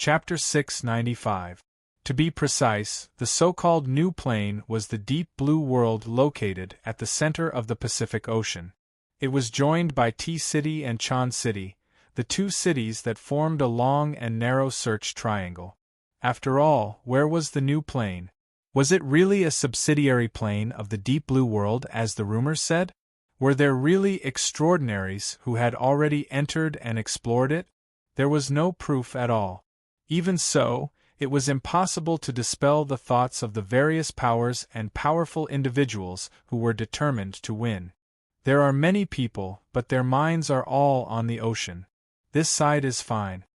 Chapter 695. To be precise, the so-called New Plane was the deep blue world located at the center of the Pacific Ocean. It was joined by T-City and Chan City, the two cities that formed a long and narrow search triangle. After all, where was the New Plane? Was it really a subsidiary plane of the deep blue world as the rumors said? Were there really extraordinaries who had already entered and explored it? There was no proof at all. Even so, it was impossible to dispel the thoughts of the various powers and powerful individuals who were determined to win. There are many people, but their minds are all on the ocean. This side is fine.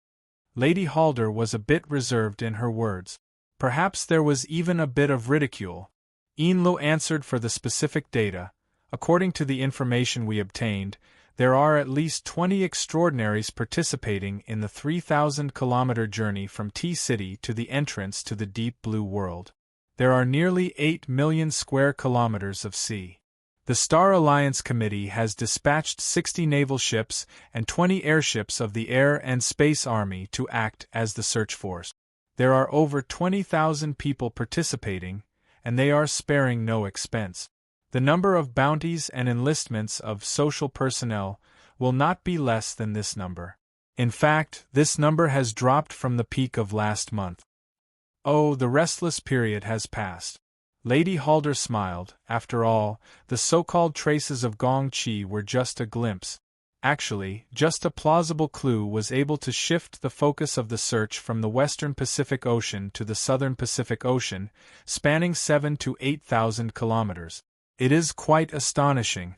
Lady Halder was a bit reserved in her words. Perhaps there was even a bit of ridicule. Enlo answered for the specific data. According to the information we obtained, there are at least 20 extraordinaries participating in the 3,000-kilometer journey from T-City to the entrance to the deep blue world. There are nearly 8 million square kilometers of sea. The Star Alliance Committee has dispatched 60 naval ships and 20 airships of the Air and Space Army to act as the search force. There are over 20,000 people participating, and they are sparing no expense. The number of bounties and enlistments of social personnel will not be less than this number. In fact, this number has dropped from the peak of last month. Oh, the restless period has passed. Lady Halder smiled. After all, the so-called traces of Gong Chi were just a glimpse. Actually, just a plausible clue was able to shift the focus of the search from the western Pacific Ocean to the southern Pacific Ocean, spanning 7,000 to 8,000 kilometers. It is quite astonishing.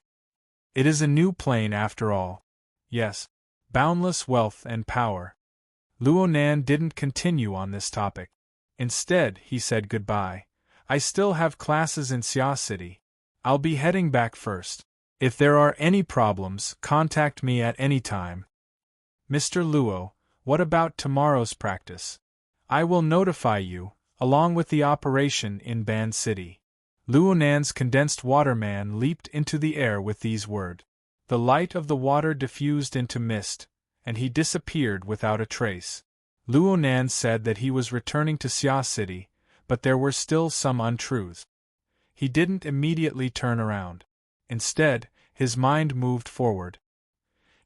It is a new plane after all. Yes. Boundless wealth and power. Luonan didn't continue on this topic. Instead, he said goodbye. I still have classes in Xia City. I'll be heading back first. If there are any problems, contact me at any time. Mr. Luo, what about tomorrow's practice? I will notify you, along with the operation in Ban City. Luonan's condensed water man leaped into the air with these words. The light of the water diffused into mist, and he disappeared without a trace. Luonan said that he was returning to Xia City, but there were still some untruths. He didn't immediately turn around. Instead, his mind moved forward.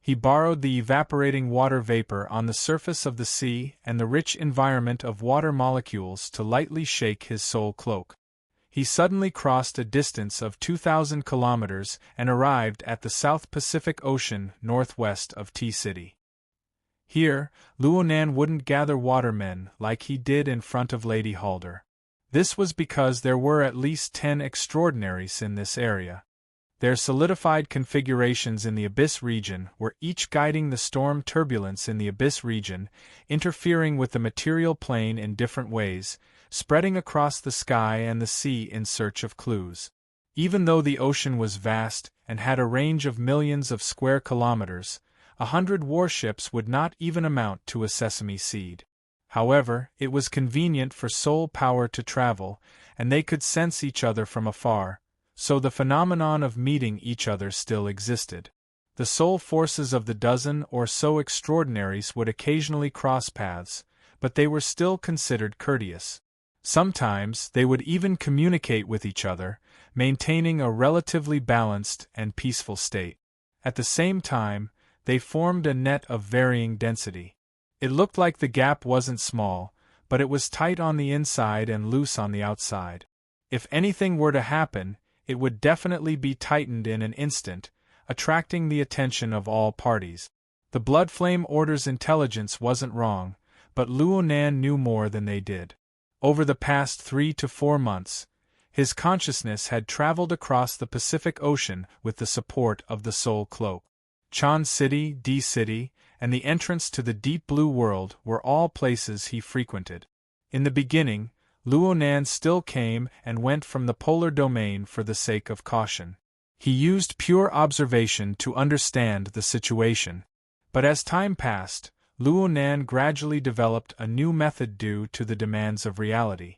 He borrowed the evaporating water vapor on the surface of the sea and the rich environment of water molecules to lightly shake his soul cloak. He suddenly crossed a distance of 2,000 kilometers and arrived at the South Pacific Ocean northwest of T-City. Here, Luonan wouldn't gather watermen like he did in front of Lady Halder. This was because there were at least 10 extraordinaries in this area. Their solidified configurations in the Abyss region were each guiding the storm turbulence in the Abyss region, interfering with the material plane in different ways, spreading across the sky and the sea in search of clues. Even though the ocean was vast and had a range of millions of square kilometers, 100 warships would not even amount to a sesame seed. However, it was convenient for soul power to travel, and they could sense each other from afar, so the phenomenon of meeting each other still existed. The soul forces of the dozen or so extraordinaries would occasionally cross paths, but they were still considered courteous. Sometimes they would even communicate with each other, maintaining a relatively balanced and peaceful state. At the same time, they formed a net of varying density. It looked like the gap wasn't small, but it was tight on the inside and loose on the outside. If anything were to happen, it would definitely be tightened in an instant, attracting the attention of all parties. The Bloodflame Order's intelligence wasn't wrong, but Luonan knew more than they did. Over the past 3 to 4 months, his consciousness had traveled across the Pacific Ocean with the support of the Soul Cloak. Chan City, D City, and the entrance to the deep blue world were all places he frequented. In the beginning, Luonan still came and went from the polar domain for the sake of caution. He used pure observation to understand the situation. But as time passed, Luonan gradually developed a new method due to the demands of reality.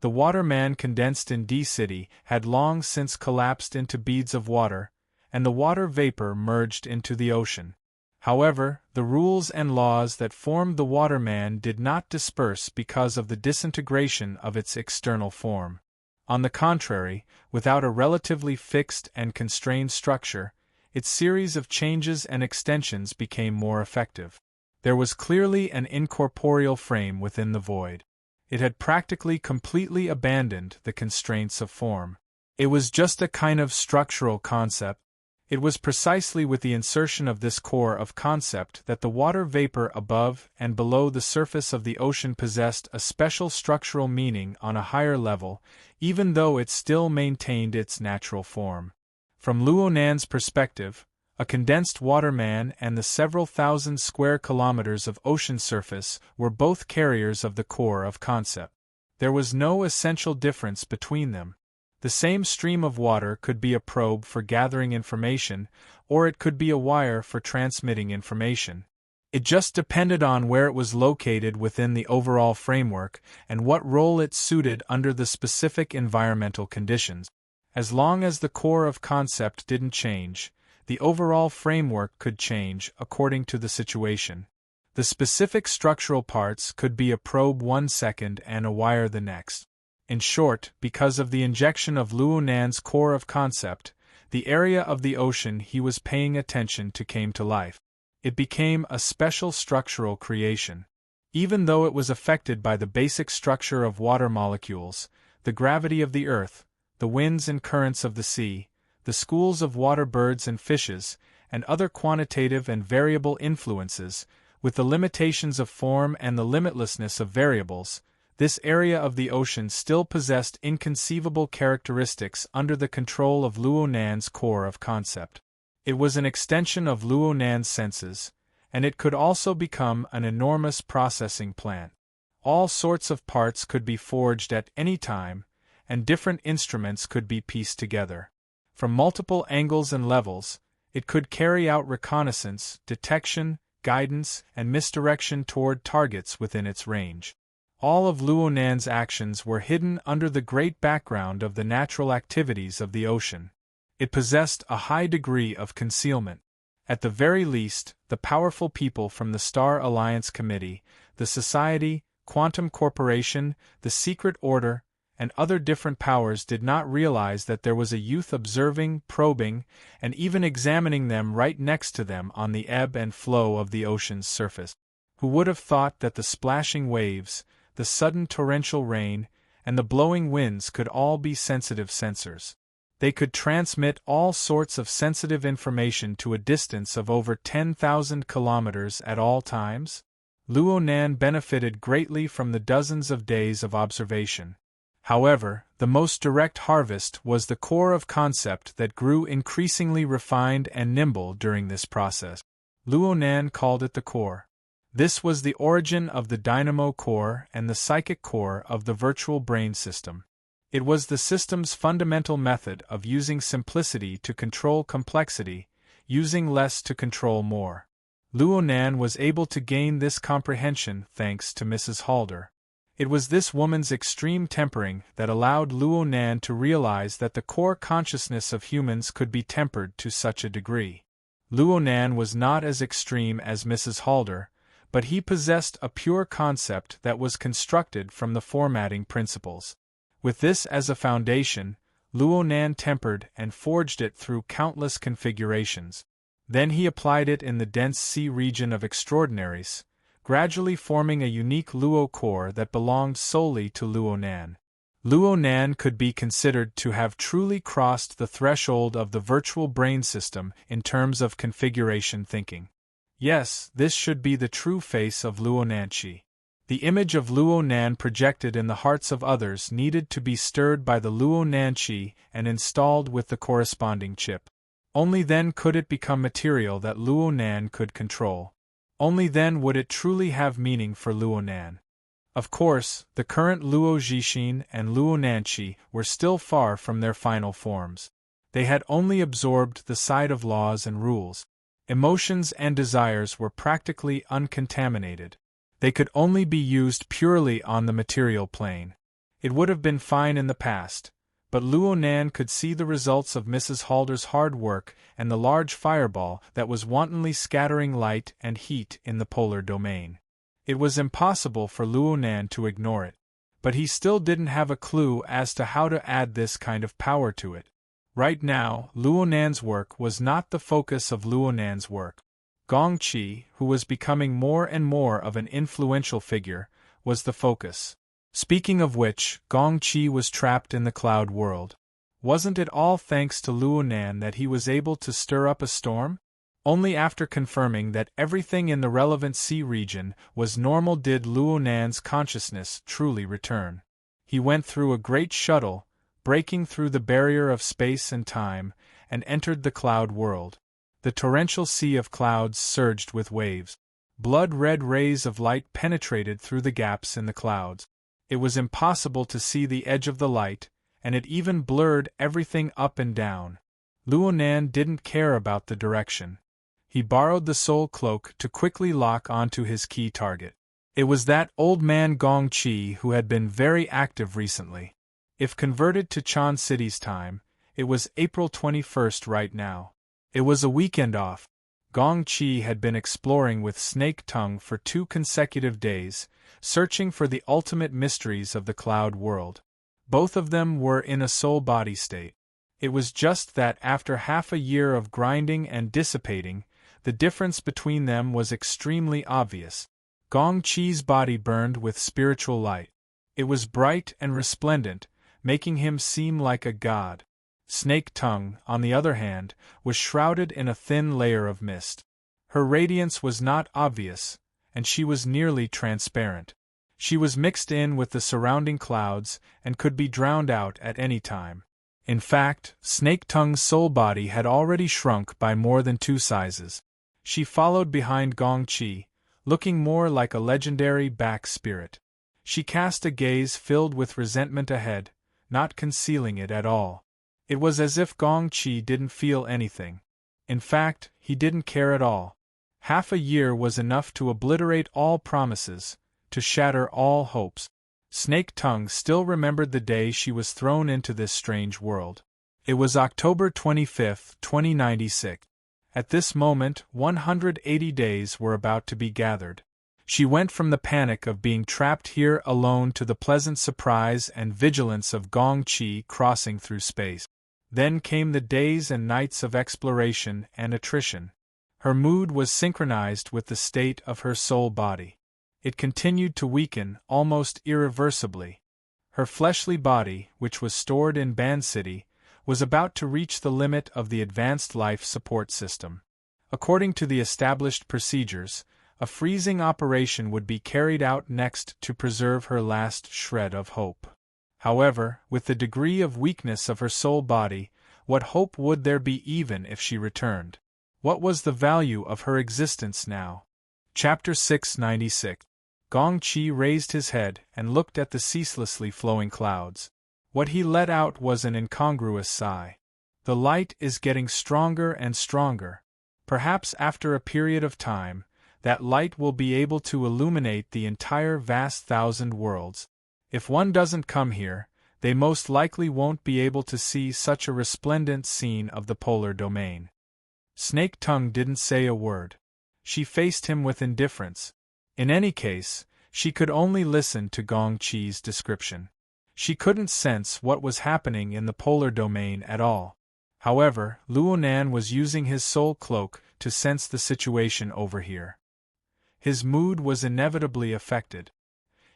The waterman condensed in D City had long since collapsed into beads of water, and the water vapor merged into the ocean. However, the rules and laws that formed the waterman did not disperse because of the disintegration of its external form. On the contrary, without a relatively fixed and constrained structure, its series of changes and extensions became more effective. There was clearly an incorporeal frame within the void. It had practically completely abandoned the constraints of form. It was just a kind of structural concept. It was precisely with the insertion of this core of concept that the water vapor above and below the surface of the ocean possessed a special structural meaning on a higher level, even though it still maintained its natural form. From Luonan's perspective, a condensed waterman and the several thousand square kilometers of ocean surface were both carriers of the core of concept. There was no essential difference between them. The same stream of water could be a probe for gathering information, or it could be a wire for transmitting information. It just depended on where it was located within the overall framework and what role it suited under the specific environmental conditions. As long as the core of concept didn't change, the overall framework could change according to the situation. The specific structural parts could be a probe one second and a wire the next. In short, because of the injection of Luonan's core of concept, the area of the ocean he was paying attention to came to life. It became a special structural creation. Even though it was affected by the basic structure of water molecules, the gravity of the earth, the winds and currents of the sea, the schools of water birds and fishes, and other quantitative and variable influences, with the limitations of form and the limitlessness of variables, this area of the ocean still possessed inconceivable characteristics under the control of Luonan's core of concept. It was an extension of Luonan's senses, and it could also become an enormous processing plant. All sorts of parts could be forged at any time, and different instruments could be pieced together. From multiple angles and levels, it could carry out reconnaissance, detection, guidance, and misdirection toward targets within its range. All of Luonan's actions were hidden under the great background of the natural activities of the ocean. It possessed a high degree of concealment. At the very least, the powerful people from the Star Alliance Committee, the Society, Quantum Corporation, the Secret Order, and other different powers did not realize that there was a youth observing, probing, and even examining them right next to them on the ebb and flow of the ocean's surface. Who would have thought that the splashing waves, the sudden torrential rain, and the blowing winds could all be sensitive sensors? They could transmit all sorts of sensitive information to a distance of over 10,000 kilometers at all times? Luonan benefited greatly from the dozens of days of observation. However, the most direct harvest was the core of concept that grew increasingly refined and nimble during this process. Luonan called it the core. This was the origin of the dynamo core and the psychic core of the virtual brain system. It was the system's fundamental method of using simplicity to control complexity, using less to control more. Luonan was able to gain this comprehension thanks to Mrs. Halder. It was this woman's extreme tempering that allowed Luonan to realize that the core consciousness of humans could be tempered to such a degree. Luonan was not as extreme as Mrs. Halder, but he possessed a pure concept that was constructed from the formatting principles. With this as a foundation, Luonan tempered and forged it through countless configurations. Then he applied it in the dense sea region of extraordinaries, gradually forming a unique Luo core that belonged solely to Luonan. Luonan could be considered to have truly crossed the threshold of the virtual brain system in terms of configuration thinking. Yes, this should be the true face of Luonanchi. The image of Luonan projected in the hearts of others needed to be stirred by the Luonanchi and installed with the corresponding chip. Only then could it become material that Luonan could control. Only then would it truly have meaning for Luonan. Of course, the current Luo Jishin and Luonanchi were still far from their final forms. They had only absorbed the side of laws and rules. Emotions and desires were practically uncontaminated. They could only be used purely on the material plane. It would have been fine in the past, but Luonan could see the results of Mrs. Halder's hard work and the large fireball that was wantonly scattering light and heat in the polar domain. It was impossible for Luonan to ignore it, but he still didn't have a clue as to how to add this kind of power to it. Right now, Luonan's work was not the focus of Luonan's work. Gongqi, who was becoming more and more of an influential figure, was the focus. Speaking of which, Gongqi was trapped in the cloud world. Wasn't it all thanks to Luonan that he was able to stir up a storm? Only after confirming that everything in the relevant sea region was normal did Luonan's consciousness truly return. He went through a great shuttle, breaking through the barrier of space and time, and entered the cloud world. The torrential sea of clouds surged with waves. Blood-red rays of light penetrated through the gaps in the clouds. It was impossible to see the edge of the light, and it even blurred everything up and down. Luonan didn't care about the direction. He borrowed the soul cloak to quickly lock onto his key target. It was that old man Gongqi who had been very active recently. If converted to Chan City's time, it was April 21st right now. It was a weekend off. Gongqi had been exploring with Snake Tongue for 2 consecutive days, searching for the ultimate mysteries of the cloud world. Both of them were in a soul-body state. It was just that after half a year of grinding and dissipating, the difference between them was extremely obvious. Gongqi's body burned with spiritual light. It was bright and resplendent, making him seem like a god. Snake Tongue, on the other hand, was shrouded in a thin layer of mist. Her radiance was not obvious, and she was nearly transparent. She was mixed in with the surrounding clouds and could be drowned out at any time. In fact, Snake Tongue's soul body had already shrunk by more than 2 sizes. She followed behind Gongqi, looking more like a legendary back spirit. She cast a gaze filled with resentment ahead, not concealing it at all. It was as if Gongqi didn't feel anything. In fact, he didn't care at all. Half a year was enough to obliterate all promises, to shatter all hopes. Snake Tongue still remembered the day she was thrown into this strange world. It was October 25, 2096. At this moment, 180 days were about to be gathered. She went from the panic of being trapped here alone to the pleasant surprise and vigilance of Gongqi crossing through space. Then came the days and nights of exploration and attrition. Her mood was synchronized with the state of her soul body. It continued to weaken almost irreversibly. Her fleshly body, which was stored in Ban City, was about to reach the limit of the advanced life support system. According to the established procedures, a freezing operation would be carried out next to preserve her last shred of hope. However, with the degree of weakness of her soul body, what hope would there be even if she returned? What was the value of her existence now? Chapter 696. Gongqi raised his head and looked at the ceaselessly flowing clouds. What he let out was an incongruous sigh. The light is getting stronger and stronger. Perhaps after a period of time, that light will be able to illuminate the entire vast thousand worlds. If one doesn't come here, they most likely won't be able to see such a resplendent scene of the polar domain. Snake Tongue didn't say a word. She faced him with indifference. In any case, she could only listen to Gongqi's description. She couldn't sense what was happening in the polar domain at all. However, Luonan was using his soul cloak to sense the situation over here. His mood was inevitably affected.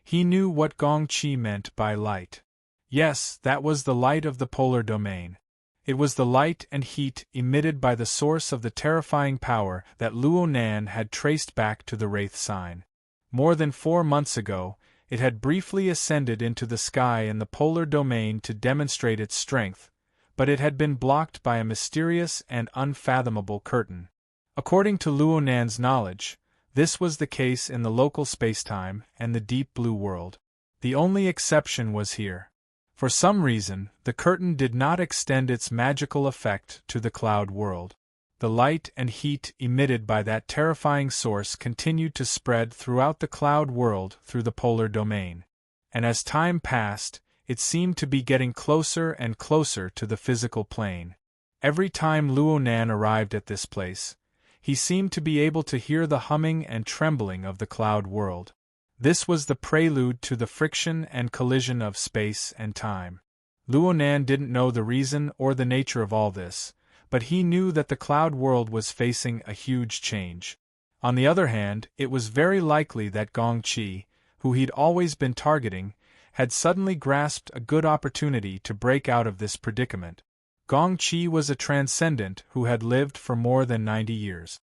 He knew what Gongqi meant by light. Yes, that was the light of the polar domain. It was the light and heat emitted by the source of the terrifying power that Luonan had traced back to the Wraith sign. More than 4 months ago, it had briefly ascended into the sky in the polar domain to demonstrate its strength, but it had been blocked by a mysterious and unfathomable curtain. According to Luonan's knowledge, this was the case in the local spacetime and the deep blue world. The only exception was here. For some reason, the curtain did not extend its magical effect to the cloud world. The light and heat emitted by that terrifying source continued to spread throughout the cloud world through the polar domain. And as time passed, it seemed to be getting closer and closer to the physical plane. Every time Luo Nan arrived at this place, he seemed to be able to hear the humming and trembling of the cloud world. This was the prelude to the friction and collision of space and time. Luo Nan didn't know the reason or the nature of all this, but he knew that the cloud world was facing a huge change. On the other hand, it was very likely that Gong Qi, who he'd always been targeting, had suddenly grasped a good opportunity to break out of this predicament. Gong Qi was a transcendent who had lived for more than 90 years.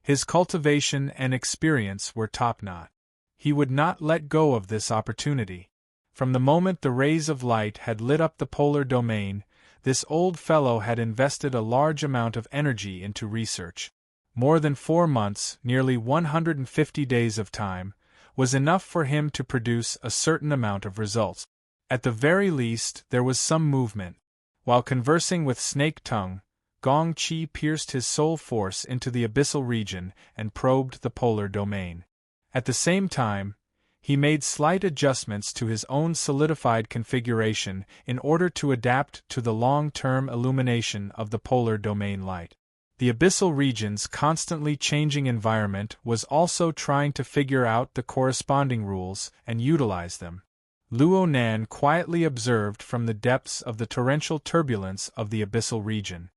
His cultivation and experience were top-notch. He would not let go of this opportunity. From the moment the rays of light had lit up the polar domain, this old fellow had invested a large amount of energy into research. More than 4 months, nearly 150 days of time, was enough for him to produce a certain amount of results. At the very least, there was some movement. While conversing with Snake Tongue, Gong Qi pierced his soul force into the abyssal region and probed the polar domain. At the same time, he made slight adjustments to his own solidified configuration in order to adapt to the long-term illumination of the polar domain light. The abyssal region's constantly changing environment was also trying to figure out the corresponding rules and utilize them. Luo Nan quietly observed from the depths of the torrential turbulence of the abyssal region.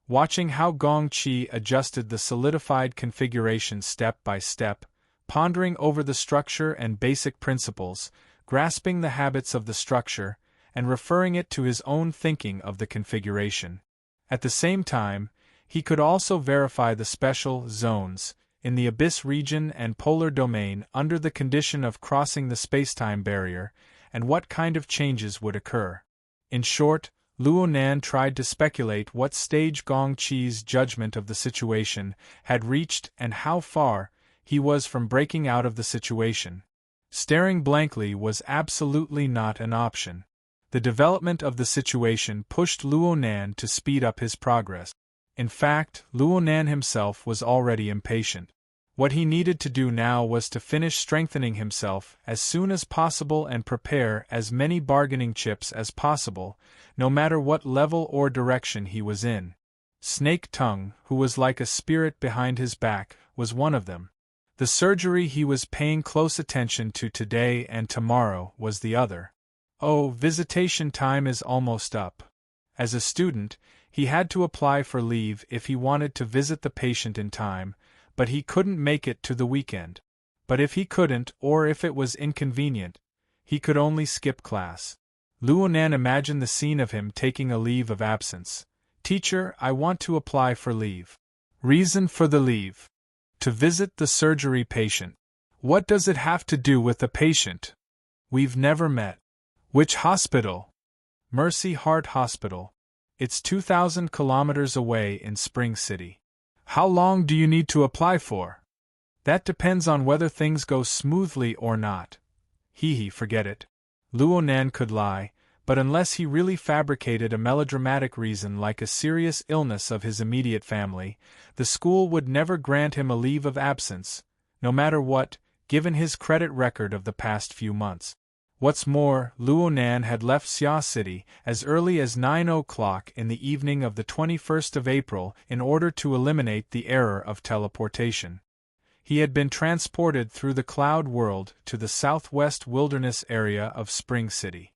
Watching how Gong Qi adjusted the solidified configuration step by step, pondering over the structure and basic principles, grasping the habits of the structure, and referring it to his own thinking of the configuration. At the same time, he could also verify the special zones in the abyss region and polar domain under the condition of crossing the spacetime barrier, and what kind of changes would occur. In short, Luo Nan tried to speculate what stage Gong Qi's judgment of the situation had reached and how far he was from breaking out of the situation. Staring blankly was absolutely not an option. The development of the situation pushed Luo Nan to speed up his progress. In fact, Luo Nan himself was already impatient. What he needed to do now was to finish strengthening himself as soon as possible and prepare as many bargaining chips as possible, no matter what level or direction he was in. Snake Tongue, who was like a spirit behind his back, was one of them. The surgery he was paying close attention to today and tomorrow was the other. Oh, visitation time is almost up. As a student, he had to apply for leave if he wanted to visit the patient in time, but he couldn't make it to the weekend. But if he couldn't, or if it was inconvenient, he could only skip class. Luo Nan imagined the scene of him taking a leave of absence. "Teacher, I want to apply for leave." "Reason for the leave?" "To visit the surgery patient." "What does it have to do with the patient?" "We've never met." "Which hospital?" "Mercy Heart Hospital. It's 2,000 kilometers away in Spring City." "How long do you need to apply for?" "That depends on whether things go smoothly or not." Forget it. Luo Nan could lie, but unless he really fabricated a melodramatic reason like a serious illness of his immediate family, the school would never grant him a leave of absence, no matter what, given his credit record of the past few months. What's more, Luo Nan had left Xia City as early as 9 o'clock in the evening of the 21st of April in order to eliminate the error of teleportation. He had been transported through the cloud world to the southwest wilderness area of Spring City.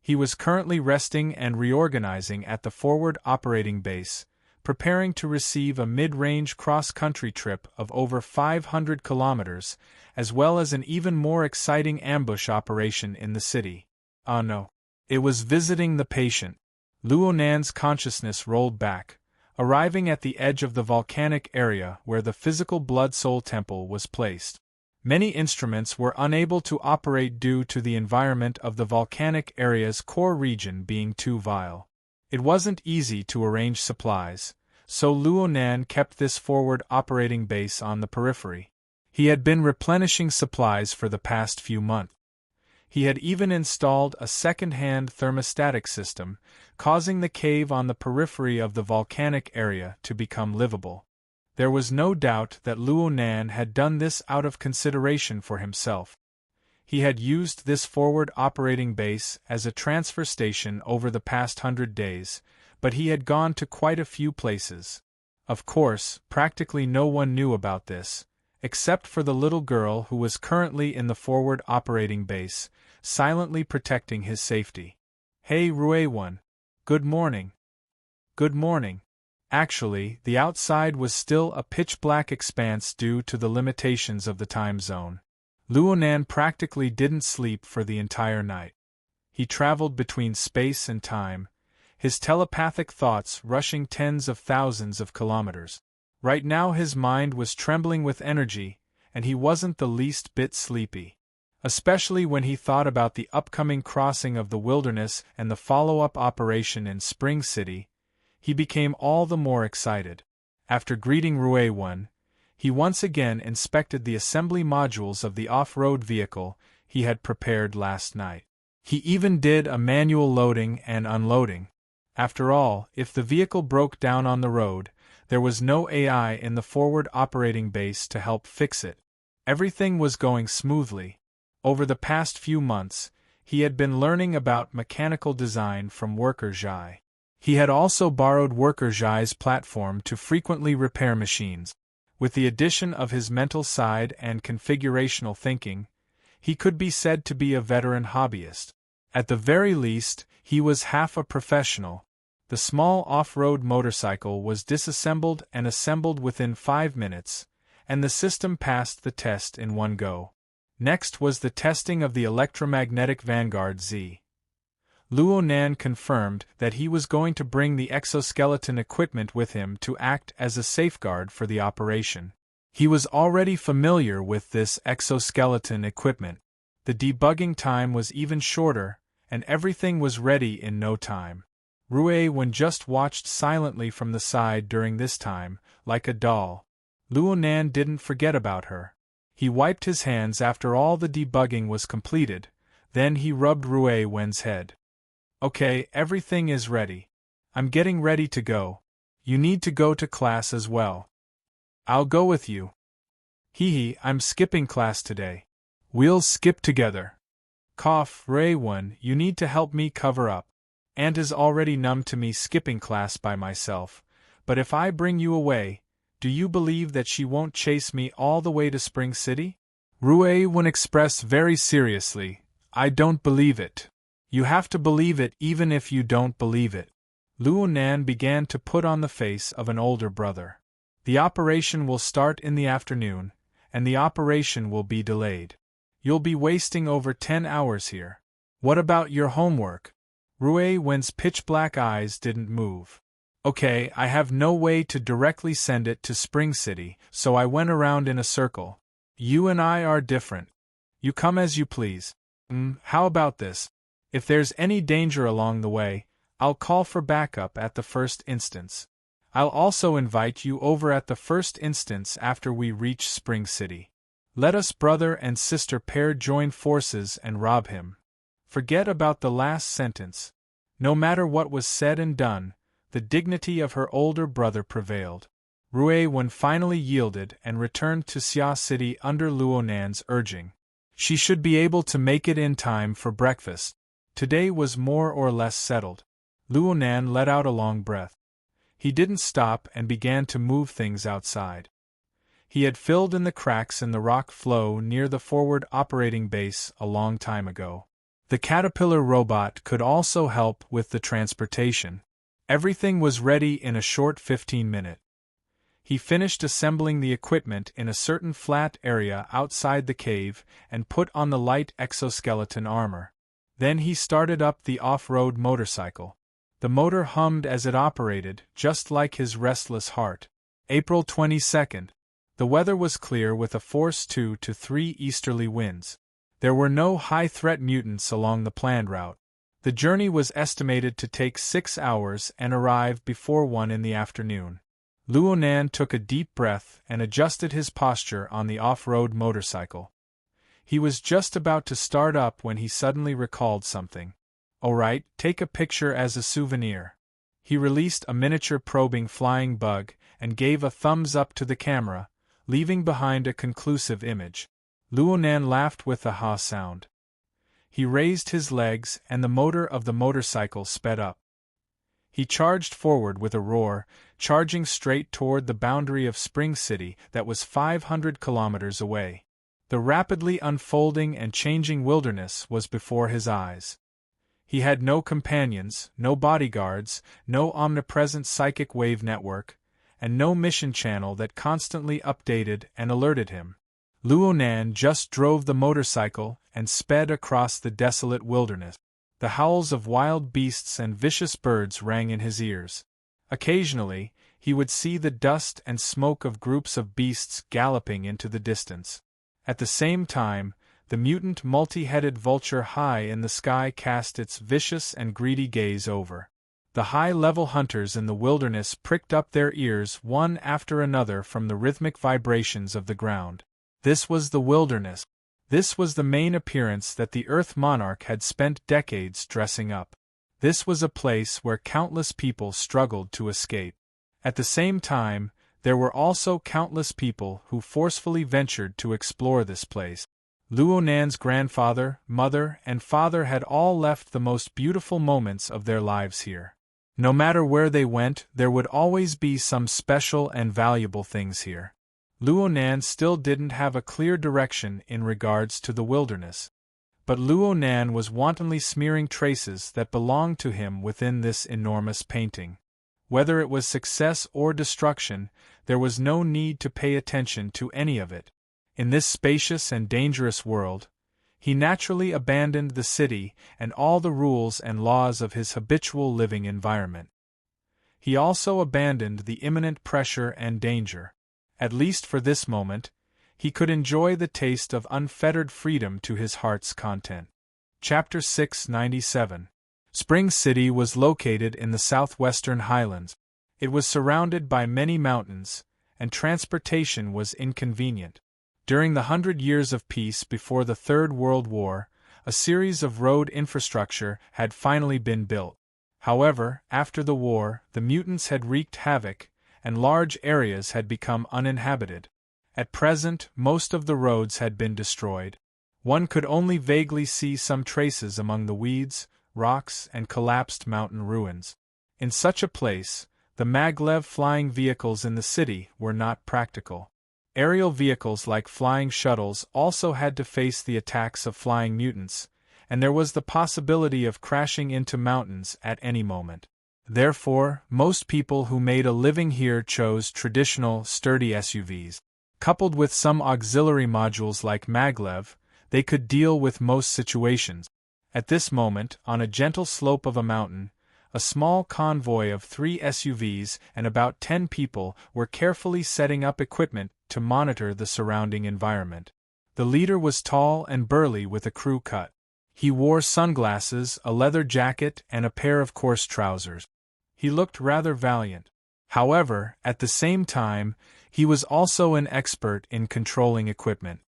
He was currently resting and reorganizing at the forward operating base, preparing to receive a mid-range cross-country trip of over 500 kilometers, as well as an even more exciting ambush operation in the city. Ah no. It was visiting the patient. Luo Nan's consciousness rolled back, arriving at the edge of the volcanic area where the physical Blood-Soul Temple was placed. Many instruments were unable to operate due to the environment of the volcanic area's core region being too vile. It wasn't easy to arrange supplies, so Luo Nan kept this forward operating base on the periphery. He had been replenishing supplies for the past few months. He had even installed a second-hand thermostatic system, causing the cave on the periphery of the volcanic area to become livable. There was no doubt that Luo Nan had done this out of consideration for himself. He had used this forward operating base as a transfer station over the past 100 days, but he had gone to quite a few places. Of course, practically no one knew about this, except for the little girl who was currently in the forward operating base, silently protecting his safety. "Hey Ruei-1. Good morning." "Good morning." Actually, the outside was still a pitch-black expanse due to the limitations of the time zone. Luonan practically didn't sleep for the entire night. He traveled between space and time, his telepathic thoughts rushing tens of thousands of kilometers. Right now his mind was trembling with energy, and he wasn't the least bit sleepy. Especially when he thought about the upcoming crossing of the wilderness and the follow-up operation in Spring City, he became all the more excited. After greeting Ruei-1, he once again inspected the assembly modules of the off-road vehicle he had prepared last night. He even did a manual loading and unloading. After all, if the vehicle broke down on the road, there was no AI in the forward operating base to help fix it. Everything was going smoothly. Over the past few months, he had been learning about mechanical design from Worker Zhai. He had also borrowed Worker Zhai's platform to frequently repair machines. With the addition of his mental side and configurational thinking, he could be said to be a veteran hobbyist. At the very least, he was half a professional. The small off-road motorcycle was disassembled and assembled within 5 minutes, and the system passed the test in one go. Next was the testing of the electromagnetic Vanguard Z. Luonan confirmed that he was going to bring the exoskeleton equipment with him to act as a safeguard for the operation. He was already familiar with this exoskeleton equipment. The debugging time was even shorter, and everything was ready in no time. Ruei-1 just watched silently from the side during this time, like a doll. Luonan didn't forget about her. He wiped his hands after all the debugging was completed, then he rubbed Ruei-1's head. "Okay, everything is ready. I'm getting ready to go. You need to go to class as well." "I'll go with you." "Hee, I'm skipping class today." "We'll skip together." "Cough, Ruei-1, you need to help me cover up. Aunt is already numb to me skipping class by myself, but if I bring you away, do you believe that she won't chase me all the way to Spring City?" Ruei-1 expressed very seriously, "I don't believe it." "You have to believe it even if you don't believe it." Luonan began to put on the face of an older brother. "The operation will start in the afternoon, and the operation will be delayed. You'll be wasting over 10 hours here. What about your homework?" Ruei-1's pitch-black eyes didn't move. "Okay, I have no way to directly send it to Spring City, so I went around in a circle. You and I are different. You come as you please. How about this? If there's any danger along the way, I'll call for backup at the first instance. I'll also invite you over at the first instance after we reach Spring City. Let us brother and sister pair join forces and rob him." Forget about the last sentence. No matter what was said and done, the dignity of her older brother prevailed. Ruei-1 finally yielded and returned to Xia City under Luonan's urging. She should be able to make it in time for breakfast. Today was more or less settled. Luonan let out a long breath. He didn't stop and began to move things outside. He had filled in the cracks in the rock flow near the forward operating base a long time ago. The caterpillar robot could also help with the transportation. Everything was ready in a short 15-minute. He finished assembling the equipment in a certain flat area outside the cave and put on the light exoskeleton armor. Then he started up the off-road motorcycle. The motor hummed as it operated, just like his restless heart. April 22nd. The weather was clear with a force 2 to 3 easterly winds. There were no high-threat mutants along the planned route. The journey was estimated to take 6 hours and arrive before 1 in the afternoon. Luonan took a deep breath and adjusted his posture on the off-road motorcycle. He was just about to start up when he suddenly recalled something. "Alright, take a picture as a souvenir." He released a miniature probing flying bug and gave a thumbs up to the camera, leaving behind a conclusive image. Luonan laughed with a ha sound. He raised his legs and the motor of the motorcycle sped up. He charged forward with a roar, charging straight toward the boundary of Spring City that was 500 kilometers away. The rapidly unfolding and changing wilderness was before his eyes. He had no companions, no bodyguards, no omnipresent psychic wave network, and no mission channel that constantly updated and alerted him. Luonan just drove the motorcycle and sped across the desolate wilderness. The howls of wild beasts and vicious birds rang in his ears. Occasionally, he would see the dust and smoke of groups of beasts galloping into the distance. At the same time, the mutant multi-headed vulture high in the sky cast its vicious and greedy gaze over. The high-level hunters in the wilderness pricked up their ears one after another from the rhythmic vibrations of the ground. This was the wilderness. This was the main appearance that the Earth Monarch had spent decades dressing up. This was a place where countless people struggled to escape. At the same time, there were also countless people who forcefully ventured to explore this place. Luonan's grandfather, mother, and father had all left the most beautiful moments of their lives here. No matter where they went, there would always be some special and valuable things here. Luonan still didn't have a clear direction in regards to the wilderness. But Luonan was wantonly smearing traces that belonged to him within this enormous painting. Whether it was success or destruction, there was no need to pay attention to any of it. In this spacious and dangerous world, he naturally abandoned the city and all the rules and laws of his habitual living environment. He also abandoned the imminent pressure and danger. At least for this moment, he could enjoy the taste of unfettered freedom to his heart's content. Chapter 697. Spring City was located in the southwestern highlands. It was surrounded by many mountains, and transportation was inconvenient. During the 100 years of peace before the Third World War, a series of road infrastructure had finally been built. However, after the war, the mutants had wreaked havoc, and large areas had become uninhabited. At present, most of the roads had been destroyed. One could only vaguely see some traces among the weeds, rocks, and collapsed mountain ruins. In such a place, the maglev flying vehicles in the city were not practical. Aerial vehicles like flying shuttles also had to face the attacks of flying mutants, and there was the possibility of crashing into mountains at any moment. Therefore, most people who made a living here chose traditional, sturdy SUVs. Coupled with some auxiliary modules like maglev, they could deal with most situations. At this moment, on a gentle slope of a mountain, a small convoy of 3 SUVs and about 10 people were carefully setting up equipment to monitor the surrounding environment. The leader was tall and burly with a crew cut. He wore sunglasses, a leather jacket, and a pair of coarse trousers. He looked rather valiant. However, at the same time, he was also an expert in controlling equipment.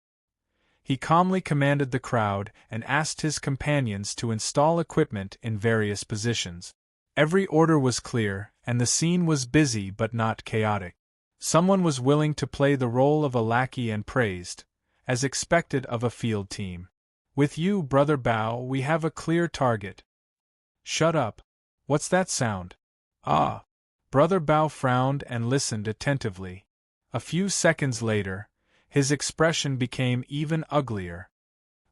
He calmly commanded the crowd and asked his companions to install equipment in various positions. Every order was clear, and the scene was busy but not chaotic. Someone was willing to play the role of a lackey and praised, as expected of a field team. "With you, Brother Bao, we have a clear target." "Shut up. What's that sound?" "Ah." Brother Bao frowned and listened attentively. A few seconds later, his expression became even uglier.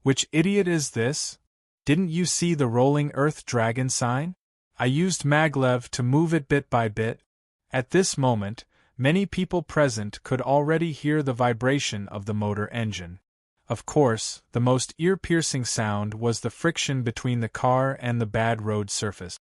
"Which idiot is this? Didn't you see the rolling earth dragon sign? I used maglev to move it bit by bit." At this moment, many people present could already hear the vibration of the motor engine. Of course, the most ear-piercing sound was the friction between the car and the bad road surface.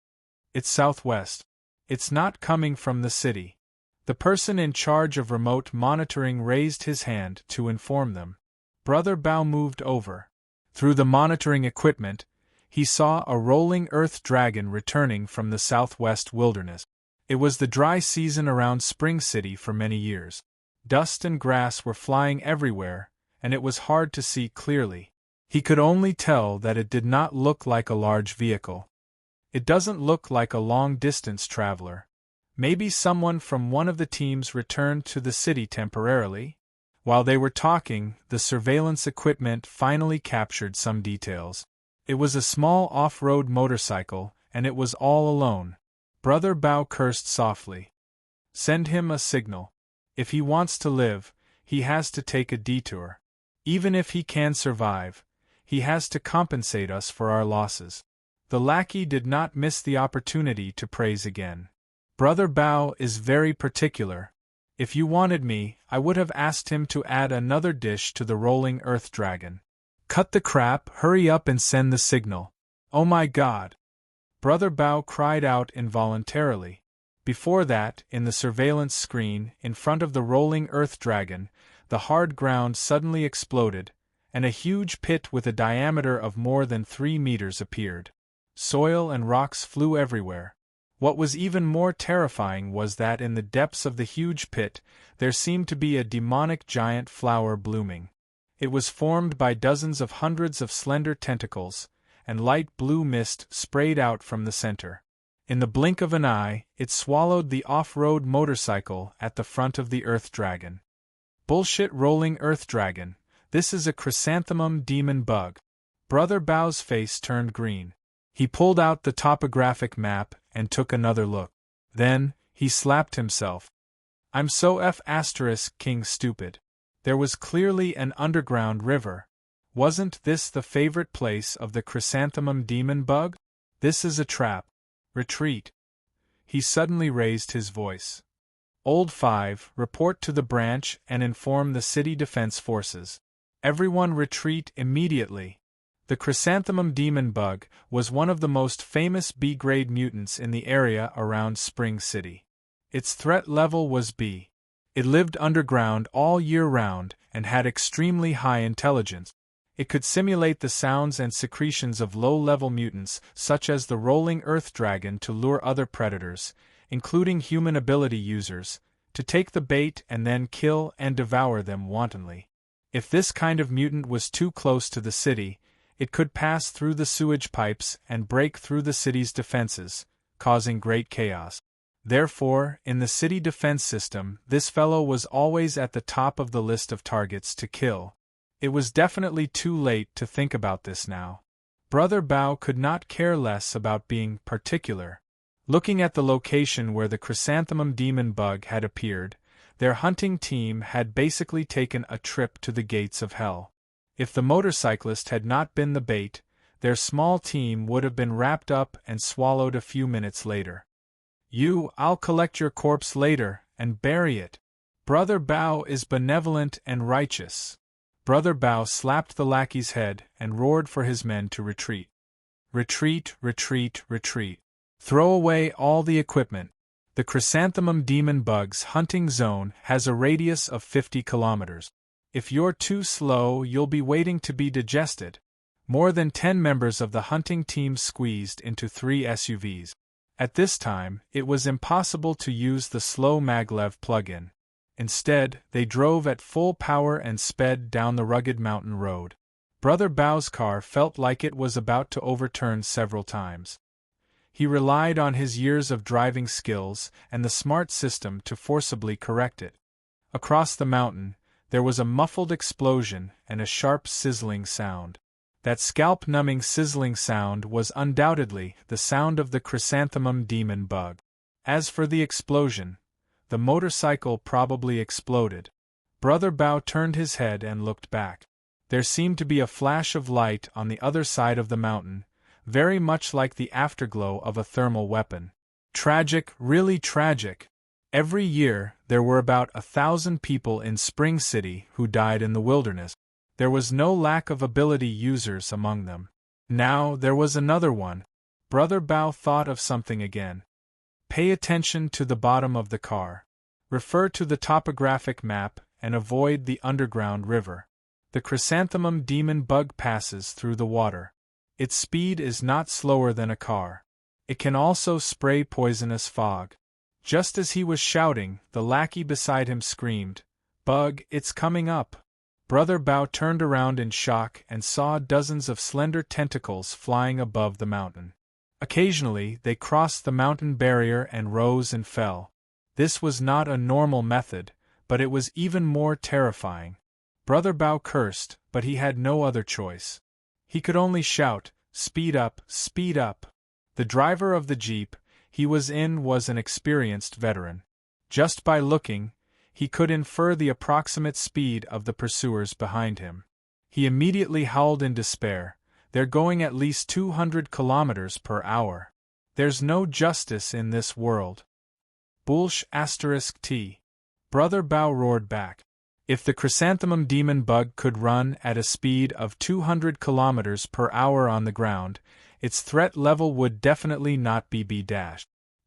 "It's southwest. It's not coming from the city." The person in charge of remote monitoring raised his hand to inform them. Brother Bao moved over. Through the monitoring equipment, he saw a rolling earth dragon returning from the southwest wilderness. It was the dry season around Spring City for many years. Dust and grass were flying everywhere, and it was hard to see clearly. He could only tell that it did not look like a large vehicle. It doesn't look like a long-distance traveler. Maybe someone from one of the teams returned to the city temporarily? While they were talking, the surveillance equipment finally captured some details. It was a small off-road motorcycle, and it was all alone. Brother Bao cursed softly. Send him a signal. If he wants to live, he has to take a detour. Even if he can survive, he has to compensate us for our losses. The lackey did not miss the opportunity to praise again. Brother Bao is very particular. If you wanted me, I would have asked him to add another dish to the rolling earth dragon. Cut the crap, hurry up and send the signal. Oh my God! Brother Bao cried out involuntarily. Before that, in the surveillance screen, in front of the rolling earth dragon, the hard ground suddenly exploded, and a huge pit with a diameter of more than 3 meters appeared. Soil and rocks flew everywhere. What was even more terrifying was that in the depths of the huge pit, there seemed to be a demonic giant flower blooming. It was formed by dozens of hundreds of slender tentacles, and light blue mist sprayed out from the center. In the blink of an eye, it swallowed the off-road motorcycle at the front of the Earth Dragon. Bullshit rolling Earth Dragon, this is a chrysanthemum demon bug. Brother Bao's face turned green. He pulled out the topographic map and took another look. Then, he slapped himself. I'm so King stupid. There was clearly an underground river. Wasn't this the favorite place of the chrysanthemum demon bug? This is a trap. Retreat. He suddenly raised his voice. Old 5, report to the branch and inform the city defense forces. Everyone retreat immediately. The chrysanthemum demon bug was one of the most famous B-grade mutants in the area around Spring City. Its threat level was B. It lived underground all year round and had extremely high intelligence. It could simulate the sounds and secretions of low-level mutants such as the rolling earth dragon to lure other predators, including human ability users, to take the bait and then kill and devour them wantonly. If this kind of mutant was too close to the city, it could pass through the sewage pipes and break through the city's defenses, causing great chaos. Therefore, in the city defense system, this fellow was always at the top of the list of targets to kill. It was definitely too late to think about this now. Brother Bao could not care less about being particular. Looking at the location where the chrysanthemum demon bug had appeared, their hunting team had basically taken a trip to the gates of hell. If the motorcyclist had not been the bait, their small team would have been wrapped up and swallowed a few minutes later. I'll collect your corpse later and bury it. Brother Bao is benevolent and righteous. Brother Bao slapped the lackey's head and roared for his men to retreat. Retreat, retreat, retreat. Throw away all the equipment. The chrysanthemum demon bug's hunting zone has a radius of 50 kilometers. If you're too slow, you'll be waiting to be digested. More than 10 members of the hunting team squeezed into 3 SUVs. At this time, it was impossible to use the slow maglev plug-in. Instead, they drove at full power and sped down the rugged mountain road. Brother Bao's car felt like it was about to overturn several times. He relied on his years of driving skills and the smart system to forcibly correct it. Across the mountain, there was a muffled explosion and a sharp sizzling sound. That scalp-numbing sizzling sound was undoubtedly the sound of the chrysanthemum demon bug. As for the explosion, the motorcycle probably exploded. Brother Bao turned his head and looked back. There seemed to be a flash of light on the other side of the mountain, very much like the afterglow of a thermal weapon. Tragic, really tragic. Every year, there were about 1,000 people in Spring City who died in the wilderness. There was no lack of ability users among them. Now there was another one. Brother Bao thought of something again. Pay attention to the bottom of the car. Refer to the topographic map and avoid the underground river. The chrysanthemum demon bug passes through the water. Its speed is not slower than a car. It can also spray poisonous fog. Just as he was shouting, the lackey beside him screamed, "Bug, it's coming up!" Brother Bao turned around in shock and saw dozens of slender tentacles flying above the mountain. Occasionally, they crossed the mountain barrier and rose and fell. This was not a normal method, but it was even more terrifying. Brother Bao cursed, but he had no other choice. He could only shout, "Speed up, speed up!" The driver of the jeep he was in was an experienced veteran. Just by looking, he could infer the approximate speed of the pursuers behind him. He immediately howled in despair, "They're going at least 200 kilometers per hour. There's no justice in this world." Bullsh *T. Brother Bao roared back. If the chrysanthemum demon bug could run at a speed of 200 kilometers per hour on the ground, its threat level would definitely not be B-.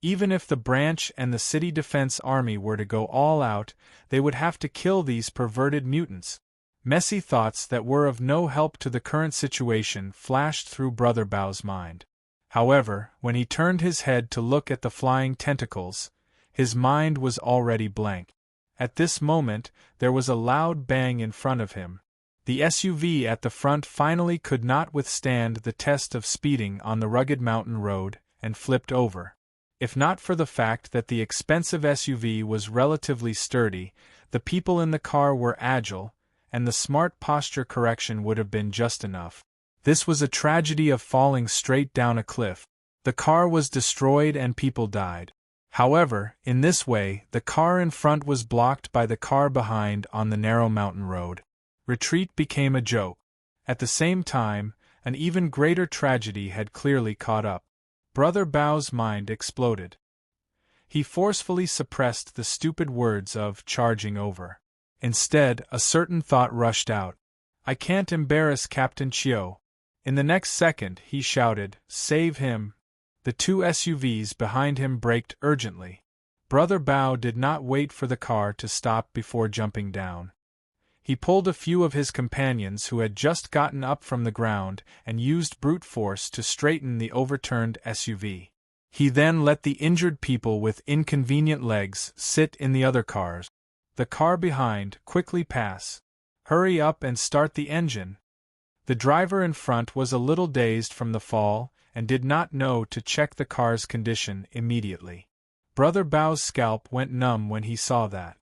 Even if the branch and the city defense army were to go all out, they would have to kill these perverted mutants. Messy thoughts that were of no help to the current situation flashed through Brother Bao's mind. However, when he turned his head to look at the flying tentacles, his mind was already blank. At this moment, there was a loud bang in front of him. The SUV at the front finally could not withstand the test of speeding on the rugged mountain road, and flipped over. If not for the fact that the expensive SUV was relatively sturdy, the people in the car were agile, and the smart posture correction would have been just enough. This was a tragedy of falling straight down a cliff. The car was destroyed and people died. However, in this way, the car in front was blocked by the car behind on the narrow mountain road. Retreat became a joke. At the same time, an even greater tragedy had clearly caught up. Brother Bao's mind exploded. He forcefully suppressed the stupid words of charging over. Instead, a certain thought rushed out. "I can't embarrass Captain Chiu." In the next second, he shouted, "Save him!" The two SUVs behind him braked urgently. Brother Bao did not wait for the car to stop before jumping down. He pulled a few of his companions who had just gotten up from the ground and used brute force to straighten the overturned SUV. He then let the injured people with inconvenient legs sit in the other cars. The car behind, quickly pass. Hurry up and start the engine. The driver in front was a little dazed from the fall and did not know to check the car's condition immediately. Brother Bao's scalp went numb when he saw that.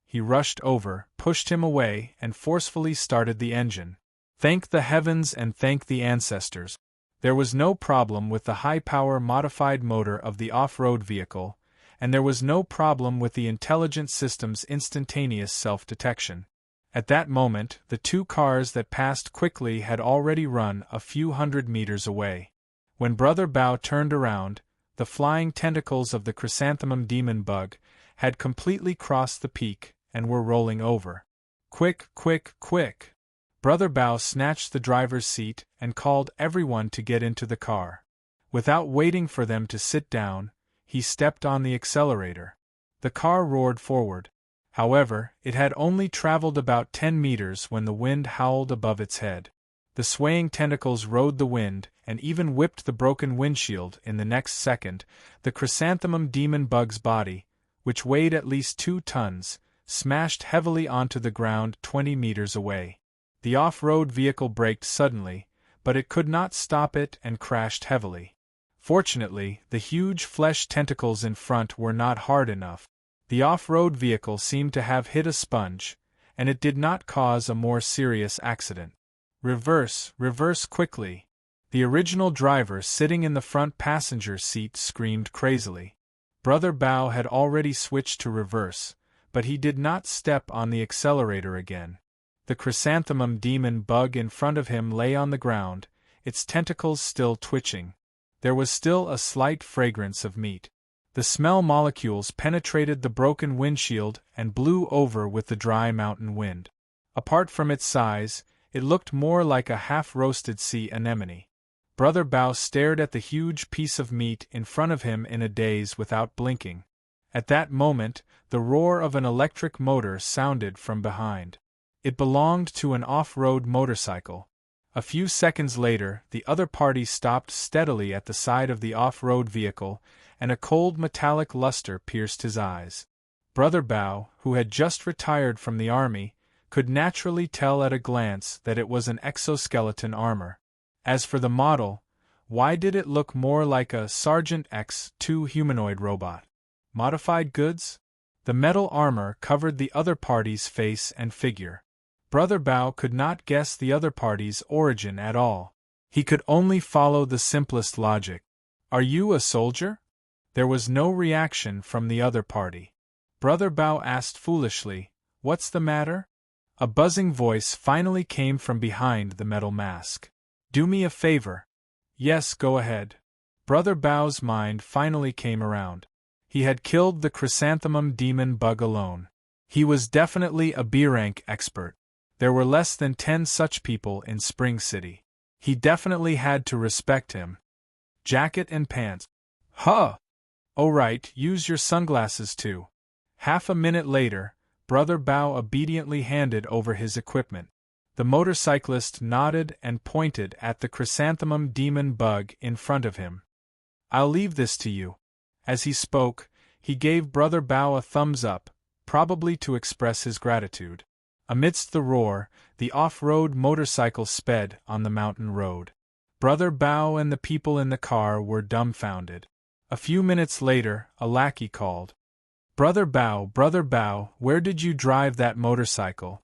He rushed over, pushed him away, and forcefully started the engine. Thank the heavens and thank the ancestors. There was no problem with the high-power modified motor of the off-road vehicle, and there was no problem with the intelligent system's instantaneous self-detection. At that moment, the two cars that passed quickly had already run a few hundred meters away. When Brother Bao turned around, the flying tentacles of the chrysanthemum demon bug had completely crossed the peak and were rolling over. "Quick, quick, quick!" Brother Bao snatched the driver's seat and called everyone to get into the car. Without waiting for them to sit down, he stepped on the accelerator. The car roared forward. However, it had only traveled about 10 meters when the wind howled above its head. The swaying tentacles rode the wind and even whipped the broken windshield. In the next second, the chrysanthemum demon bug's body, which weighed at least 2 tons, smashed heavily onto the ground 20 meters away. The off-road vehicle braked suddenly, but it could not stop it and crashed heavily. Fortunately, the huge flesh tentacles in front were not hard enough. The off-road vehicle seemed to have hit a sponge, and it did not cause a more serious accident. "Reverse, reverse quickly!" The original driver sitting in the front passenger seat screamed crazily. Brother Bao had already switched to reverse, but he did not step on the accelerator again. The chrysanthemum demon bug in front of him lay on the ground, its tentacles still twitching. There was still a slight fragrance of meat. The smell molecules penetrated the broken windshield and blew over with the dry mountain wind. Apart from its size, it looked more like a half-roasted sea anemone. Brother Bao stared at the huge piece of meat in front of him in a daze without blinking. At that moment, the roar of an electric motor sounded from behind. It belonged to an off-road motorcycle. A few seconds later, the other party stopped steadily at the side of the off-road vehicle, and a cold metallic luster pierced his eyes. Brother Bao, who had just retired from the army, could naturally tell at a glance that it was an exoskeleton armor. As for the model, why did it look more like a Sergeant X2 humanoid robot? Modified goods? The metal armor covered the other party's face and figure. Brother Bao could not guess the other party's origin at all. He could only follow the simplest logic. "Are you a soldier?" There was no reaction from the other party. Brother Bao asked foolishly, "What's the matter?" A buzzing voice finally came from behind the metal mask. "Do me a favor." "Yes, go ahead." Brother Bao's mind finally came around. He had killed the chrysanthemum demon bug alone. He was definitely a B-rank expert. There were less than 10 such people in Spring City. He definitely had to respect him. Jacket and pants. Huh! Oh right, use your sunglasses too. Half a minute later, Brother Bao obediently handed over his equipment. The motorcyclist nodded and pointed at the chrysanthemum demon bug in front of him. "I'll leave this to you." As he spoke, he gave Brother Bao a thumbs up, probably to express his gratitude. Amidst the roar, the off-road motorcycle sped on the mountain road. Brother Bao and the people in the car were dumbfounded. A few minutes later, a lackey called, Brother Bao, where did you drive that motorcycle?"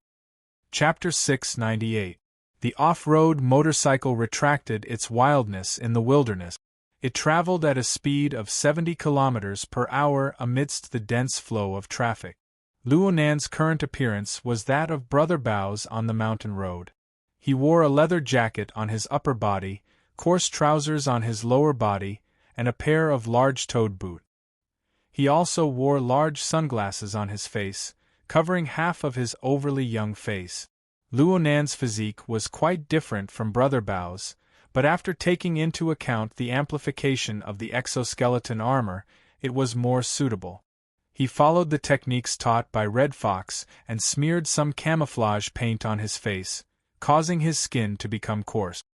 Chapter 698. The off-road motorcycle retracted its wildness in the wilderness. It traveled at a speed of 70 kilometers per hour amidst the dense flow of traffic. Luonan's current appearance was that of Brother Bao's on the mountain road. He wore a leather jacket on his upper body, coarse trousers on his lower body, and a pair of large-toed boots. He also wore large sunglasses on his face, covering half of his overly young face. Luonan's physique was quite different from Brother Bao's, but after taking into account the amplification of the exoskeleton armor, it was more suitable. He followed the techniques taught by Red Fox and smeared some camouflage paint on his face, causing his skin to become coarse.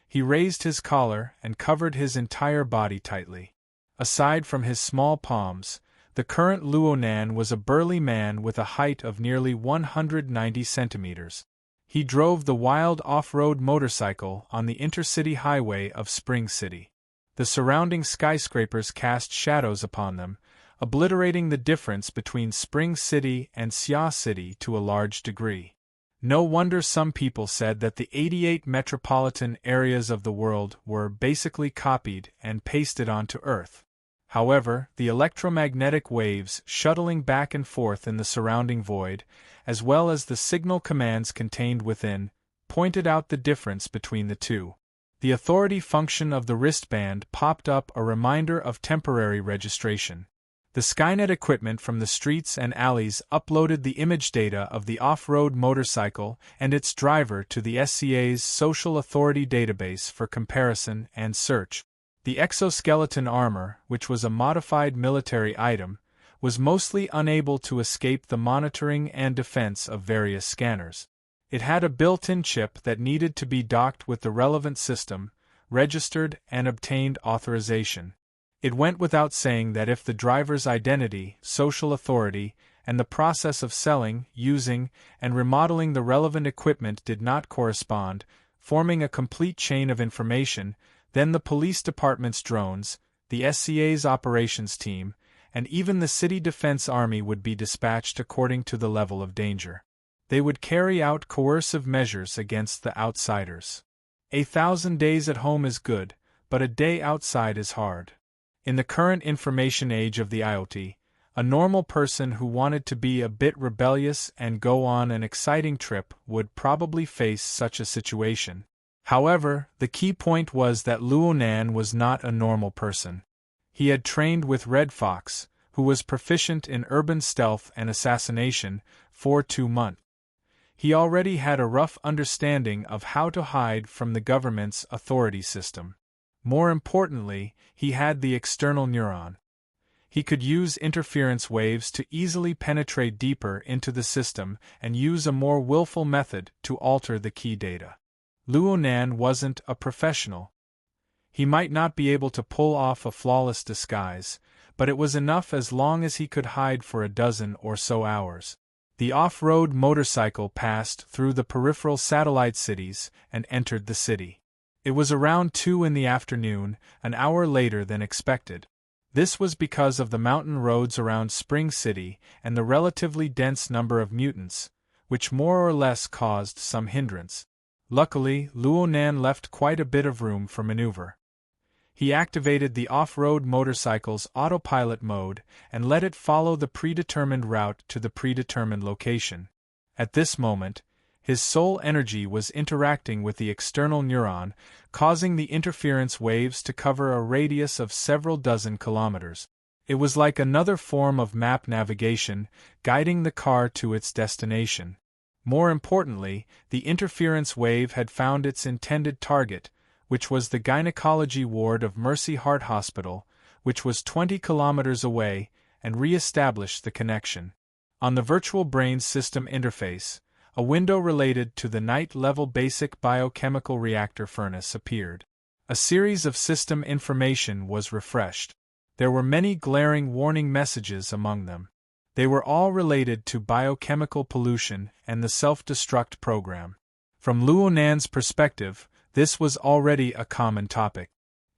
He raised his collar and covered his entire body tightly. Aside from his small palms, the current Luonan was a burly man with a height of nearly 190 centimeters. He drove the wild off-road motorcycle on the intercity highway of Spring City. The surrounding skyscrapers cast shadows upon them, obliterating the difference between Spring City and Xia City to a large degree. No wonder some people said that the 88 metropolitan areas of the world were basically copied and pasted onto Earth. However, the electromagnetic waves shuttling back and forth in the surrounding void, as well as the signal commands contained within, pointed out the difference between the two. The authority function of the wristband popped up a reminder of temporary registration. The Skynet equipment from the streets and alleys uploaded the image data of the off-road motorcycle and its driver to the SCA's Social Authority database for comparison and search. The exoskeleton armor, which was a modified military item, was mostly unable to escape the monitoring and defense of various scanners. It had a built-in chip that needed to be docked with the relevant system, registered, and obtained authorization. It went without saying that if the driver's identity, social authority, and the process of selling, using, and remodeling the relevant equipment did not correspond, forming a complete chain of information, then the police department's drones, the SCA's operations team, and even the city defense army would be dispatched according to the level of danger. They would carry out coercive measures against the outsiders. 1,000 days at home is good, but a day outside is hard. In the current information age of the IoT, a normal person who wanted to be a bit rebellious and go on an exciting trip would probably face such a situation. However, the key point was that Luonan was not a normal person. He had trained with Red Fox, who was proficient in urban stealth and assassination, for 2 months. He already had a rough understanding of how to hide from the government's authority system. More importantly, he had the external neuron. He could use interference waves to easily penetrate deeper into the system and use a more willful method to alter the key data. Luonan wasn't a professional. He might not be able to pull off a flawless disguise, but it was enough as long as he could hide for a dozen or so hours. The off-road motorcycle passed through the peripheral satellite cities and entered the city. It was around 2 in the afternoon, an hour later than expected. This was because of the mountain roads around Spring City and the relatively dense number of mutants, which more or less caused some hindrance. Luckily, Luo Nan left quite a bit of room for maneuver. He activated the off-road motorcycle's autopilot mode and let it follow the predetermined route to the predetermined location. At this moment, his soul energy was interacting with the external neuron, causing the interference waves to cover a radius of several dozen kilometers. It was like another form of map navigation, guiding the car to its destination. More importantly, the interference wave had found its intended target, which was the gynecology ward of Mercy Heart Hospital, which was 20 kilometers away, and re-established the connection. On the virtual brain system interface, a window related to the night-level basic biochemical reactor furnace appeared. A series of system information was refreshed. There were many glaring warning messages among them. They were all related to biochemical pollution and the self-destruct program. From Luo Nan's perspective, this was already a common topic.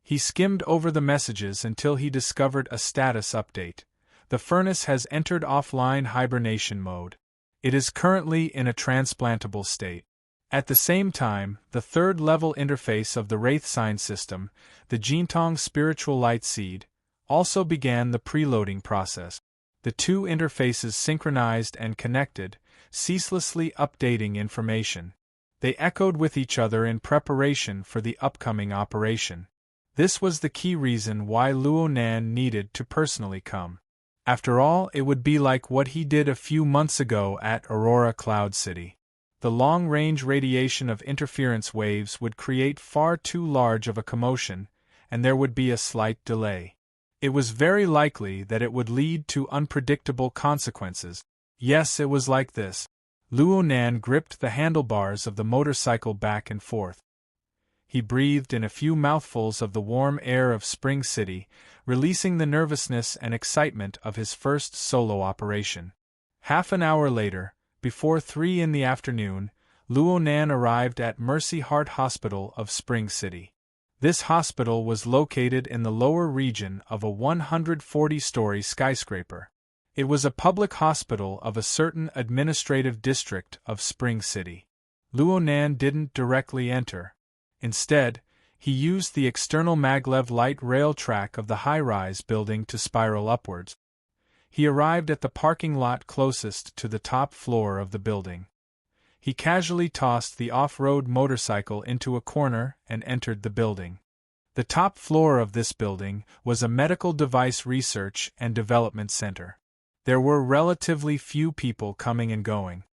He skimmed over the messages until he discovered a status update. The furnace has entered offline hibernation mode. It is currently in a transplantable state. At the same time, the third-level interface of the Wraith Sign system, the Jintong Spiritual Light Seed, also began the preloading process. The two interfaces synchronized and connected, ceaselessly updating information. They echoed with each other in preparation for the upcoming operation. This was the key reason why Luo Nan needed to personally come. After all, it would be like what he did a few months ago at Aurora Cloud City. The long-range radiation of interference waves would create far too large of a commotion, and there would be a slight delay. It was very likely that it would lead to unpredictable consequences. Yes, it was like this. Luo Nan gripped the handlebars of the motorcycle back and forth. He breathed in a few mouthfuls of the warm air of Spring City, releasing the nervousness and excitement of his first solo operation. Half an hour later, before 3 in the afternoon, Luo Nan arrived at Mercy Heart Hospital of Spring City. This hospital was located in the lower region of a 140-story skyscraper. It was a public hospital of a certain administrative district of Spring City. Luo Nan didn't directly enter. Instead, he used the external maglev light rail track of the high-rise building to spiral upwards. He arrived at the parking lot closest to the top floor of the building. He casually tossed the off-road motorcycle into a corner and entered the building. The top floor of this building was a medical device research and development center. There were relatively few people coming and going.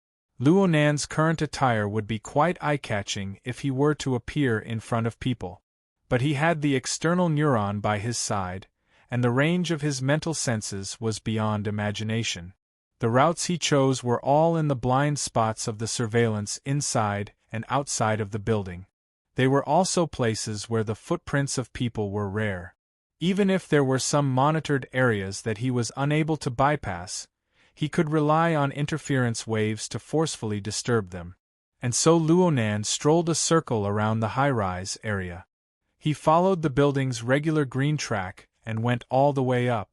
Luo Nan's current attire would be quite eye-catching if he were to appear in front of people. But he had the external neuron by his side, and the range of his mental senses was beyond imagination. The routes he chose were all in the blind spots of the surveillance inside and outside of the building. They were also places where the footprints of people were rare. Even if there were some monitored areas that he was unable to bypass, he could rely on interference waves to forcefully disturb them. And so Luo Nan strolled a circle around the high-rise area. He followed the building's regular green track and went all the way up.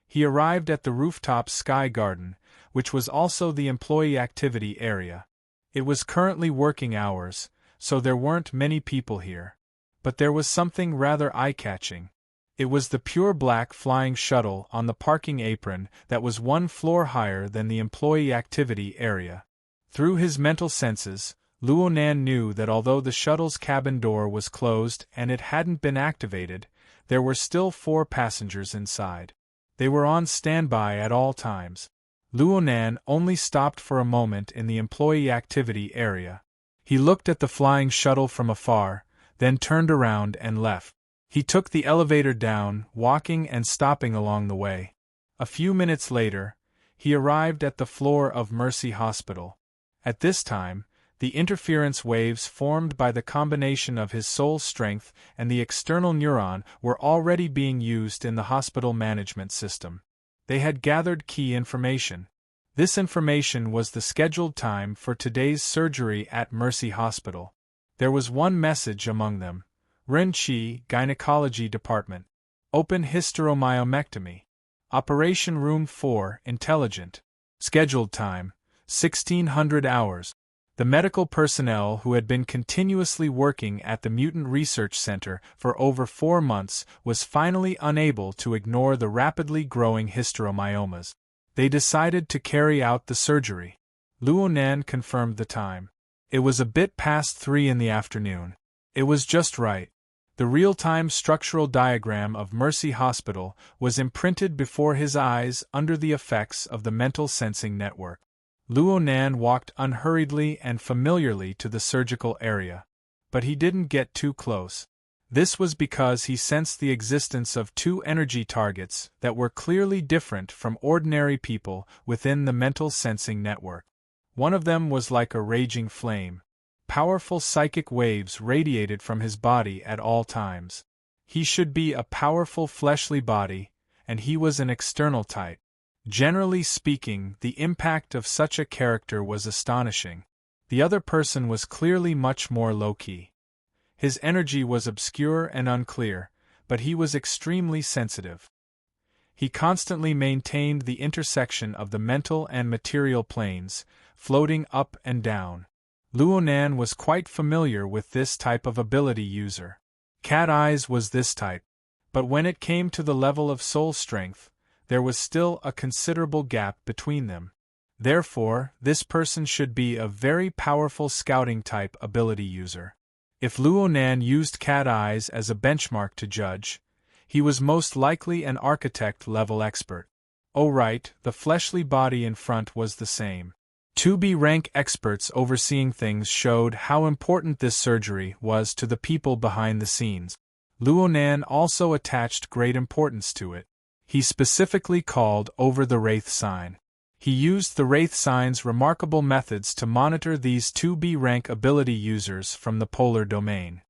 He arrived at the rooftop sky garden, which was also the employee activity area. It was currently working hours, so there weren't many people here. But there was something rather eye-catching. It was the pure black flying shuttle on the parking apron that was one floor higher than the employee activity area. Through his mental senses, Luo Nan knew that although the shuttle's cabin door was closed and it hadn't been activated, there were still 4 passengers inside. They were on standby at all times. Luo Nan only stopped for a moment in the employee activity area. He looked at the flying shuttle from afar, then turned around and left. He took the elevator down, walking and stopping along the way. A few minutes later, he arrived at the floor of Mercy Hospital. At this time, the interference waves formed by the combination of his soul strength and the external neuron were already being used in the hospital management system. They had gathered key information. This information was the scheduled time for today's surgery at Mercy Hospital. There was one message among them. Ren Chi, Gynecology Department. Open hysteromyomectomy. Operation Room 4, intelligent. Scheduled time, 1600 hours. The medical personnel who had been continuously working at the Mutant Research Center for over 4 months was finally unable to ignore the rapidly growing hysteromyomas. They decided to carry out the surgery. Luonan confirmed the time. It was a bit past 3 in the afternoon. It was just right. The real-time structural diagram of Mercy Hospital was imprinted before his eyes under the effects of the mental sensing network. Luonan walked unhurriedly and familiarly to the surgical area. But he didn't get too close. This was because he sensed the existence of 2 energy targets that were clearly different from ordinary people within the mental sensing network. One of them was like a raging flame. Powerful psychic waves radiated from his body at all times. He should be a powerful fleshly body, and he was an external type. Generally speaking, the impact of such a character was astonishing. The other person was clearly much more low-key. His energy was obscure and unclear, but he was extremely sensitive. He constantly maintained the intersection of the mental and material planes, floating up and down. Luonan was quite familiar with this type of ability user. Cat Eyes was this type. But when it came to the level of soul strength, there was still a considerable gap between them. Therefore, this person should be a very powerful scouting type ability user. If Luonan used Cat Eyes as a benchmark to judge, he was most likely an architect-level expert. Oh right, the fleshly body in front was the same. 2B rank experts overseeing things showed how important this surgery was to the people behind the scenes. Luonan also attached great importance to it. He specifically called over the Wraith sign. He used the Wraith sign's remarkable methods to monitor these 2B rank ability users from the polar domain.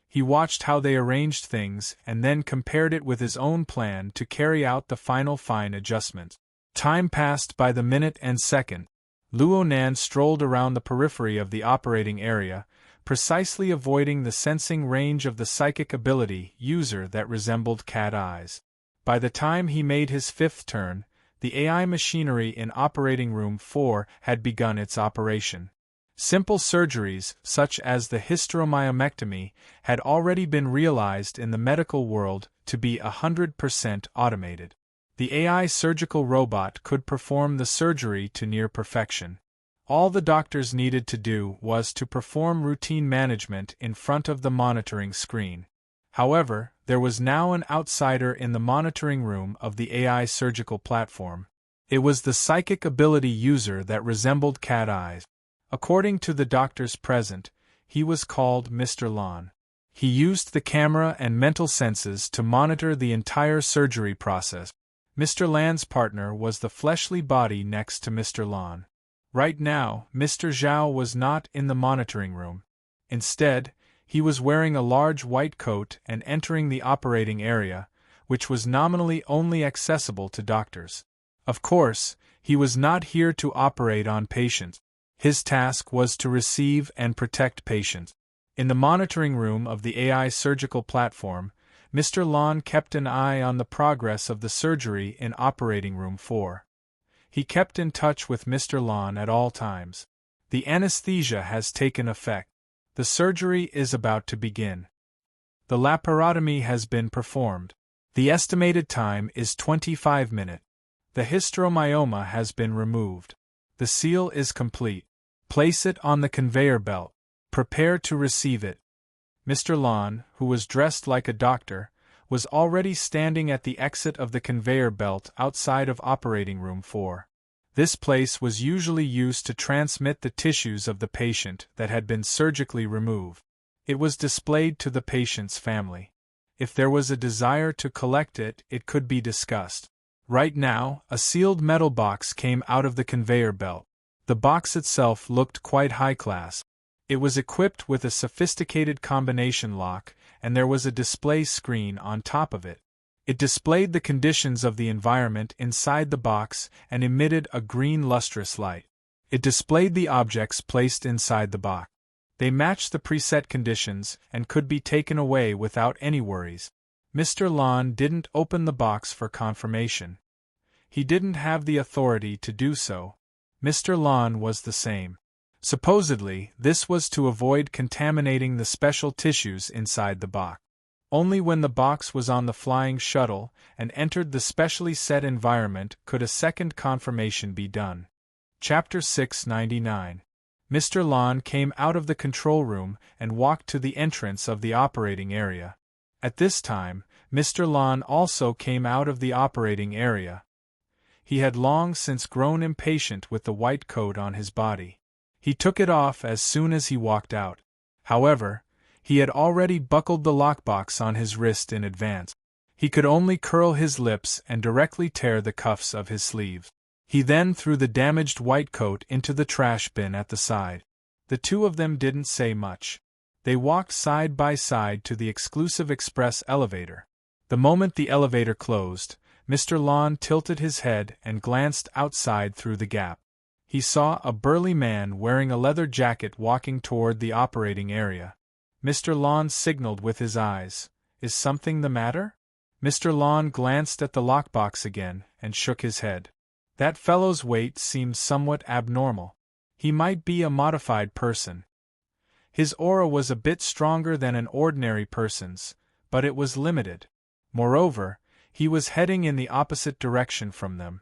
He watched how they arranged things and then compared it with his own plan to carry out the final fine adjustment. Time passed by the minute and second. Luonan strolled around the periphery of the operating area, precisely avoiding the sensing range of the psychic ability user that resembled Cat Eyes. By the time he made his 5th turn, the AI machinery in Operating Room 4 had begun its operation. Simple surgeries, such as the hysteromyomectomy, had already been realized in the medical world to be 100% automated. The AI surgical robot could perform the surgery to near perfection. All the doctors needed to do was to perform routine management in front of the monitoring screen. However, there was now an outsider in the monitoring room of the AI surgical platform. It was the psychic ability user that resembled Cat Eyes. According to the doctors present, he was called Mr. Lon. He used the camera and mental senses to monitor the entire surgery process. Mr. Lan's partner was the fleshly body next to Mr. Lon. Right now, Mr. Zhao was not in the monitoring room. Instead, he was wearing a large white coat and entering the operating area, which was nominally only accessible to doctors. Of course, he was not here to operate on patients. His task was to receive and protect patients. In the monitoring room of the AI surgical platform, Mr. Lon kept an eye on the progress of the surgery in Operating Room 4. He kept in touch with Mr. Lon at all times. The anesthesia has taken effect. The surgery is about to begin. The laparotomy has been performed. The estimated time is 25 minutes. The hysteromyoma has been removed. The seal is complete. Place it on the conveyor belt. Prepare to receive it. Mr. Lon, who was dressed like a doctor, was already standing at the exit of the conveyor belt outside of Operating Room 4. This place was usually used to transmit the tissues of the patient that had been surgically removed. It was displayed to the patient's family. If there was a desire to collect it, it could be discussed. Right now, a sealed metal box came out of the conveyor belt. The box itself looked quite high-class. It was equipped with a sophisticated combination lock, and there was a display screen on top of it. It displayed the conditions of the environment inside the box and emitted a green lustrous light. It displayed the objects placed inside the box. They matched the preset conditions and could be taken away without any worries. Mr. Lon didn't open the box for confirmation. He didn't have the authority to do so. Mr. Lon was the same. Supposedly, this was to avoid contaminating the special tissues inside the box. Only when the box was on the flying shuttle and entered the specially set environment could a second confirmation be done. Chapter 699. Mr. Lon came out of the control room and walked to the entrance of the operating area. At this time, Mr. Lon also came out of the operating area. He had long since grown impatient with the white coat on his body. He took it off as soon as he walked out. However, he had already buckled the lockbox on his wrist in advance. He could only curl his lips and directly tear the cuffs of his sleeves. He then threw the damaged white coat into the trash bin at the side. The two of them didn't say much. They walked side by side to the exclusive express elevator. The moment the elevator closed, Mr. Lon tilted his head and glanced outside through the gap. He saw a burly man wearing a leather jacket walking toward the operating area. Mr. Lon signaled with his eyes, "Is something the matter?" Mr. Lon glanced at the lockbox again and shook his head. That fellow's weight seemed somewhat abnormal. He might be a modified person. His aura was a bit stronger than an ordinary person's, but it was limited. Moreover, he was heading in the opposite direction from them.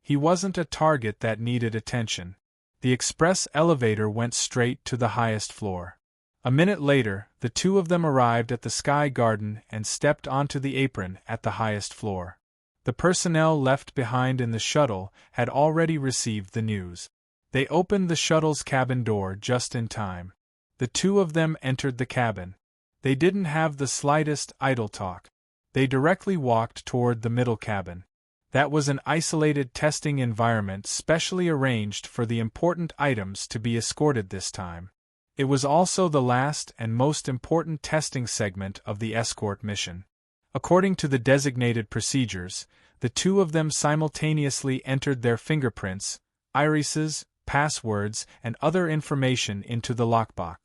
He wasn't a target that needed attention. The express elevator went straight to the highest floor. A minute later, the two of them arrived at the Sky Garden and stepped onto the apron at the highest floor. The personnel left behind in the shuttle had already received the news. They opened the shuttle's cabin door just in time. The two of them entered the cabin. They didn't have the slightest idle talk. They directly walked toward the middle cabin. That was an isolated testing environment specially arranged for the important items to be escorted this time. It was also the last and most important testing segment of the escort mission. According to the designated procedures, the two of them simultaneously entered their fingerprints, irises, passwords, and other information into the lockbox.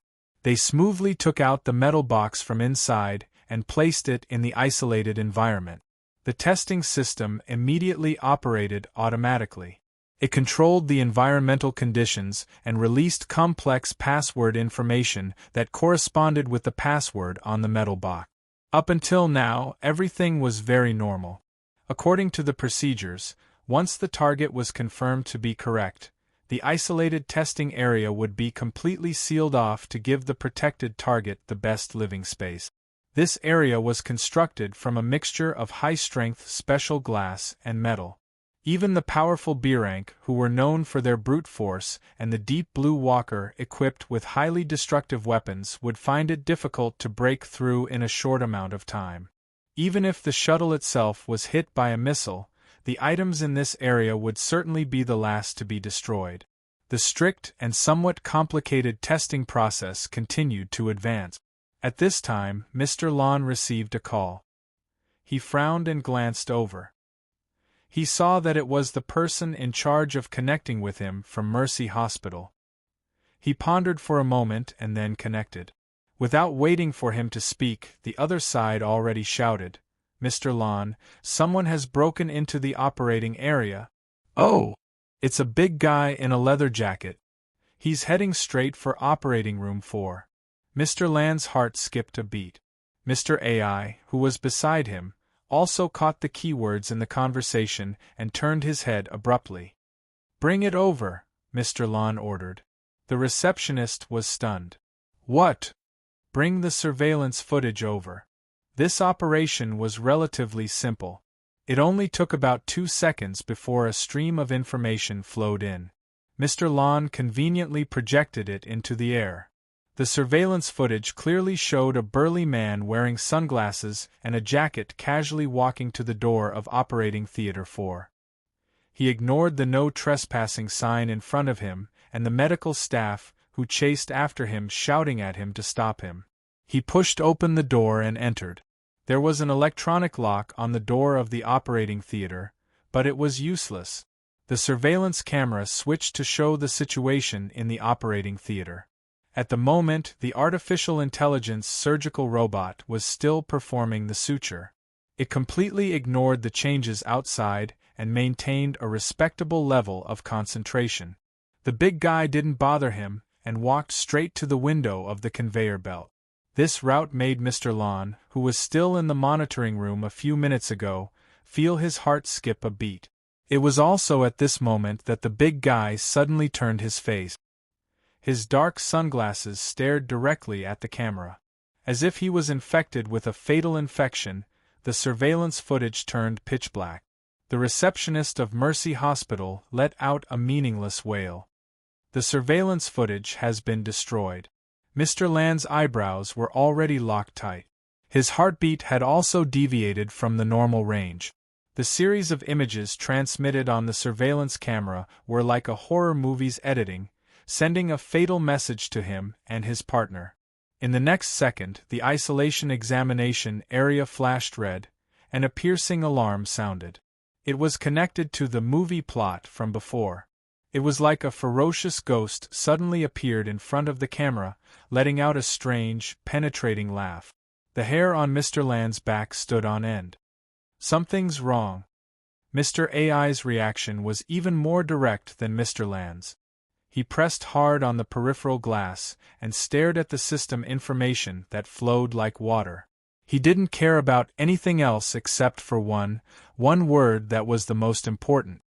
They smoothly took out the metal box from inside and placed it in the isolated environment. The testing system immediately operated automatically. It controlled the environmental conditions and released complex password information that corresponded with the password on the metal box. Up until now, everything was very normal. According to the procedures, once the target was confirmed to be correct, the isolated testing area would be completely sealed off to give the protected target the best living space. This area was constructed from a mixture of high-strength special glass and metal. Even the powerful B-rank, who were known for their brute force, and the Deep Blue Walker equipped with highly destructive weapons would find it difficult to break through in a short amount of time. Even if the shuttle itself was hit by a missile, the items in this area would certainly be the last to be destroyed. The strict and somewhat complicated testing process continued to advance. At this time, Mr. Lon received a call. He frowned and glanced over. He saw that it was the person in charge of connecting with him from Mercy Hospital. He pondered for a moment and then connected. Without waiting for him to speak, the other side already shouted, "Mr. Lon, someone has broken into the operating area." "Oh! It's a big guy in a leather jacket. He's heading straight for operating room 4. Mr. Lan's heart skipped a beat. Mr. AI, who was beside him, also caught the keywords in the conversation and turned his head abruptly. "Bring it over," Mr. Lon ordered. The receptionist was stunned. "What?" "Bring the surveillance footage over." This operation was relatively simple. It only took about 2 seconds before a stream of information flowed in. Mr. Lon conveniently projected it into the air. The surveillance footage clearly showed a burly man wearing sunglasses and a jacket casually walking to the door of Operating Theater 4. He ignored the no trespassing sign in front of him and the medical staff, who chased after him shouting at him to stop him. He pushed open the door and entered. There was an electronic lock on the door of the operating theater, but it was useless. The surveillance camera switched to show the situation in the operating theater. At the moment, the artificial intelligence surgical robot was still performing the suture. It completely ignored the changes outside and maintained a respectable level of concentration. The big guy didn't bother him and walked straight to the window of the conveyor belt. This route made Mr. Lon, who was still in the monitoring room a few minutes ago, feel his heart skip a beat. It was also at this moment that the big guy suddenly turned his face. His dark sunglasses stared directly at the camera. As if he was infected with a fatal infection, the surveillance footage turned pitch black. The receptionist of Mercy Hospital let out a meaningless wail. The surveillance footage has been destroyed. Mr. Land's eyebrows were already locked tight. His heartbeat had also deviated from the normal range. The series of images transmitted on the surveillance camera were like a horror movie's editing, sending a fatal message to him and his partner. In the next second, the isolation examination area flashed red, and a piercing alarm sounded. It was connected to the movie plot from before. It was like a ferocious ghost suddenly appeared in front of the camera, letting out a strange, penetrating laugh. The hair on Mr. Land's back stood on end. Something's wrong. Mr. AI's reaction was even more direct than Mr. Land's. He pressed hard on the peripheral glass and stared at the system information that flowed like water. He didn't care about anything else except for one word that was the most important.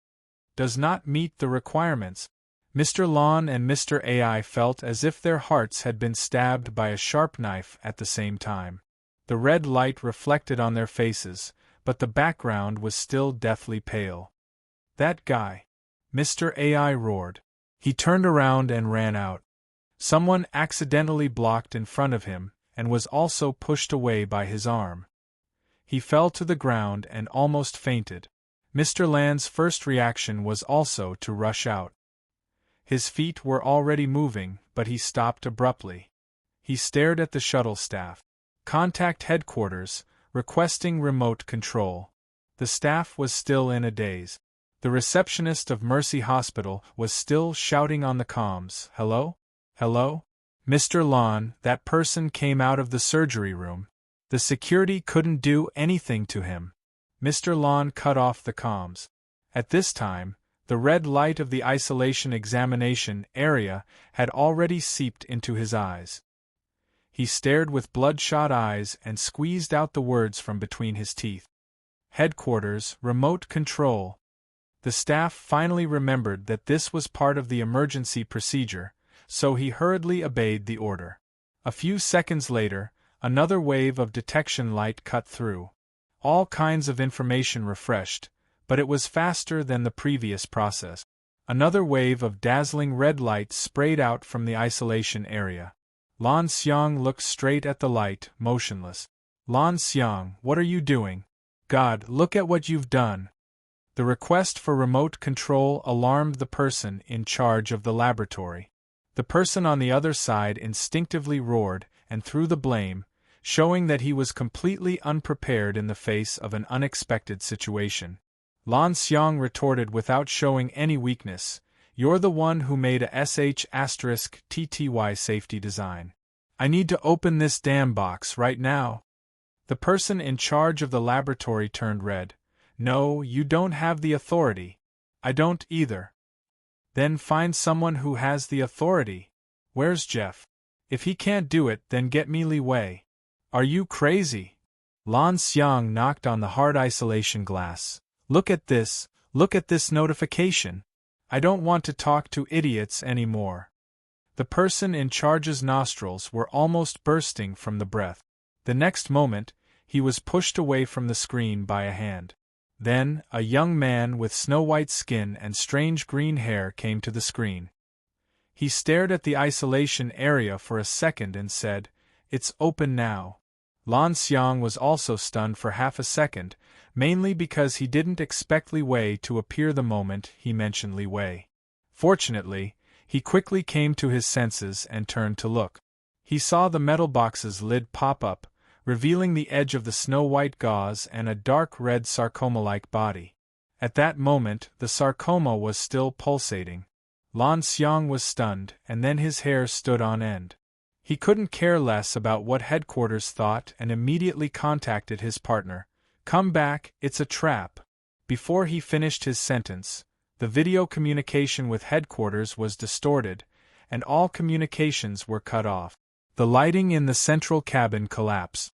Does not meet the requirements. Mr. Lon and Mr. AI felt as if their hearts had been stabbed by a sharp knife at the same time. The red light reflected on their faces, but the background was still deathly pale. That guy! Mr. AI roared. He turned around and ran out. Someone accidentally blocked in front of him, and was also pushed away by his arm. He fell to the ground and almost fainted. Mr. Land's first reaction was also to rush out. His feet were already moving, but he stopped abruptly. He stared at the shuttle staff. Contact headquarters, requesting remote control. The staff was still in a daze. The receptionist of Mercy Hospital was still shouting on the comms, "Hello? Hello? Mr. Lon, that person came out of the surgery room. The security couldn't do anything to him." Mr. Lon cut off the comms. At this time, the red light of the isolation examination area had already seeped into his eyes. He stared with bloodshot eyes and squeezed out the words from between his teeth. Headquarters, remote control. The staff finally remembered that this was part of the emergency procedure, so he hurriedly obeyed the order. A few seconds later, another wave of detection light cut through. All kinds of information refreshed, but it was faster than the previous process. Another wave of dazzling red light sprayed out from the isolation area. Lan Xiang looked straight at the light, motionless. "Lan Xiang, what are you doing? God, look at what you've done." The request for remote control alarmed the person in charge of the laboratory. The person on the other side instinctively roared and threw the blame, showing that he was completely unprepared in the face of an unexpected situation. Lan Xiang retorted without showing any weakness, "You're the one who made a sh*TTY safety design. I need to open this damn box right now." The person in charge of the laboratory turned red. "No, you don't have the authority. I don't either." "Then find someone who has the authority. Where's Jeff? If he can't do it, then get me Li Wei." "Are you crazy?" Lan Xiang knocked on the hard isolation glass. Look at this notification. I don't want to talk to idiots anymore." The person in charge's nostrils were almost bursting from the breath. The next moment, he was pushed away from the screen by a hand. Then, a young man with snow-white skin and strange green hair came to the screen. He stared at the isolation area for a second and said, "It's open now." Lan Xiang was also stunned for half a second, mainly because he didn't expect Li Wei to appear the moment he mentioned Li Wei. Fortunately, he quickly came to his senses and turned to look. He saw the metal box's lid pop up, revealing the edge of the snow-white gauze and a dark red sarcoma-like body. At that moment, the sarcoma was still pulsating. Lan Xiang was stunned, and then his hair stood on end. He couldn't care less about what headquarters thought and immediately contacted his partner, Come back, it's a trap." Before he finished his sentence, the video communication with headquarters was distorted, and all communications were cut off. The lighting in the central cabin collapsed.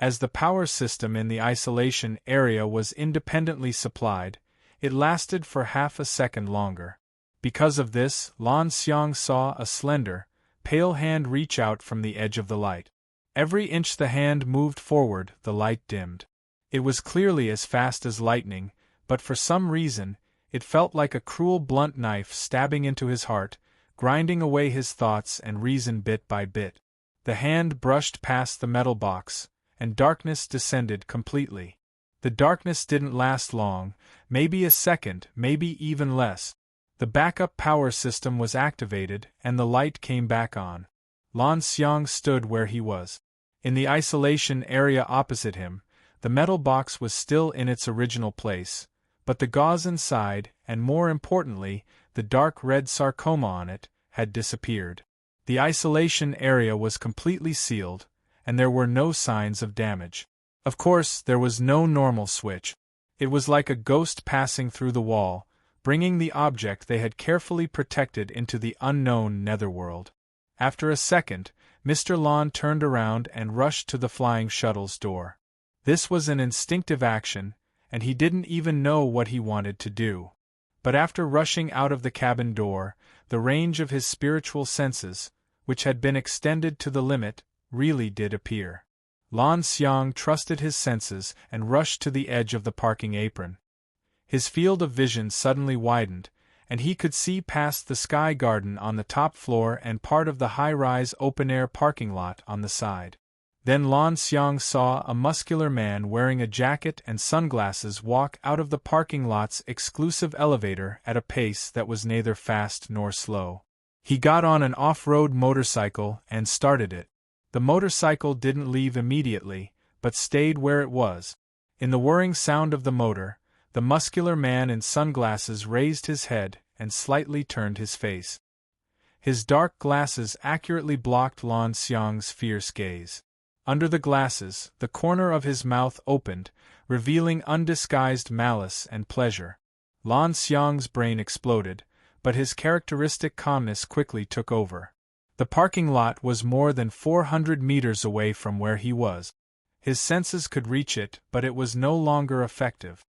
As the power system in the isolation area was independently supplied, it lasted for half a second longer. Because of this, Lan Xiang saw a slender, pale hand reach out from the edge of the light. Every inch the hand moved forward, the light dimmed. It was clearly as fast as lightning, but for some reason, it felt like a cruel blunt knife stabbing into his heart, grinding away his thoughts and reason bit by bit. The hand brushed past the metal box, and darkness descended completely. The darkness didn't last long, maybe a second, maybe even less. The backup power system was activated, and the light came back on. Lan Xiang stood where he was. In the isolation area opposite him, the metal box was still in its original place, but the gauze inside, and more importantly, the dark red sarcoma on it, had disappeared. The isolation area was completely sealed, and there were no signs of damage. Of course, there was no normal switch. It was like a ghost passing through the wall, bringing the object they had carefully protected into the unknown netherworld. After a second, Mr. Lan turned around and rushed to the flying shuttle's door. This was an instinctive action, and he didn't even know what he wanted to do. But after rushing out of the cabin door, the range of his spiritual senses, which had been extended to the limit, really did appear. Lan Xiang trusted his senses and rushed to the edge of the parking apron. His field of vision suddenly widened, and he could see past the sky garden on the top floor and part of the high-rise open-air parking lot on the side. Then Lan Xiang saw a muscular man wearing a jacket and sunglasses walk out of the parking lot's exclusive elevator at a pace that was neither fast nor slow. He got on an off-road motorcycle and started it. The motorcycle didn't leave immediately, but stayed where it was. In the whirring sound of the motor, the muscular man in sunglasses raised his head and slightly turned his face. His dark glasses accurately blocked Lan Xiang's fierce gaze. Under the glasses, the corner of his mouth opened, revealing undisguised malice and pleasure. Lan Xiang's brain exploded, but his characteristic calmness quickly took over. The parking lot was more than 400 meters away from where he was. His senses could reach it, but it was no longer effective.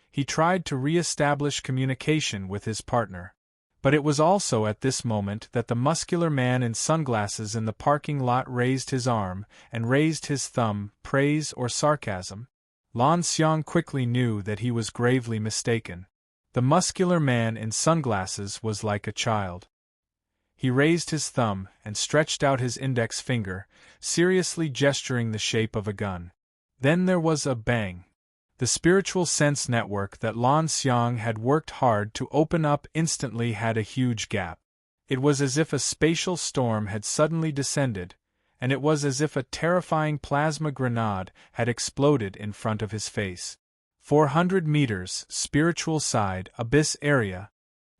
He tried to re-establish communication with his partner. But it was also at this moment that the muscular man in sunglasses in the parking lot raised his arm and raised his thumb, praise or sarcasm. Lan Xiang quickly knew that he was gravely mistaken. The muscular man in sunglasses was like a child. He raised his thumb and stretched out his index finger, seriously gesturing the shape of a gun. Then there was a bang. The spiritual sense network that Lan Xiang had worked hard to open up instantly had a huge gap. It was as if a spatial storm had suddenly descended, and it was as if a terrifying plasma grenade had exploded in front of his face. 400 meters, spiritual side, abyss area.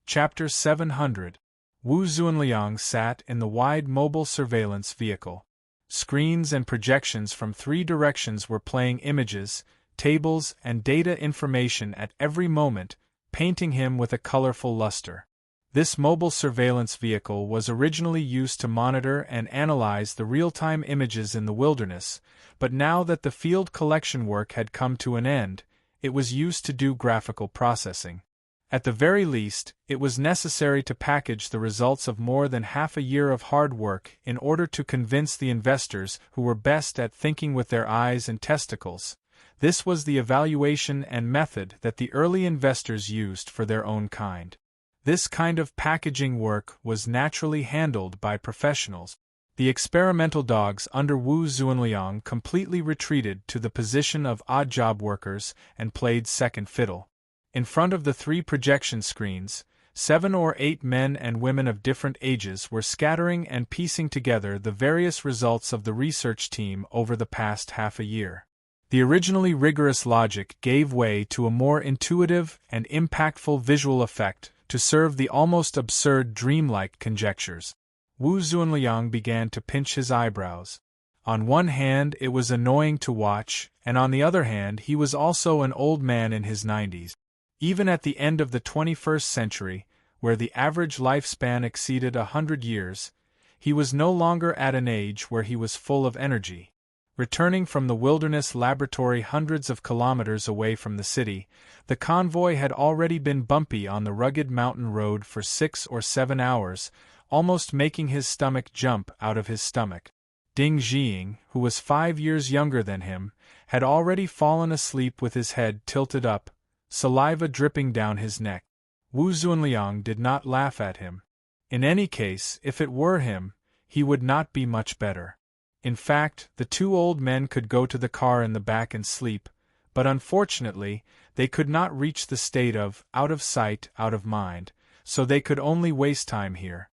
Chapter 700. Wu Zunliang sat in the wide mobile surveillance vehicle. Screens and projections from 3 directions were playing images, tables, and data information at every moment, painting him with a colorful luster. This mobile surveillance vehicle was originally used to monitor and analyze the real-time images in the wilderness, but now that the field collection work had come to an end, it was used to do graphical processing. At the very least, it was necessary to package the results of more than half a year of hard work in order to convince the investors who were best at thinking with their eyes and testicles. This was the evaluation and method that the early investors used for their own kind. This kind of packaging work was naturally handled by professionals. The experimental dogs under Wu Zunliang completely retreated to the position of odd job workers and played second fiddle. In front of the 3 projection screens, 7 or 8 men and women of different ages were scattering and piecing together the various results of the research team over the past half a year. The originally rigorous logic gave way to a more intuitive and impactful visual effect to serve the almost absurd dreamlike conjectures. Wu Zunliang began to pinch his eyebrows. On one hand, it was annoying to watch, and on the other hand, he was also an old man in his 90s. Even at the end of the 21st century, where the average lifespan exceeded 100 years, he was no longer at an age where he was full of energy. Returning from the wilderness laboratory hundreds of kilometers away from the city, the convoy had already been bumpy on the rugged mountain road for 6 or 7 hours, almost making his stomach jump out of his stomach. Ding Jiying, who was 5 years younger than him, had already fallen asleep with his head tilted up, saliva dripping down his neck. Wu Zunliang did not laugh at him. In any case, if it were him, he would not be much better. In fact, the two old men could go to the car in the back and sleep, but unfortunately, they could not reach the state of out of sight, out of mind, so they could only waste time here.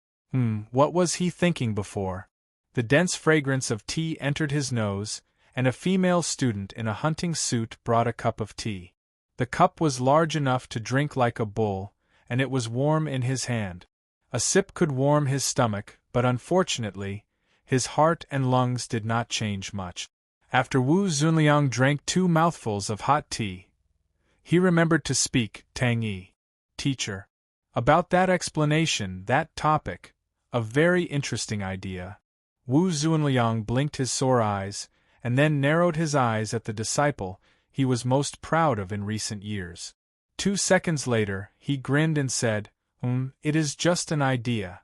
What was he thinking before? The dense fragrance of tea entered his nose, and a female student in a hunting suit brought a cup of tea. The cup was large enough to drink like a bull, and it was warm in his hand. A sip could warm his stomach, but unfortunately, his heart and lungs did not change much. After Wu Zunliang drank 2 mouthfuls of hot tea, he remembered to speak, Tang Yi. Teacher. About that explanation, that topic. A very interesting idea. Wu Zunliang blinked his sore eyes, and then narrowed his eyes at the disciple he was most proud of in recent years. 2 seconds later, he grinned and said, it is just an idea.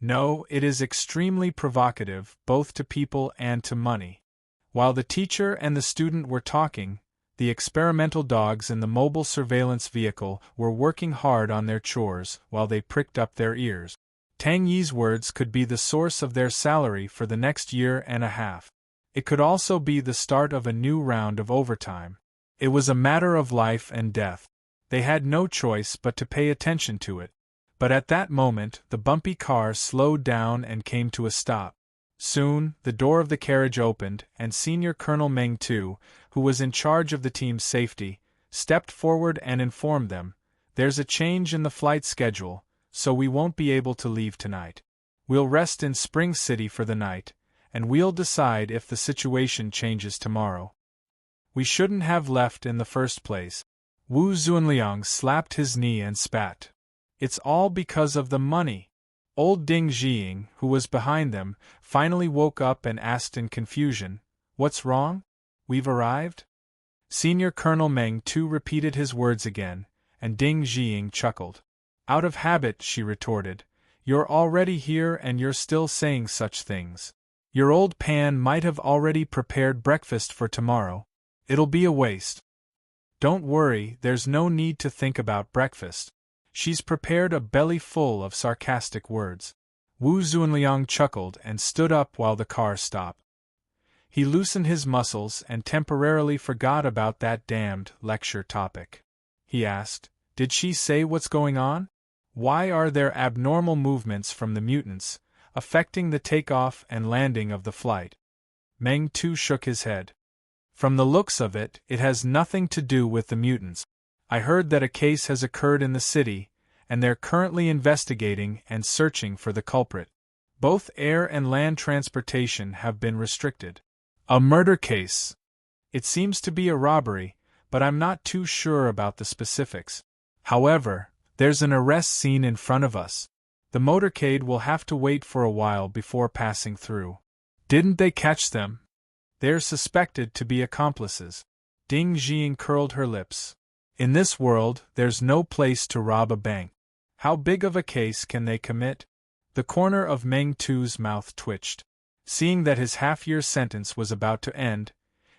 No, it is extremely provocative, both to people and to money. While the teacher and the student were talking, the experimental dogs in the mobile surveillance vehicle were working hard on their chores while they pricked up their ears. Tang Yi's words could be the source of their salary for the next year and a half. It could also be the start of a new round of overtime. It was a matter of life and death. They had no choice but to pay attention to it. But at that moment, the bumpy car slowed down and came to a stop. Soon, the door of the carriage opened, and Senior Colonel Meng Tu, who was in charge of the team's safety, stepped forward and informed them, "There's a change in the flight schedule, so we won't be able to leave tonight. We'll rest in Spring City for the night, and we'll decide if the situation changes tomorrow. We shouldn't have left in the first place." Wu Zunliang slapped his knee and spat. "It's all because of the money." Old Ding Jiying, who was behind them, finally woke up and asked in confusion, "What's wrong? We've arrived?" Senior Colonel Meng Tu repeated his words again, and Ding Jiying chuckled. "Out of habit," she retorted. "You're already here and you're still saying such things. Your old Pan might have already prepared breakfast for tomorrow. It'll be a waste." "Don't worry, there's no need to think about breakfast. She's prepared a belly full of sarcastic words." Wu Zunliang chuckled and stood up while the car stopped. He loosened his muscles and temporarily forgot about that damned lecture topic. He asked, "Did she say what's going on? Why are there abnormal movements from the mutants, affecting the takeoff and landing of the flight?" Meng Tu shook his head. "From the looks of it, it has nothing to do with the mutants. I heard that a case has occurred in the city, and they're currently investigating and searching for the culprit. Both air and land transportation have been restricted." "A murder case." "It seems to be a robbery, but I'm not too sure about the specifics. However, there's an arrest scene in front of us. The motorcade will have to wait for a while before passing through." "Didn't they catch them?" "They're suspected to be accomplices." Ding Jiying curled her lips. "In this world, there's no place to rob a bank. How big of a case can they commit?" The corner of Meng Tu's mouth twitched. Seeing that his half-year sentence was about to end,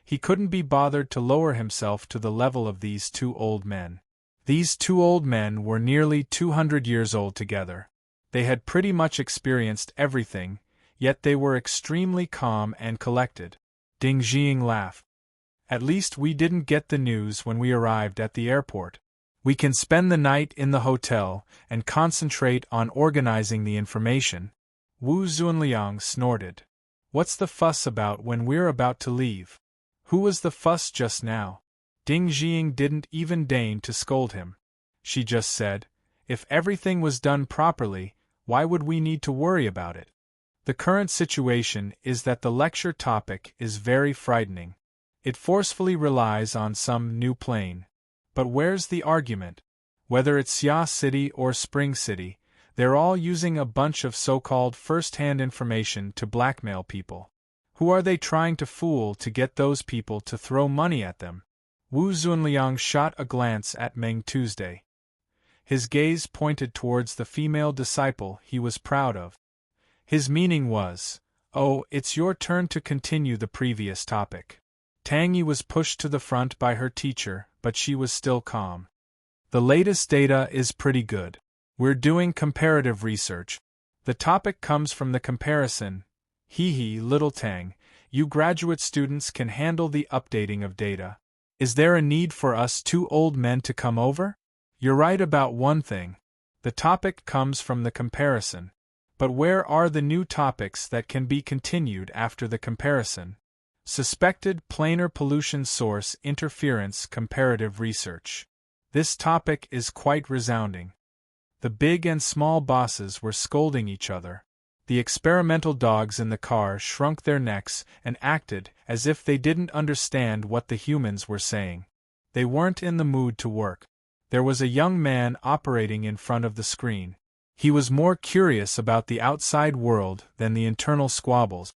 he couldn't be bothered to lower himself to the level of these two old men. These two old men were nearly 200 years old together. They had pretty much experienced everything, yet they were extremely calm and collected. Ding Jiying laughed. "At least we didn't get the news when we arrived at the airport. We can spend the night in the hotel and concentrate on organizing the information." Wu Zunliang snorted. "What's the fuss about when we're about to leave?" "Who was the fuss just now?" Ding Jiying didn't even deign to scold him. She just said, "If everything was done properly, why would we need to worry about it?" The current situation is that the lecture topic is very frightening. It forcefully relies on some new plane. But where's the argument? Whether it's Xia City or Spring City, they're all using a bunch of so-called first-hand information to blackmail people. Who are they trying to fool to get those people to throw money at them? Wu Zunliang shot a glance at Meng Tuesday. His gaze pointed towards the female disciple he was proud of. His meaning was, "Oh, it's your turn to continue the previous topic." Tang Yi was pushed to the front by her teacher, but she was still calm. "The latest data is pretty good. We're doing comparative research. The topic comes from the comparison. Hee, little Tang, you graduate students can handle the updating of data. Is there a need for us two old men to come over? You're right about one thing. The topic comes from the comparison. But where are the new topics that can be continued after the comparison? Suspected planar pollution source interference comparative research. This topic is quite resounding." The big and small bosses were scolding each other. The experimental dogs in the car shrunk their necks and acted as if they didn't understand what the humans were saying. They weren't in the mood to work. There was a young man operating in front of the screen. He was more curious about the outside world than the internal squabbles.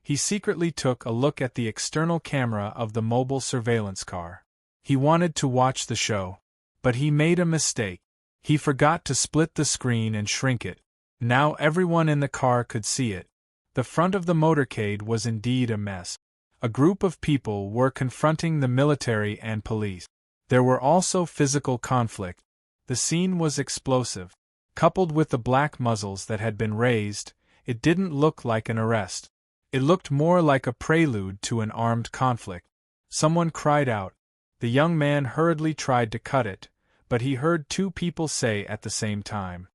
He secretly took a look at the external camera of the mobile surveillance car. He wanted to watch the show. But he made a mistake. He forgot to split the screen and shrink it. Now everyone in the car could see it. The front of the motorcade was indeed a mess. A group of people were confronting the military and police. There were also physical conflict. The scene was explosive. Coupled with the black muzzles that had been raised, it didn't look like an arrest. It looked more like a prelude to an armed conflict. Someone cried out. The young man hurriedly tried to cut it, but he heard two people say at the same time,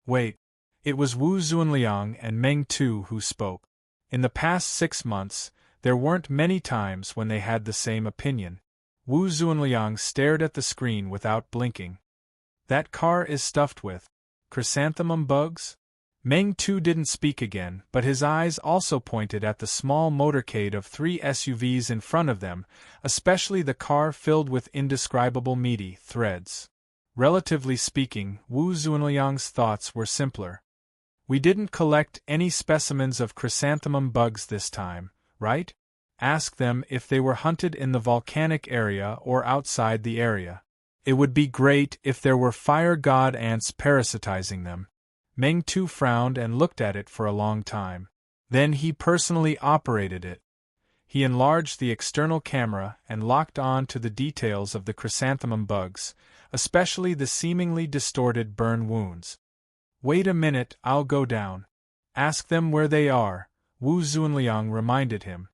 "Wait." It was Wu Zunliang and Meng Tu who spoke. In the past 6 months, there weren't many times when they had the same opinion. Wu Zunliang stared at the screen without blinking. "That car is stuffed with chrysanthemum bugs?" Meng Tu didn't speak again, but his eyes also pointed at the small motorcade of 3 SUVs in front of them, especially the car filled with indescribable meaty threads. Relatively speaking, Wu Zunliang's thoughts were simpler. "We didn't collect any specimens of chrysanthemum bugs this time, right? Ask them if they were hunted in the volcanic area or outside the area. It would be great if there were fire god ants parasitizing them." Meng Tu frowned and looked at it for a long time. Then he personally operated it. He enlarged the external camera and locked on to the details of the chrysanthemum bugs, especially the seemingly distorted burn wounds. "Wait a minute, I'll go down. Ask them where they are," Wu Zunliang reminded him.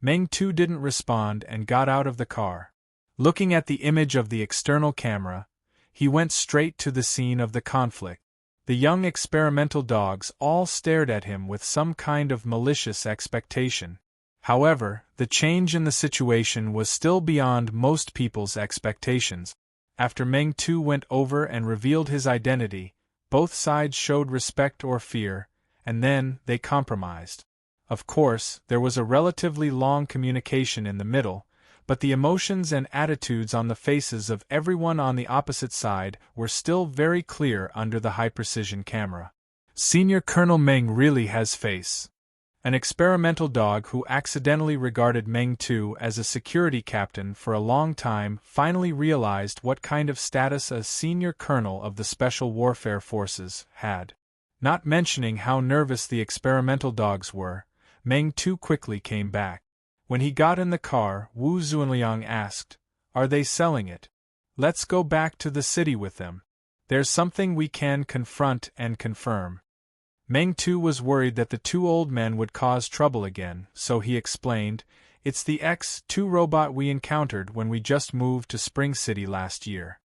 Meng Tu didn't respond and got out of the car. Looking at the image of the external camera, he went straight to the scene of the conflict. The young experimental dogs all stared at him with some kind of malicious expectation. However, the change in the situation was still beyond most people's expectations. After Meng Tu went over and revealed his identity, both sides showed respect or fear, and then they compromised. Of course, there was a relatively long communication in the middle, but the emotions and attitudes on the faces of everyone on the opposite side were still very clear under the high-precision camera. Senior Colonel Meng really has face. An experimental dog who accidentally regarded Meng Tu as a security captain for a long time finally realized what kind of status a senior colonel of the Special Warfare Forces had. Not mentioning how nervous the experimental dogs were, Meng Tu quickly came back. When he got in the car, Wu Zunliang asked, "Are they selling it? Let's go back to the city with them. There's something we can confront and confirm." Meng Tu was worried that the two old men would cause trouble again, so he explained, "It's the X-2 robot we encountered when we just moved to Spring City last year.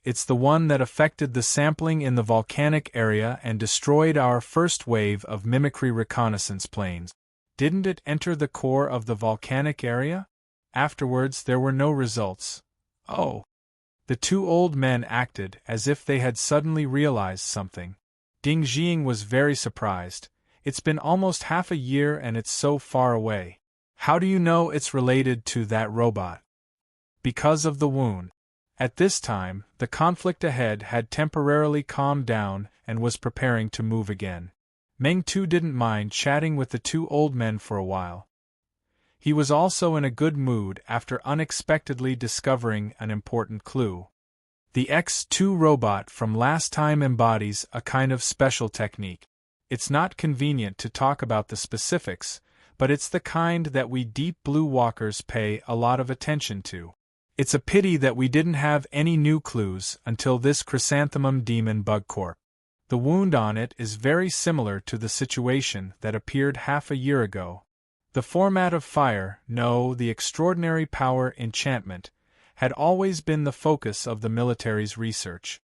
It's the one that affected the sampling in the volcanic area and destroyed our first wave of mimicry reconnaissance planes. Didn't it enter the core of the volcanic area? Afterwards there were no results." "Oh." The two old men acted as if they had suddenly realized something. Ding Jing was very surprised. It's been almost half a year and it's so far away. How do you know it's related to that robot? Because of the wound. At this time, the conflict ahead had temporarily calmed down and was preparing to move again. Meng Tu didn't mind chatting with the two old men for a while. He was also in a good mood after unexpectedly discovering an important clue. The X2 robot from last time embodies a kind of special technique. It's not convenient to talk about the specifics, but it's the kind that we Deep Blue walkers pay a lot of attention to. It's a pity that we didn't have any new clues until this chrysanthemum demon bug corp. The wound on it is very similar to the situation that appeared half a year ago. The format of fire, no, the extraordinary power enchantment, had always been the focus of the military's research.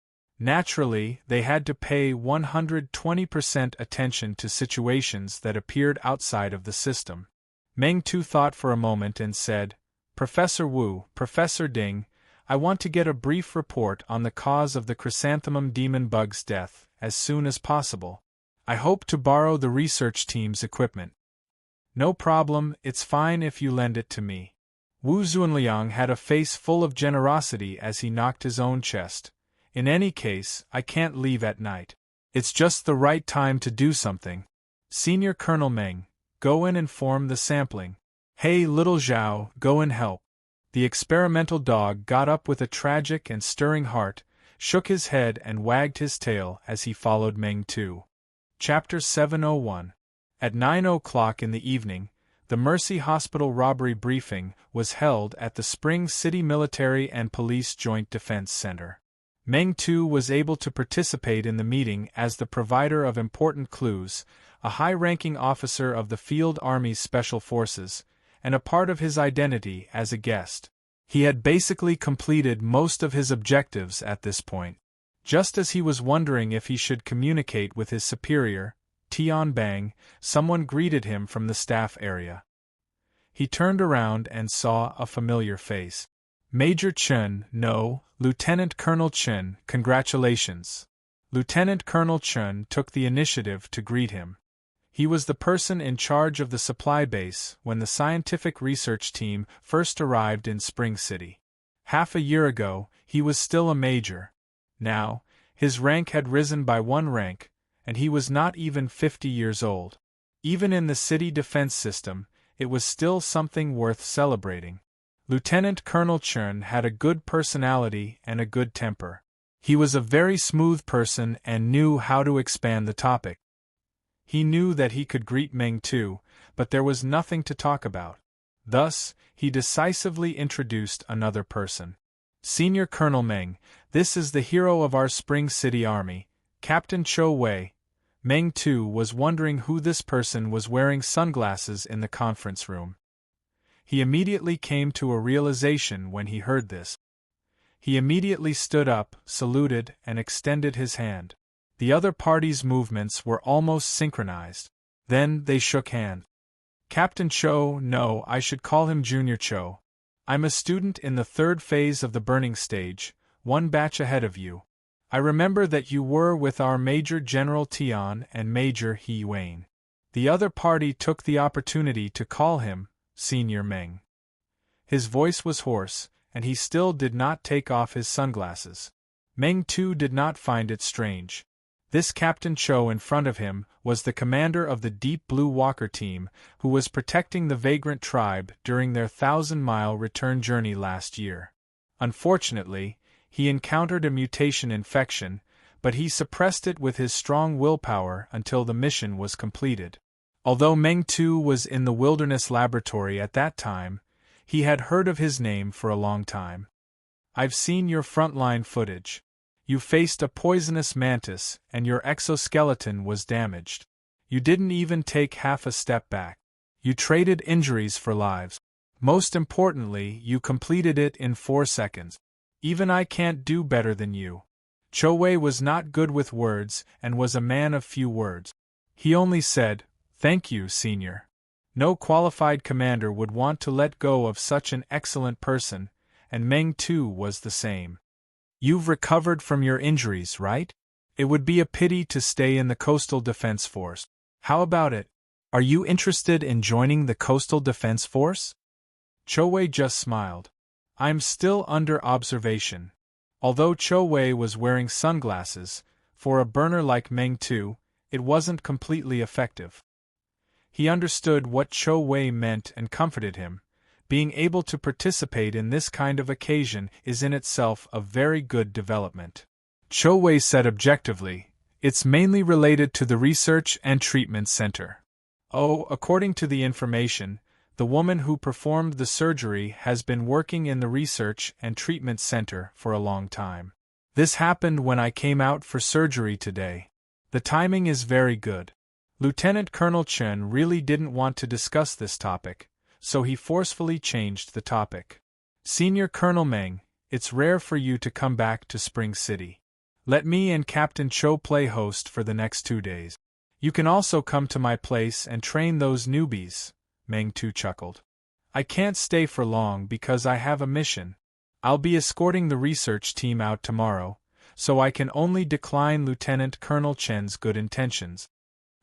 Naturally, they had to pay 120% attention to situations that appeared outside of the system. Meng Tu thought for a moment and said, "Professor Wu, Professor Ding, I want to get a brief report on the cause of the chrysanthemum demon bug's death, as soon as possible. I hope to borrow the research team's equipment." "No problem, it's fine if you lend it to me." Wu Zunliang had a face full of generosity as he knocked his own chest. "In any case, I can't leave at night. It's just the right time to do something. Senior Colonel Meng, go in and form the sampling. Hey, little Zhao, go and help." The experimental dog got up with a tragic and stirring heart, shook his head and wagged his tail as he followed Meng Tu. Chapter 701. At 9 o'clock in the evening, the Mercy Hospital robbery briefing was held at the Spring City Military and Police Joint Defense Center. Meng Tu was able to participate in the meeting as the provider of important clues, a high-ranking officer of the Field Army's Special Forces, and a part of his identity as a guest. He had basically completed most of his objectives at this point. Just as he was wondering if he should communicate with his superior, Tian Bang, someone greeted him from the staff area. He turned around and saw a familiar face. "Major Chen, no, Lieutenant Colonel Chen, congratulations." Lieutenant Colonel Chen took the initiative to greet him. He was the person in charge of the supply base when the scientific research team first arrived in Spring City. Half a year ago, he was still a major. Now, his rank had risen by 1 rank, and he was not even 50 years old. Even in the city defense system, it was still something worth celebrating. Lieutenant Colonel Chen had a good personality and a good temper. He was a very smooth person and knew how to expand the topic. He knew that he could greet Meng Tu, but there was nothing to talk about. Thus, he decisively introduced another person. "Senior Colonel Meng, this is the hero of our Spring City Army, Captain Cho Wei." Meng Tu was wondering who this person was wearing sunglasses in the conference room. He immediately came to a realization when he heard this. He immediately stood up, saluted, and extended his hand. The other party's movements were almost synchronized. Then they shook hands. "Captain Cho, no, I should call him Junior Cho. I'm a student in the 3rd phase of the burning stage, 1 batch ahead of you. I remember that you were with our Major General Tian and Major He Wayne." The other party took the opportunity to call him Senior Meng. His voice was hoarse, and he still did not take off his sunglasses. Meng Tu did not find it strange. This Captain Cho in front of him was the commander of the Deep Blue Walker team who was protecting the vagrant tribe during their 1,000-mile return journey last year. Unfortunately, he encountered a mutation infection, but he suppressed it with his strong willpower until the mission was completed. Although Meng Tu was in the Wilderness Laboratory at that time, he had heard of his name for a long time. "I've seen your frontline footage. You faced a poisonous mantis, and your exoskeleton was damaged. You didn't even take half a step back. You traded injuries for lives. Most importantly, you completed it in 4 seconds. Even I can't do better than you." Cho Wei was not good with words and was a man of few words. He only said, "Thank you, Senior." No qualified commander would want to let go of such an excellent person, and Meng Tu was the same. "You've recovered from your injuries, right? It would be a pity to stay in the Coastal Defense Force." How about it? Are you interested in joining the Coastal Defense Force? Cho-wei just smiled. I'm still under observation. Although Cho-wei was wearing sunglasses, for a burner like Meng Tu, it wasn't completely effective. He understood what Cho-wei meant and comforted him. Being able to participate in this kind of occasion is in itself a very good development. Cho-wei said objectively, it's mainly related to the Research and Treatment Center. Oh, according to the information, the woman who performed the surgery has been working in the Research and Treatment Center for a long time. This happened when I came out for surgery today. The timing is very good. Lieutenant Colonel Chen really didn't want to discuss this topic, so he forcefully changed the topic. Senior Colonel Meng, it's rare for you to come back to Spring City. Let me and Captain Cho play host for the next 2 days. You can also come to my place and train those newbies, Meng Tu chuckled. I can't stay for long because I have a mission. I'll be escorting the research team out tomorrow, so I can only decline Lieutenant Colonel Chen's good intentions.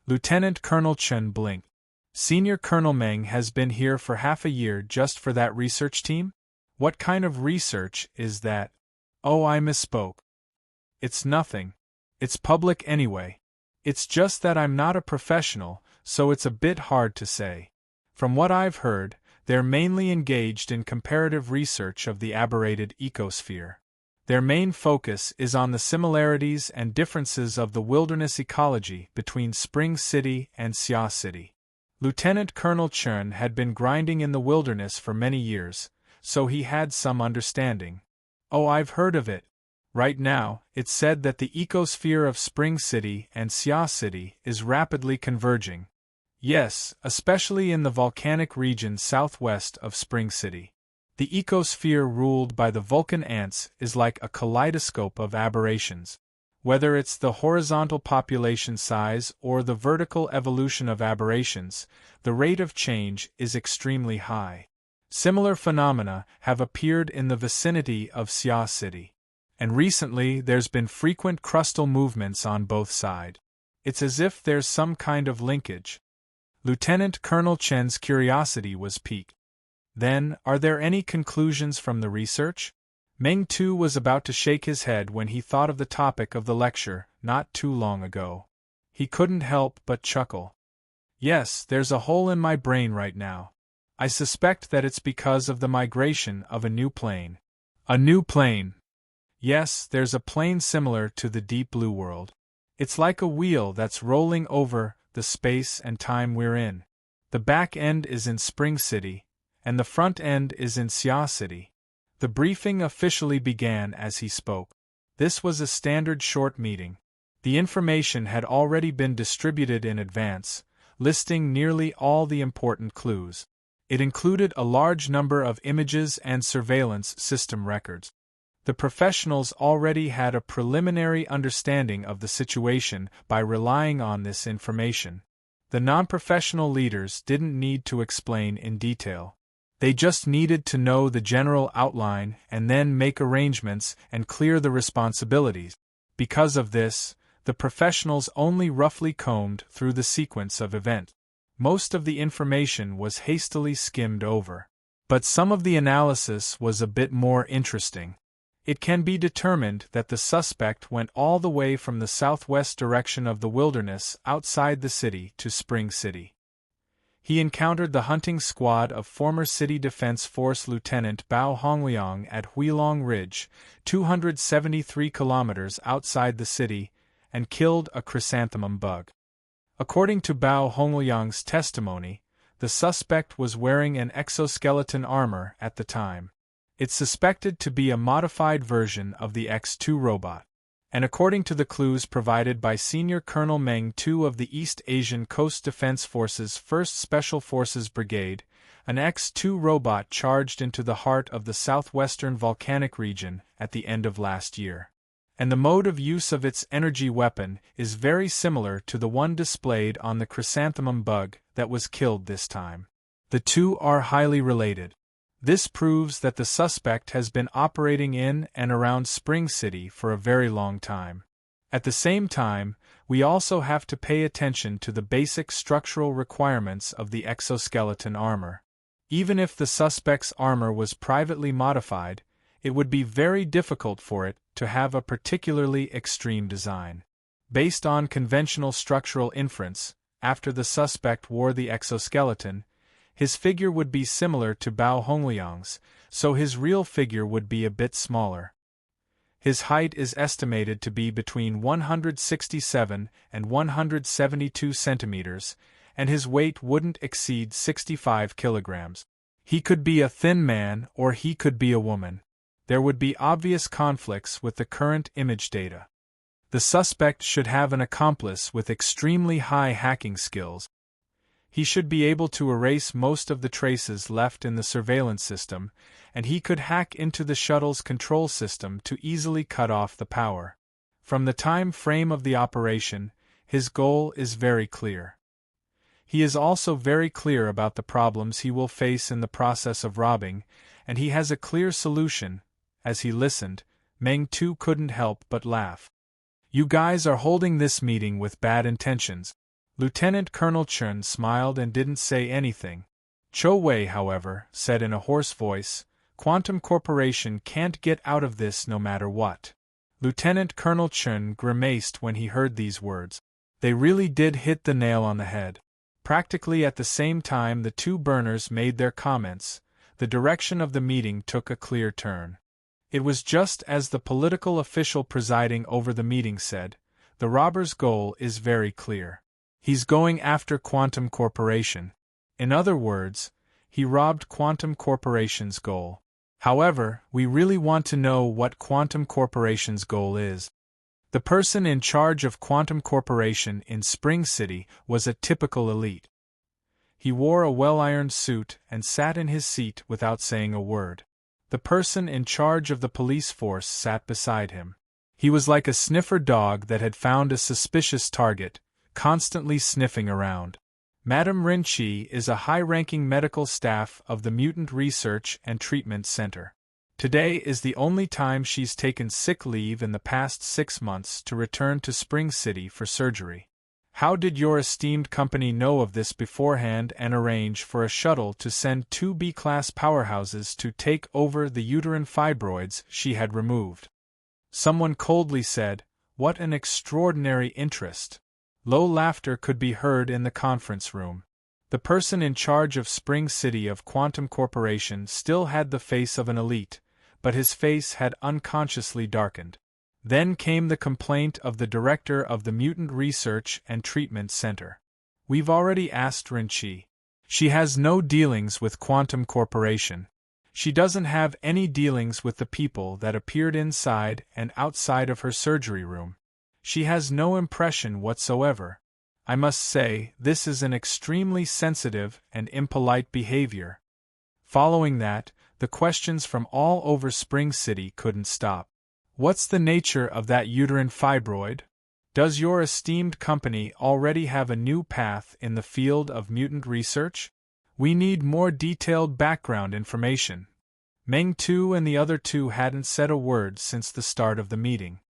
Lieutenant Colonel Chen blinked. Senior Colonel Meng has been here for half a year just for that research team? What kind of research is that? Oh, I misspoke. It's nothing. It's public anyway. It's just that I'm not a professional, so it's a bit hard to say. From what I've heard, they're mainly engaged in comparative research of the aberrated ecosphere. Their main focus is on the similarities and differences of the wilderness ecology between Spring City and Xia City. Lieutenant Colonel Chen had been grinding in the wilderness for many years, so he had some understanding. Oh, I've heard of it. Right now, it's said that the ecosphere of Spring City and Xia City is rapidly converging. Yes, especially in the volcanic region southwest of Spring City. The ecosphere ruled by the Vulcan ants is like a kaleidoscope of aberrations. Whether it's the horizontal population size or the vertical evolution of aberrations, the rate of change is extremely high. Similar phenomena have appeared in the vicinity of Xia City. And recently there's been frequent crustal movements on both sides. It's as if there's some kind of linkage. Lieutenant Colonel Chen's curiosity was piqued. Then, are there any conclusions from the research? Meng Tu was about to shake his head when he thought of the topic of the lecture, not too long ago. He couldn't help but chuckle. Yes, there's a hole in my brain right now. I suspect that it's because of the migration of a new plane. A new plane. Yes, there's a plane similar to the Deep Blue World. It's like a wheel that's rolling over the space and time we're in. The back end is in Spring City, and the front end is in Xia City. The briefing officially began as he spoke. This was a standard short meeting. The information had already been distributed in advance, listing nearly all the important clues. It included a large number of images and surveillance system records. The professionals already had a preliminary understanding of the situation by relying on this information. The non-professional leaders didn't need to explain in detail. They just needed to know the general outline and then make arrangements and clear the responsibilities. Because of this, the professionals only roughly combed through the sequence of events. Most of the information was hastily skimmed over. But some of the analysis was a bit more interesting. It can be determined that the suspect went all the way from the southwest direction of the wilderness outside the city to Spring City. He encountered the hunting squad of former City Defense Force Lieutenant Bao Hongliang at Huilong Ridge, 273 kilometers outside the city, and killed a chrysanthemum bug. According to Bao Hongliang's testimony, the suspect was wearing an exoskeleton armor at the time. It's suspected to be a modified version of the X-2 robot. And according to the clues provided by Senior Colonel Meng Tu of the East Asian Coast Defense Force's 1st Special Forces Brigade, an X-2 robot charged into the heart of the southwestern volcanic region at the end of last year. And the mode of use of its energy weapon is very similar to the one displayed on the chrysanthemum bug that was killed this time. The two are highly related. This proves that the suspect has been operating in and around Spring City for a very long time. At the same time, we also have to pay attention to the basic structural requirements of the exoskeleton armor. Even if the suspect's armor was privately modified, it would be very difficult for it to have a particularly extreme design. Based on conventional structural inference, after the suspect wore the exoskeleton, his figure would be similar to Bao Hongliang's, so his real figure would be a bit smaller. His height is estimated to be between 167 and 172 centimeters, and his weight wouldn't exceed 65 kilograms. He could be a thin man or he could be a woman. There would be obvious conflicts with the current image data. The suspect should have an accomplice with extremely high hacking skills. He should be able to erase most of the traces left in the surveillance system, and he could hack into the shuttle's control system to easily cut off the power. From the time frame of the operation, his goal is very clear. He is also very clear about the problems he will face in the process of robbing, and he has a clear solution. As he listened, Meng Tu couldn't help but laugh. "You guys are holding this meeting with bad intentions." Lieutenant Colonel Chen smiled and didn't say anything. Cho Wei, however, said in a hoarse voice, "Quantum Corporation can't get out of this no matter what." Lieutenant Colonel Chen grimaced when he heard these words. They really did hit the nail on the head. Practically at the same time the two burners made their comments, the direction of the meeting took a clear turn. It was just as the political official presiding over the meeting said, the robber's goal is very clear. He's going after Quantum Corporation. In other words, he robbed Quantum Corporation's goal. However, we really want to know what Quantum Corporation's goal is. The person in charge of Quantum Corporation in Spring City was a typical elite. He wore a well-ironed suit and sat in his seat without saying a word. The person in charge of the police force sat beside him. He was like a sniffer dog that had found a suspicious target, constantly sniffing around. Madame Rinchi is a high-ranking medical staff of the Mutant Research and Treatment Center. Today is the only time she's taken sick leave in the past 6 months to return to Spring City for surgery. How did your esteemed company know of this beforehand and arrange for a shuttle to send 2 B-class powerhouses to take over the uterine fibroids she had removed? Someone coldly said, "What an extraordinary interest." Low laughter could be heard in the conference room. The person in charge of Spring City of Quantum Corporation still had the face of an elite, but his face had unconsciously darkened. Then came the complaint of the director of the Mutant Research and Treatment Center. "We've already asked Rinchi. She has no dealings with Quantum Corporation. She doesn't have any dealings with the people that appeared inside and outside of her surgery room. She has no impression whatsoever. I must say, this is an extremely sensitive and impolite behavior." Following that, the questions from all over Spring City couldn't stop. "What's the nature of that uterine fibroid? Does your esteemed company already have a new path in the field of mutant research? We need more detailed background information." Meng Tu and the other two hadn't said a word since the start of the meeting.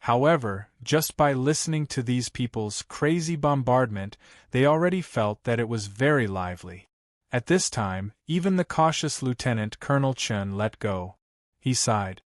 However, just by listening to these people's crazy bombardment, they already felt that it was very lively. At this time, even the cautious Lieutenant Colonel Chen let go. He sighed.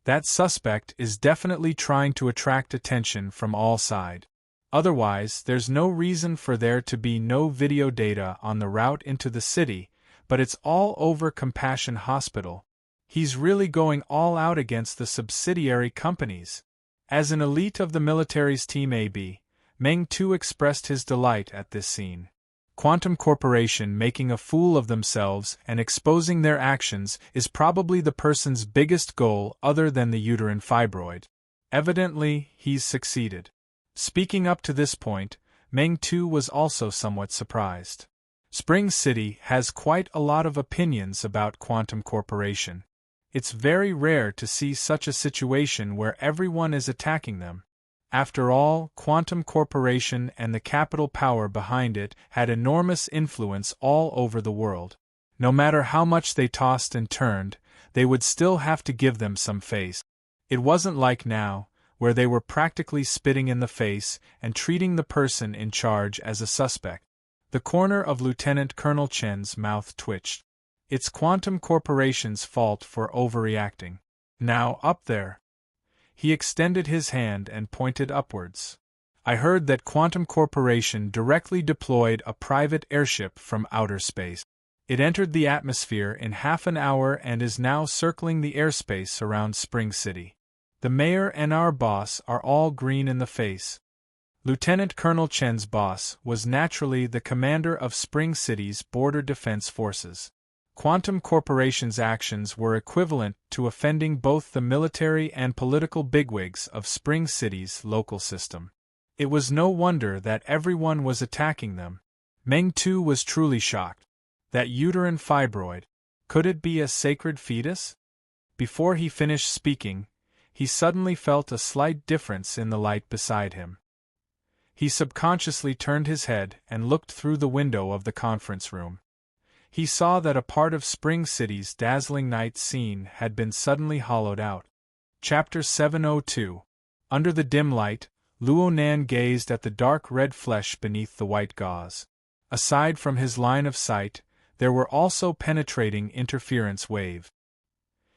That suspect is definitely trying to attract attention from all sides. Otherwise, there's no reason for there to be no video data on the route into the city, but it's all over Compassion Hospital. He's really going all out against the subsidiary companies. As an elite of the military's Team AB, Meng Tu expressed his delight at this scene. Quantum Corporation making a fool of themselves and exposing their actions is probably the person's biggest goal other than the uterine fibroid. Evidently, he's succeeded. Speaking up to this point, Meng Tu was also somewhat surprised. Spring City has quite a lot of opinions about Quantum Corporation. It's very rare to see such a situation where everyone is attacking them. After all, Quantum Corporation and the capital power behind it had enormous influence all over the world. No matter how much they tossed and turned, they would still have to give them some face. It wasn't like now, where they were practically spitting in the face and treating the person in charge as a suspect. The corner of Lieutenant Colonel Chen's mouth twitched. It's Quantum Corporation's fault for overreacting. Now, up there. He extended his hand and pointed upwards. I heard that Quantum Corporation directly deployed a private airship from outer space. It entered the atmosphere in half an hour and is now circling the airspace around Spring City. The mayor and our boss are all green in the face. Lieutenant Colonel Chen's boss was naturally the commander of Spring City's Border Defense Forces. Quantum Corporation's actions were equivalent to offending both the military and political bigwigs of Spring City's local system. It was no wonder that everyone was attacking them. Meng Tu was truly shocked. That uterine fibroid, could it be a sacred fetus? Before he finished speaking, he suddenly felt a slight difference in the light beside him. He subconsciously turned his head and looked through the window of the conference room. He saw that a part of Spring City's dazzling night scene had been suddenly hollowed out. Chapter 702. Under the dim light, Luo Nan gazed at the dark red flesh beneath the white gauze. Aside from his line of sight, there were also penetrating interference waves.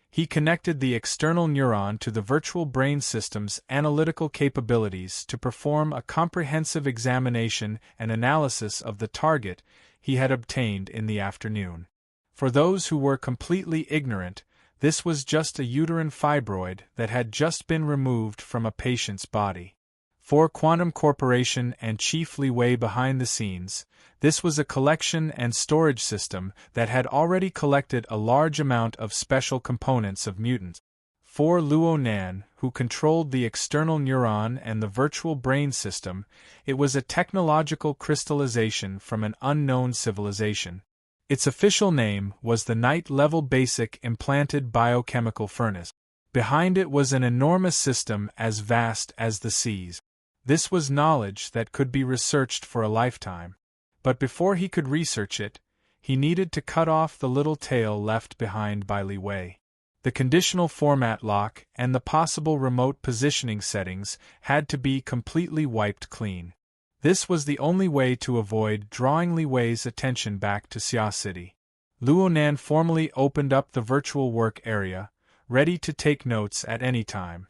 He connected the external neuron to the virtual brain system's analytical capabilities to perform a comprehensive examination and analysis of the target he had obtained in the afternoon. For those who were completely ignorant, this was just a uterine fibroid that had just been removed from a patient's body. For Quantum Corporation and Chief Li Wei behind the scenes, this was a collection and storage system that had already collected a large amount of special components of mutants. For Luo Nan, who controlled the external neuron and the virtual brain system, it was a technological crystallization from an unknown civilization. Its official name was the Night-Level Basic Implanted Biochemical Furnace. Behind it was an enormous system as vast as the seas. This was knowledge that could be researched for a lifetime. But before he could research it, he needed to cut off the little tail left behind by Li Wei. The conditional format lock and the possible remote positioning settings had to be completely wiped clean. This was the only way to avoid drawing Li Wei's attention back to Xia City. Luo Nan formally opened up the virtual work area, ready to take notes at any time.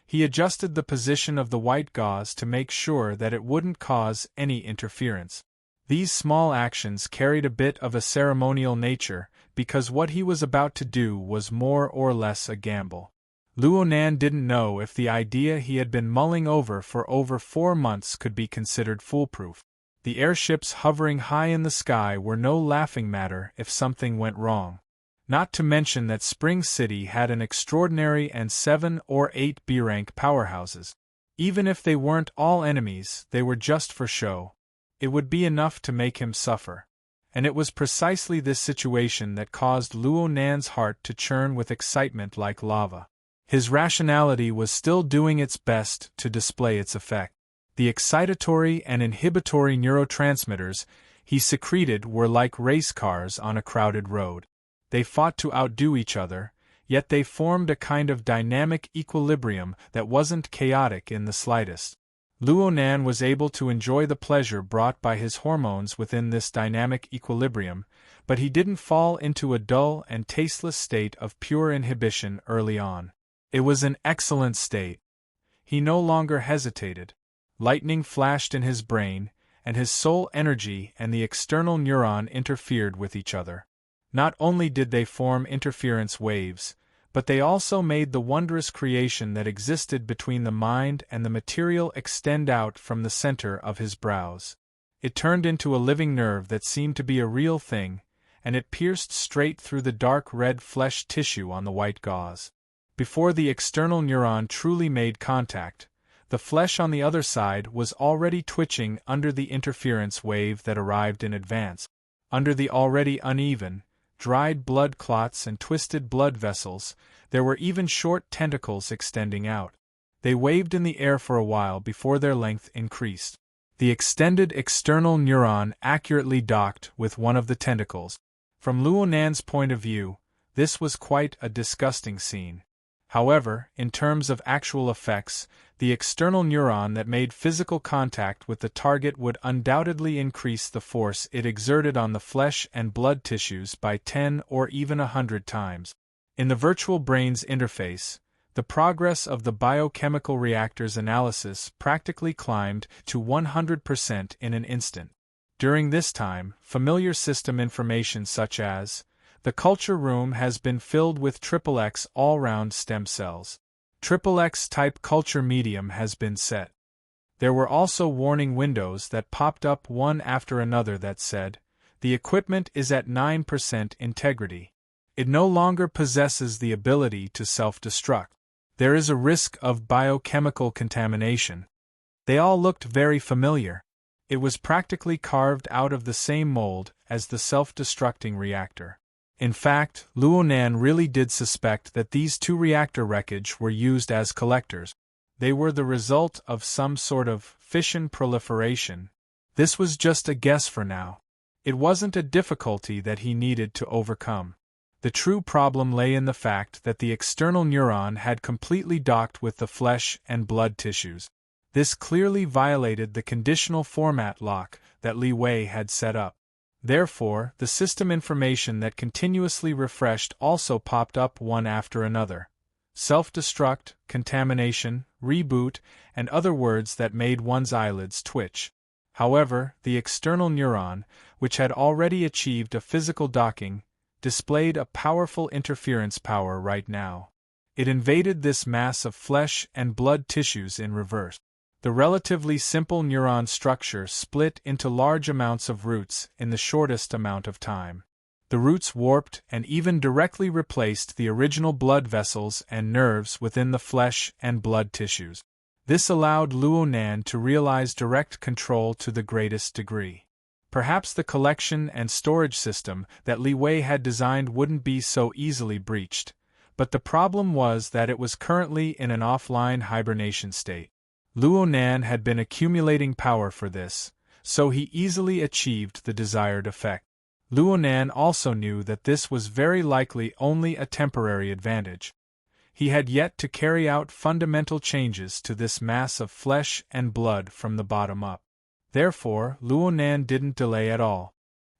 He adjusted the position of the white gauze to make sure that it wouldn't cause any interference. These small actions carried a bit of a ceremonial nature, because what he was about to do was more or less a gamble. Luo Nan didn't know if the idea he had been mulling over for over 4 months could be considered foolproof. The airships hovering high in the sky were no laughing matter if something went wrong. Not to mention that Spring City had an extraordinary and 7 or 8 B-rank powerhouses. Even if they weren't all enemies, they were just for show. It would be enough to make him suffer. And it was precisely this situation that caused Luo Nan's heart to churn with excitement like lava. His rationality was still doing its best to display its effect. The excitatory and inhibitory neurotransmitters he secreted were like race cars on a crowded road. They fought to outdo each other, yet they formed a kind of dynamic equilibrium that wasn't chaotic in the slightest. Luo Nan was able to enjoy the pleasure brought by his hormones within this dynamic equilibrium, but he didn't fall into a dull and tasteless state of pure inhibition early on. It was an excellent state. He no longer hesitated. Lightning flashed in his brain, and his soul energy and the external neuron interfered with each other. Not only did they form interference waves, but they also made the wondrous creation that existed between the mind and the material extend out from the center of his brows. It turned into a living nerve that seemed to be a real thing, and it pierced straight through the dark red flesh tissue on the white gauze. Before the external neuron truly made contact, the flesh on the other side was already twitching under the interference wave that arrived in advance. Under the already uneven, dried blood clots and twisted blood vessels, there were even short tentacles extending out. They waved in the air for a while before their length increased. The extended external neuron accurately docked with one of the tentacles. From Luo Nan's point of view, this was quite a disgusting scene. However, in terms of actual effects, the external neuron that made physical contact with the target would undoubtedly increase the force it exerted on the flesh and blood tissues by 10 or even 100 times. In the virtual brain's interface, the progress of the biochemical reactor's analysis practically climbed to 100% in an instant. During this time, familiar system information such as, the culture room has been filled with XXX all-round stem cells. XXX type culture medium has been set. There were also warning windows that popped up one after another that said, the equipment is at 9% integrity. It no longer possesses the ability to self-destruct. There is a risk of biochemical contamination. They all looked very familiar. It was practically carved out of the same mold as the self-destructing reactor. In fact, Luonan really did suspect that these two reactor wreckage were used as collectors. They were the result of some sort of fission proliferation. This was just a guess for now. It wasn't a difficulty that he needed to overcome. The true problem lay in the fact that the external neuron had completely docked with the flesh and blood tissues. This clearly violated the conditional format lock that Li Wei had set up. Therefore, the system information that continuously refreshed also popped up one after another. Self-destruct, contamination, reboot, and other words that made one's eyelids twitch. However, the external neuron, which had already achieved a physical docking, displayed a powerful interference power right now. It invaded this mass of flesh and blood tissues in reverse. The relatively simple neuron structure split into large amounts of roots in the shortest amount of time. The roots warped and even directly replaced the original blood vessels and nerves within the flesh and blood tissues. This allowed Luonan to realize direct control to the greatest degree. Perhaps the collection and storage system that Li Wei had designed wouldn't be so easily breached, but the problem was that it was currently in an offline hibernation state. Luonan had been accumulating power for this, so he easily achieved the desired effect. Luonan also knew that this was very likely only a temporary advantage. He had yet to carry out fundamental changes to this mass of flesh and blood from the bottom up. Therefore, Luonan didn't delay at all.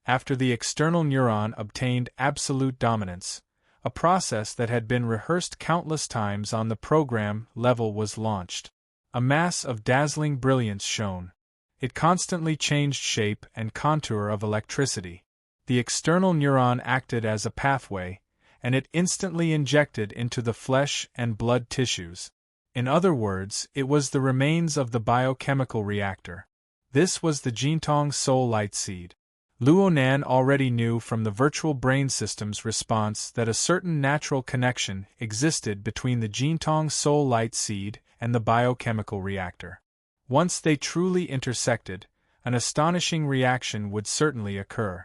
After the external neuron obtained absolute dominance, a process that had been rehearsed countless times on the program level was launched. A mass of dazzling brilliance shone. It constantly changed shape and contour of electricity. The external neuron acted as a pathway, and it instantly injected into the flesh and blood tissues. In other words, it was the remains of the biochemical reactor. This was the Jintong Soul Light Seed. Luonan already knew from the virtual brain system's response that a certain natural connection existed between the Jintong Soul Light Seed and the biochemical reactor. Once they truly intersected, an astonishing reaction would certainly occur.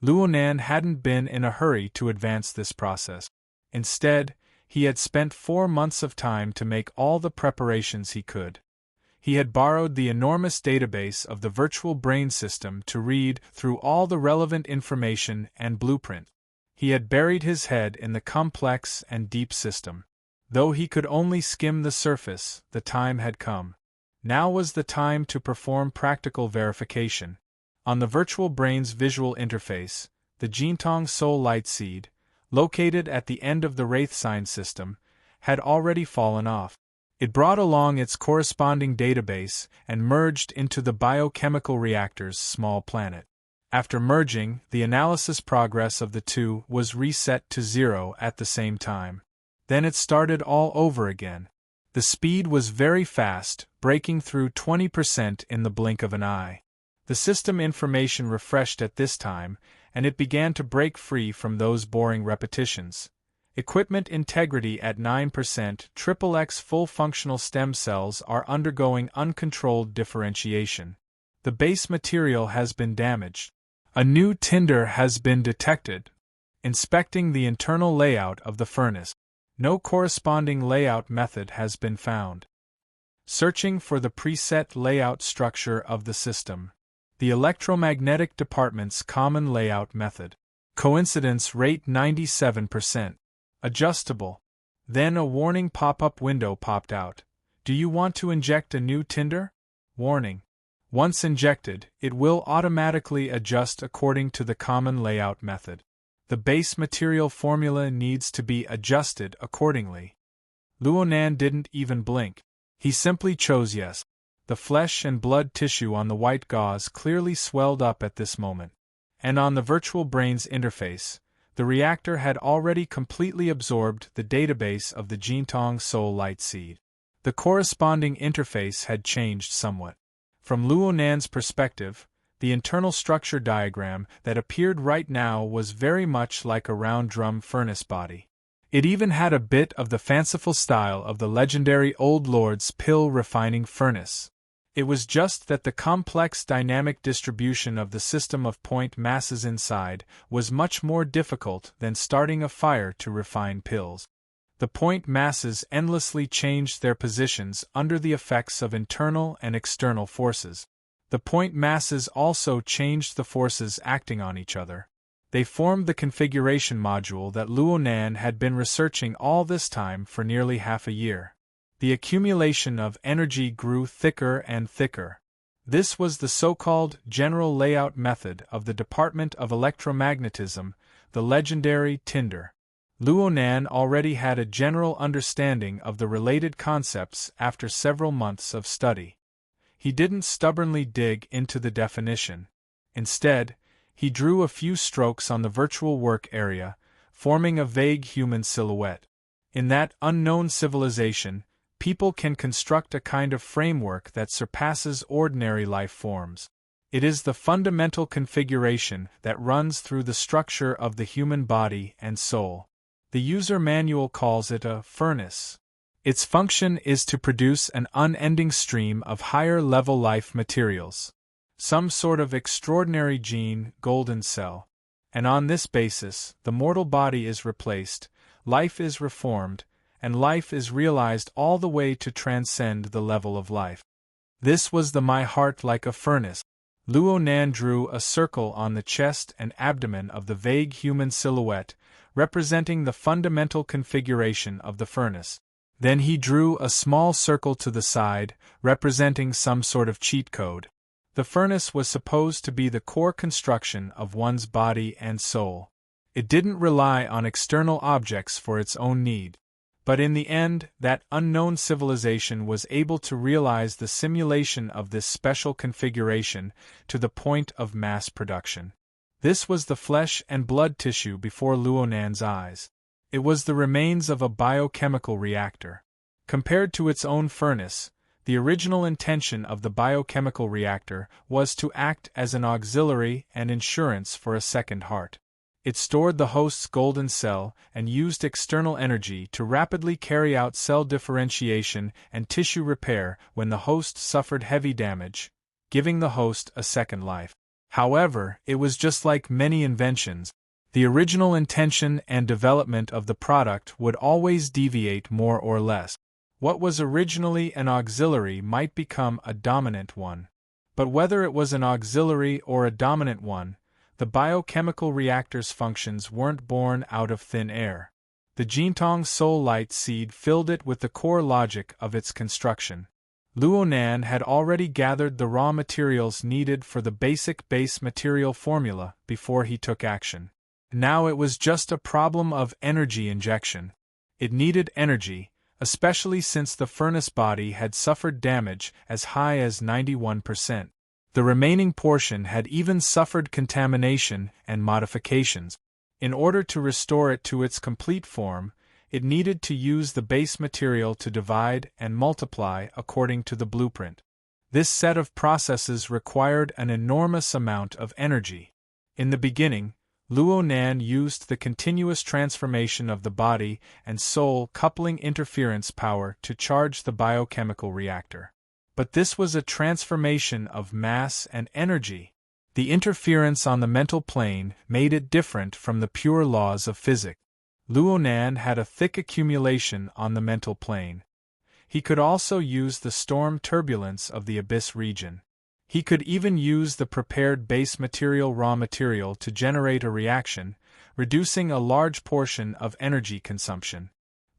Luonan hadn't been in a hurry to advance this process. Instead, he had spent 4 months of time to make all the preparations he could. He had borrowed the enormous database of the virtual brain system to read through all the relevant information and blueprint. He had buried his head in the complex and deep system. Though he could only skim the surface, the time had come. Now was the time to perform practical verification. On the virtual brain's visual interface, the Jintong Soul Light Seed, located at the end of the Wraith Sign system, had already fallen off. It brought along its corresponding database and merged into the biochemical reactor's small planet. After merging, the analysis progress of the two was reset to 0 at the same time. Then it started all over again. The speed was very fast, breaking through 20% in the blink of an eye. The system information refreshed at this time, and it began to break free from those boring repetitions. Equipment integrity at 9%, XXX full functional stem cells are undergoing uncontrolled differentiation. The base material has been damaged. A new tinder has been detected. Inspecting the internal layout of the furnace. No corresponding layout method has been found. Searching for the preset layout structure of the system. The electromagnetic department's common layout method. Coincidence rate 97%. Adjustable. Then a warning pop-up window popped out. Do you want to inject a new tinder? Warning. Once injected, it will automatically adjust according to the common layout method. The base material formula needs to be adjusted accordingly. Luonan didn't even blink. He simply chose yes. The flesh and blood tissue on the white gauze clearly swelled up at this moment. And on the virtual brain's interface, the reactor had already completely absorbed the database of the Jintong Soul Light Seed. The corresponding interface had changed somewhat. From Luonan's perspective, the internal structure diagram that appeared right now was very much like a round drum furnace body. It even had a bit of the fanciful style of the legendary Old Lord's pill refining furnace. It was just that the complex dynamic distribution of the system of point masses inside was much more difficult than starting a fire to refine pills. The point masses endlessly changed their positions under the effects of internal and external forces. The point masses also changed the forces acting on each other. They formed the configuration module that Luonan had been researching all this time for nearly half a year. The accumulation of energy grew thicker and thicker. This was the so-called general layout method of the Department of Electromagnetism, the legendary Tinder. Luonan already had a general understanding of the related concepts after several months of study. He didn't stubbornly dig into the definition. Instead, he drew a few strokes on the virtual work area, forming a vague human silhouette. In that unknown civilization, people can construct a kind of framework that surpasses ordinary life forms. It is the fundamental configuration that runs through the structure of the human body and soul. The user manual calls it a furnace. Its function is to produce an unending stream of higher-level life materials. Some sort of extraordinary gene, golden cell. And on this basis, the mortal body is replaced, life is reformed, and life is realized all the way to transcend the level of life. This was the my heart like a furnace. Luonan drew a circle on the chest and abdomen of the vague human silhouette, representing the fundamental configuration of the furnace. Then he drew a small circle to the side, representing some sort of cheat code. The furnace was supposed to be the core construction of one's body and soul. It didn't rely on external objects for its own need. But in the end, that unknown civilization was able to realize the simulation of this special configuration to the point of mass production. This was the flesh and blood tissue before Luonan's eyes. It was the remains of a biochemical reactor. Compared to its own furnace, the original intention of the biochemical reactor was to act as an auxiliary and insurance for a second heart. It stored the host's golden cell and used external energy to rapidly carry out cell differentiation and tissue repair when the host suffered heavy damage, giving the host a second life. However, it was just like many inventions. The original intention and development of the product would always deviate more or less. What was originally an auxiliary might become a dominant one. But whether it was an auxiliary or a dominant one, the biochemical reactor's functions weren't born out of thin air. The Jintong Soul Light Seed filled it with the core logic of its construction. Luonan had already gathered the raw materials needed for the basic base material formula before he took action. Now it was just a problem of energy injection. It needed energy, especially since the furnace body had suffered damage as high as 91%. The remaining portion had even suffered contamination and modifications. In order to restore it to its complete form, it needed to use the base material to divide and multiply according to the blueprint. This set of processes required an enormous amount of energy. In the beginning, Luonan used the continuous transformation of the body and soul coupling interference power to charge the biochemical reactor. But this was a transformation of mass and energy. The interference on the mental plane made it different from the pure laws of physics. Luonan had a thick accumulation on the mental plane. He could also use the storm turbulence of the abyss region. He could even use the prepared base material raw material to generate a reaction, reducing a large portion of energy consumption.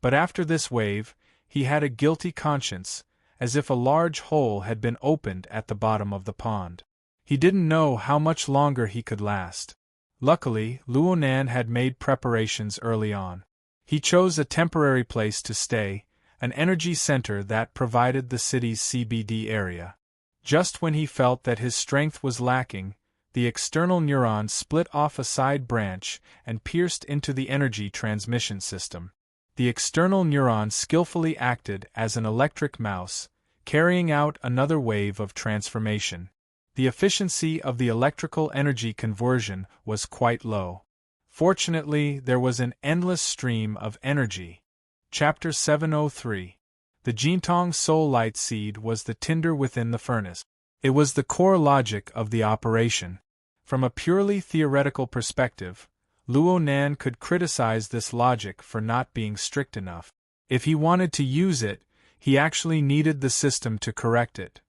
But after this wave, he had a guilty conscience, as if a large hole had been opened at the bottom of the pond. He didn't know how much longer he could last. Luckily, Luonan had made preparations early on. He chose a temporary place to stay, an energy center that provided the city's CBD area. Just when he felt that his strength was lacking, the external neuron split off a side branch and pierced into the energy transmission system. The external neuron skillfully acted as an electric mouse, carrying out another wave of transformation. The efficiency of the electrical energy conversion was quite low. Fortunately, there was an endless stream of energy. Chapter 703. The Jintong Soul Light Seed was the tinder within the furnace. It was the core logic of the operation. From a purely theoretical perspective, Luonan could criticize this logic for not being strict enough. If he wanted to use it, he actually needed the system to correct it.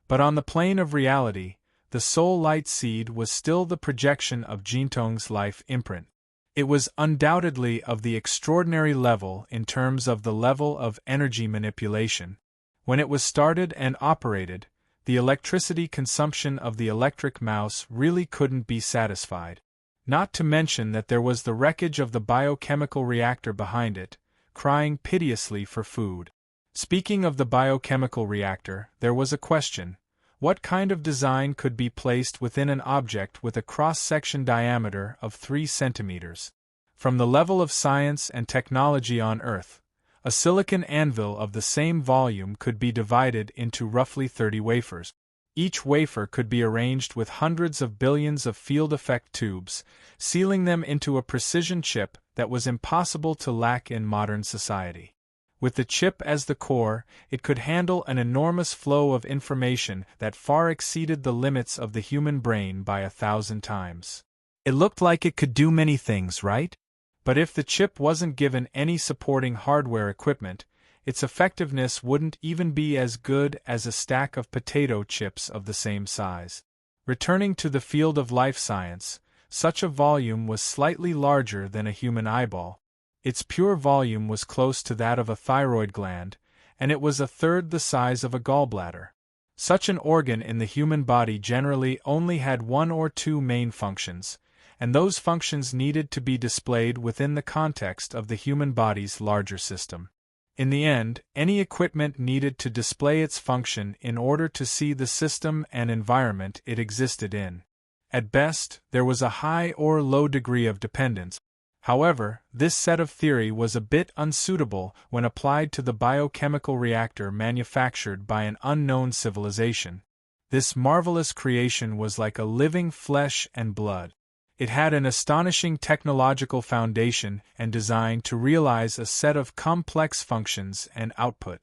But on the plane of reality, the soul light seed was still the projection of Jintong's life imprint. It was undoubtedly of the extraordinary level in terms of the level of energy manipulation. When it was started and operated, the electricity consumption of the electric mouse really couldn't be satisfied. Not to mention that there was the wreckage of the biochemical reactor behind it, crying piteously for food. Speaking of the biochemical reactor, there was a question. What kind of design could be placed within an object with a cross-section diameter of 3 centimeters? From the level of science and technology on Earth, a silicon anvil of the same volume could be divided into roughly 30 wafers. Each wafer could be arranged with hundreds of billions of field effect tubes, sealing them into a precision chip that was impossible to lack in modern society. With the chip as the core, it could handle an enormous flow of information that far exceeded the limits of the human brain by 1,000 times. It looked like it could do many things, right? But if the chip wasn't given any supporting hardware equipment, its effectiveness wouldn't even be as good as a stack of potato chips of the same size. Returning to the field of life science, such a volume was slightly larger than a human eyeball. Its pure volume was close to that of a thyroid gland, and it was a third the size of a gallbladder. Such an organ in the human body generally only had 1 or 2 main functions, and those functions needed to be displayed within the context of the human body's larger system. In the end, any equipment needed to display its function in order to see the system and environment it existed in. At best, there was a high or low degree of dependence. However, this set of theory was a bit unsuitable when applied to the biochemical reactor manufactured by an unknown civilization. This marvelous creation was like a living flesh and blood. It had an astonishing technological foundation and design to realize a set of complex functions and output.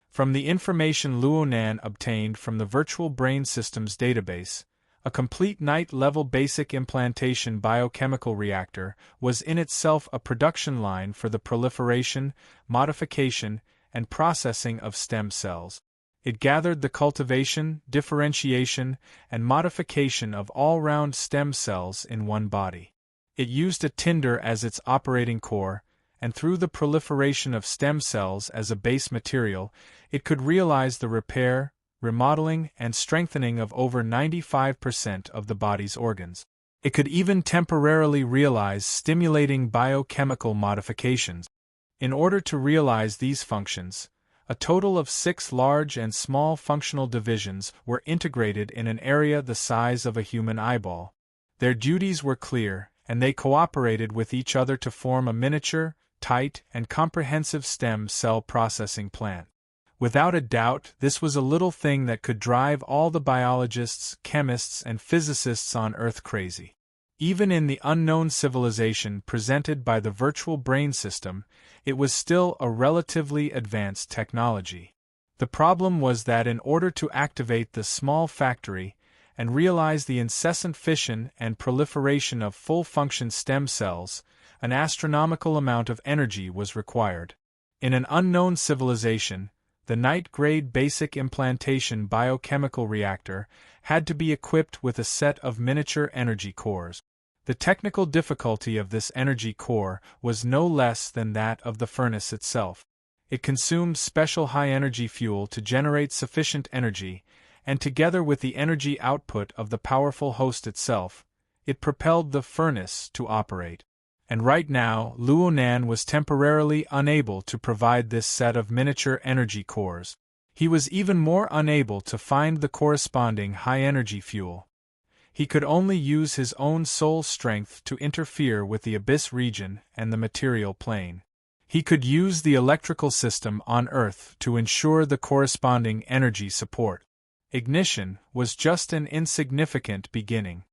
From the information Luonan obtained from the Virtual Brain Systems database, a complete night-level basic implantation biochemical reactor was in itself a production line for the proliferation, modification, and processing of stem cells. It gathered the cultivation, differentiation, and modification of all-round stem cells in one body. It used a tinder as its operating core, and through the proliferation of stem cells as a base material, it could realize the repair, remodeling, and strengthening of over 95% of the body's organs. It could even temporarily realize stimulating biochemical modifications. In order to realize these functions, a total of 6 large and small functional divisions were integrated in an area the size of a human eyeball. Their duties were clear, and they cooperated with each other to form a miniature, tight, and comprehensive stem cell processing plant. Without a doubt, this was a little thing that could drive all the biologists, chemists, and physicists on Earth crazy. Even in the unknown civilization presented by the virtual brain system, it was still a relatively advanced technology. The problem was that in order to activate the small factory and realize the incessant fission and proliferation of full-function stem cells, an astronomical amount of energy was required. In an unknown civilization, the night-grade basic implantation biochemical reactor had to be equipped with a set of miniature energy cores. The technical difficulty of this energy core was no less than that of the furnace itself. It consumed special high-energy fuel to generate sufficient energy, and together with the energy output of the powerful host itself, it propelled the furnace to operate. And right now, Luonan was temporarily unable to provide this set of miniature energy cores. He was even more unable to find the corresponding high-energy fuel. He could only use his own soul strength to interfere with the abyss region and the material plane. He could use the electrical system on Earth to ensure the corresponding energy support. Ignition was just an insignificant beginning.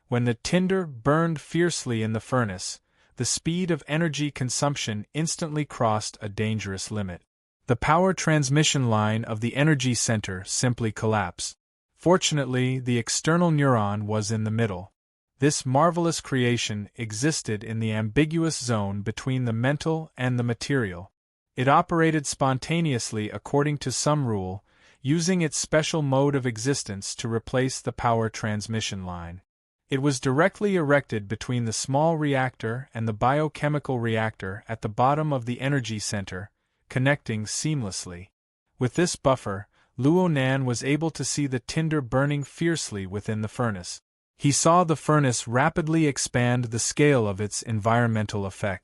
When the tinder burned fiercely in the furnace, the speed of energy consumption instantly crossed a dangerous limit. The power transmission line of the energy center simply collapsed. Fortunately, the external neuron was in the middle. This marvelous creation existed in the ambiguous zone between the mental and the material. It operated spontaneously according to some rule, using its special mode of existence to replace the power transmission line. It was directly erected between the small reactor and the biochemical reactor at the bottom of the energy center, connecting seamlessly. With this buffer, Luonan was able to see the tinder burning fiercely within the furnace. He saw the furnace rapidly expand the scale of its environmental effect.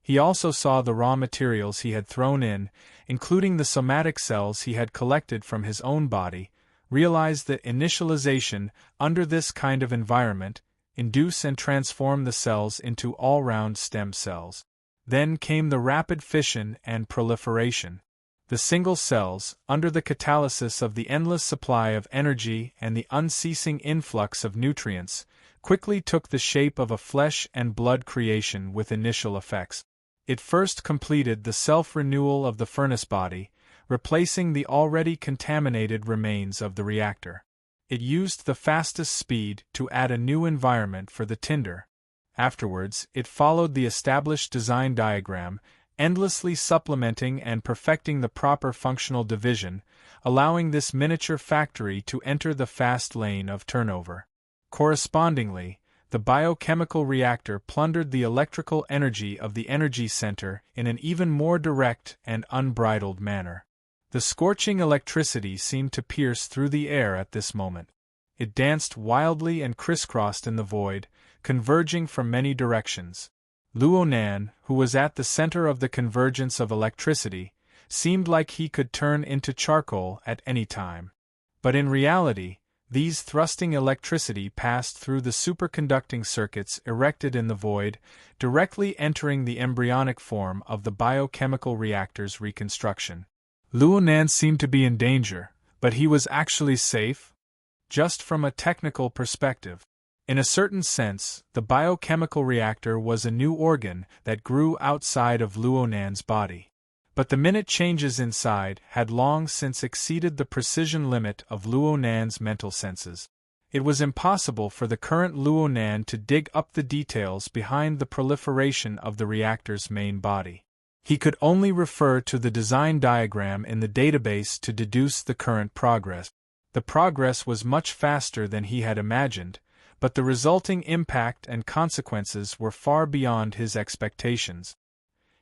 He also saw the raw materials he had thrown in, including the somatic cells he had collected from his own body, realized that initialization under this kind of environment induce and transform the cells into all-round stem cells. Then came the rapid fission and proliferation. The single cells, under the catalysis of the endless supply of energy and the unceasing influx of nutrients, quickly took the shape of a flesh and blood creation with initial effects. It first completed the self-renewal of the furnace body, replacing the already contaminated remains of the reactor. It used the fastest speed to add a new environment for the tinder. Afterwards, it followed the established design diagram, endlessly supplementing and perfecting the proper functional division, allowing this miniature factory to enter the fast lane of turnover. Correspondingly, the biochemical reactor plundered the electrical energy of the energy center in an even more direct and unbridled manner. The scorching electricity seemed to pierce through the air at this moment. It danced wildly and crisscrossed in the void, converging from many directions. Luonan, who was at the center of the convergence of electricity, seemed like he could turn into charcoal at any time. But in reality, these thrusting electricity passed through the superconducting circuits erected in the void, directly entering the embryonic form of the biochemical reactor's reconstruction. Luonan seemed to be in danger, but he was actually safe? Just from a technical perspective. In a certain sense, the biochemical reactor was a new organ that grew outside of Luonan's body. But the minute changes inside had long since exceeded the precision limit of Luonan's mental senses. It was impossible for the current Luonan to dig up the details behind the proliferation of the reactor's main body. He could only refer to the design diagram in the database to deduce the current progress. The progress was much faster than he had imagined, but the resulting impact and consequences were far beyond his expectations.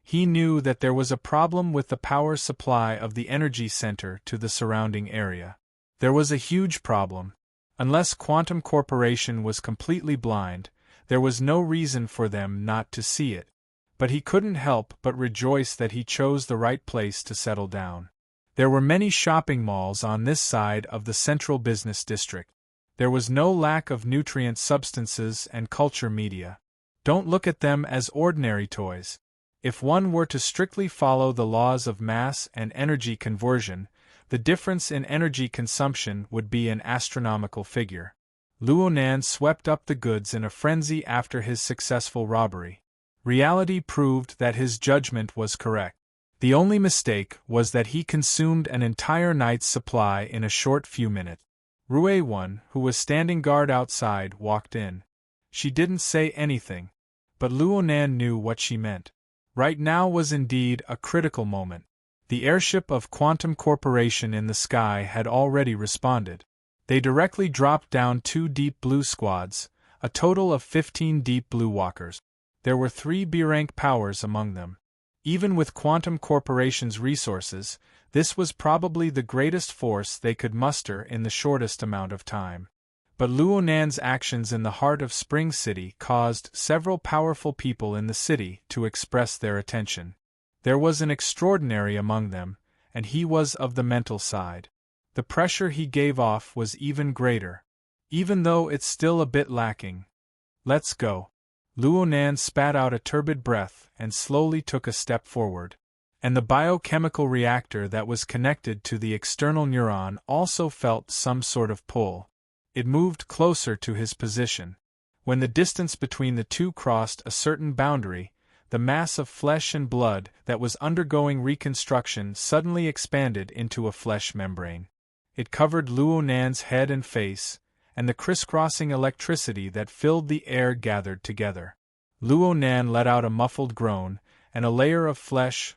He knew that there was a problem with the power supply of the energy center to the surrounding area. There was a huge problem. Unless Quantum Corporation was completely blind, there was no reason for them not to see it. But he couldn't help but rejoice that he chose the right place to settle down. There were many shopping malls on this side of the central business district. There was no lack of nutrient substances and culture media. Don't look at them as ordinary toys. If one were to strictly follow the laws of mass and energy conversion, the difference in energy consumption would be an astronomical figure. Luonan swept up the goods in a frenzy after his successful robbery. Reality proved that his judgment was correct. The only mistake was that he consumed an entire night's supply in a short few minutes. Rue One, who was standing guard outside, walked in. She didn't say anything, but Luonan knew what she meant. Right now was indeed a critical moment. The airship of Quantum Corporation in the sky had already responded. They directly dropped down two deep blue squads, a total of 15 deep blue walkers. There were 3 B-rank powers among them. Even with Quantum Corporation's resources, this was probably the greatest force they could muster in the shortest amount of time. But Luo Nan's actions in the heart of Spring City caused several powerful people in the city to express their attention. There was an extraordinary among them, and he was of the mental side. The pressure he gave off was even greater. Even though it's still a bit lacking. Let's go. Luo Nan spat out a turbid breath and slowly took a step forward. And the biochemical reactor that was connected to the external neuron also felt some sort of pull. It moved closer to his position. When the distance between the two crossed a certain boundary, the mass of flesh and blood that was undergoing reconstruction suddenly expanded into a flesh membrane. It covered Luo Nan's head and face, and the crisscrossing electricity that filled the air gathered together. Luo Nan let out a muffled groan, and a layer of flesh,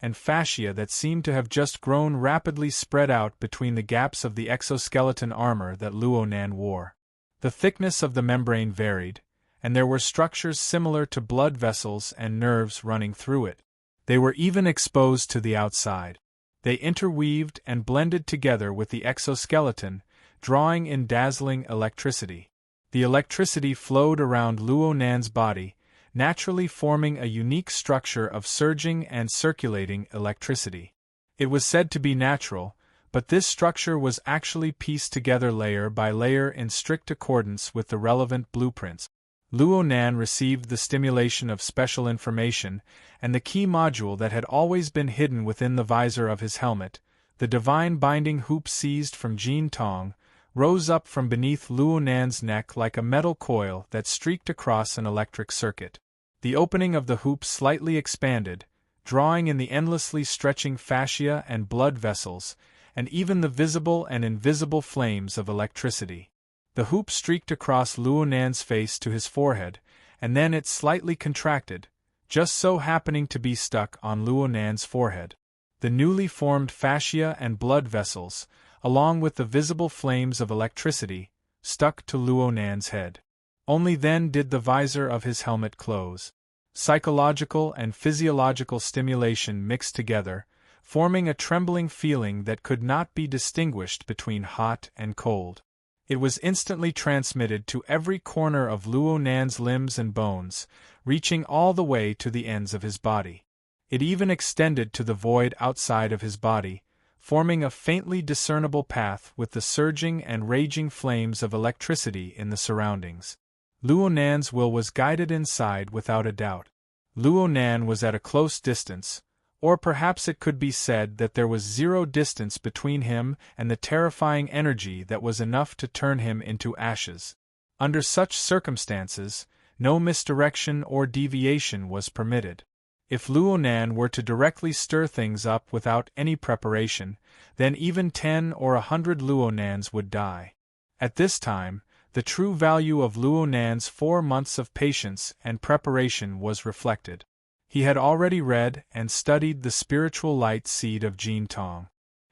and fascia that seemed to have just grown rapidly spread out between the gaps of the exoskeleton armor that Luo Nan wore. The thickness of the membrane varied, and there were structures similar to blood vessels and nerves running through it. They were even exposed to the outside. They interweaved and blended together with the exoskeleton, drawing in dazzling electricity. The electricity flowed around Luo Nan's body, naturally forming a unique structure of surging and circulating electricity. It was said to be natural, but this structure was actually pieced together layer by layer in strict accordance with the relevant blueprints. Luo Nan received the stimulation of special information, and the key module that had always been hidden within the visor of his helmet, the divine binding hoop seized from Jin Tong, rose up from beneath Luo Nan's neck like a metal coil that streaked across an electric circuit. The opening of the hoop slightly expanded, drawing in the endlessly stretching fascia and blood vessels, and even the visible and invisible flames of electricity. The hoop streaked across Luo Nan's face to his forehead, and then it slightly contracted, just so happening to be stuck on Luo Nan's forehead. The newly formed fascia and blood vessels, along with the visible flames of electricity, stuck to Luo Nan's head. Only then did the visor of his helmet close. Psychological and physiological stimulation mixed together, forming a trembling feeling that could not be distinguished between hot and cold. It was instantly transmitted to every corner of Luo Nan's limbs and bones, reaching all the way to the ends of his body. It even extended to the void outside of his body, forming a faintly discernible path with the surging and raging flames of electricity in the surroundings. Luo Nan's will was guided inside without a doubt. Luo Nan was at a close distance, or perhaps it could be said that there was zero distance between him and the terrifying energy that was enough to turn him into ashes. Under such circumstances, no misdirection or deviation was permitted. If Luo Nan were to directly stir things up without any preparation, then even 10 or 100 Luo Nans would die. At this time, the true value of Luo Nan's 4 months of patience and preparation was reflected. He had already read and studied the spiritual light seed of Jin Tong.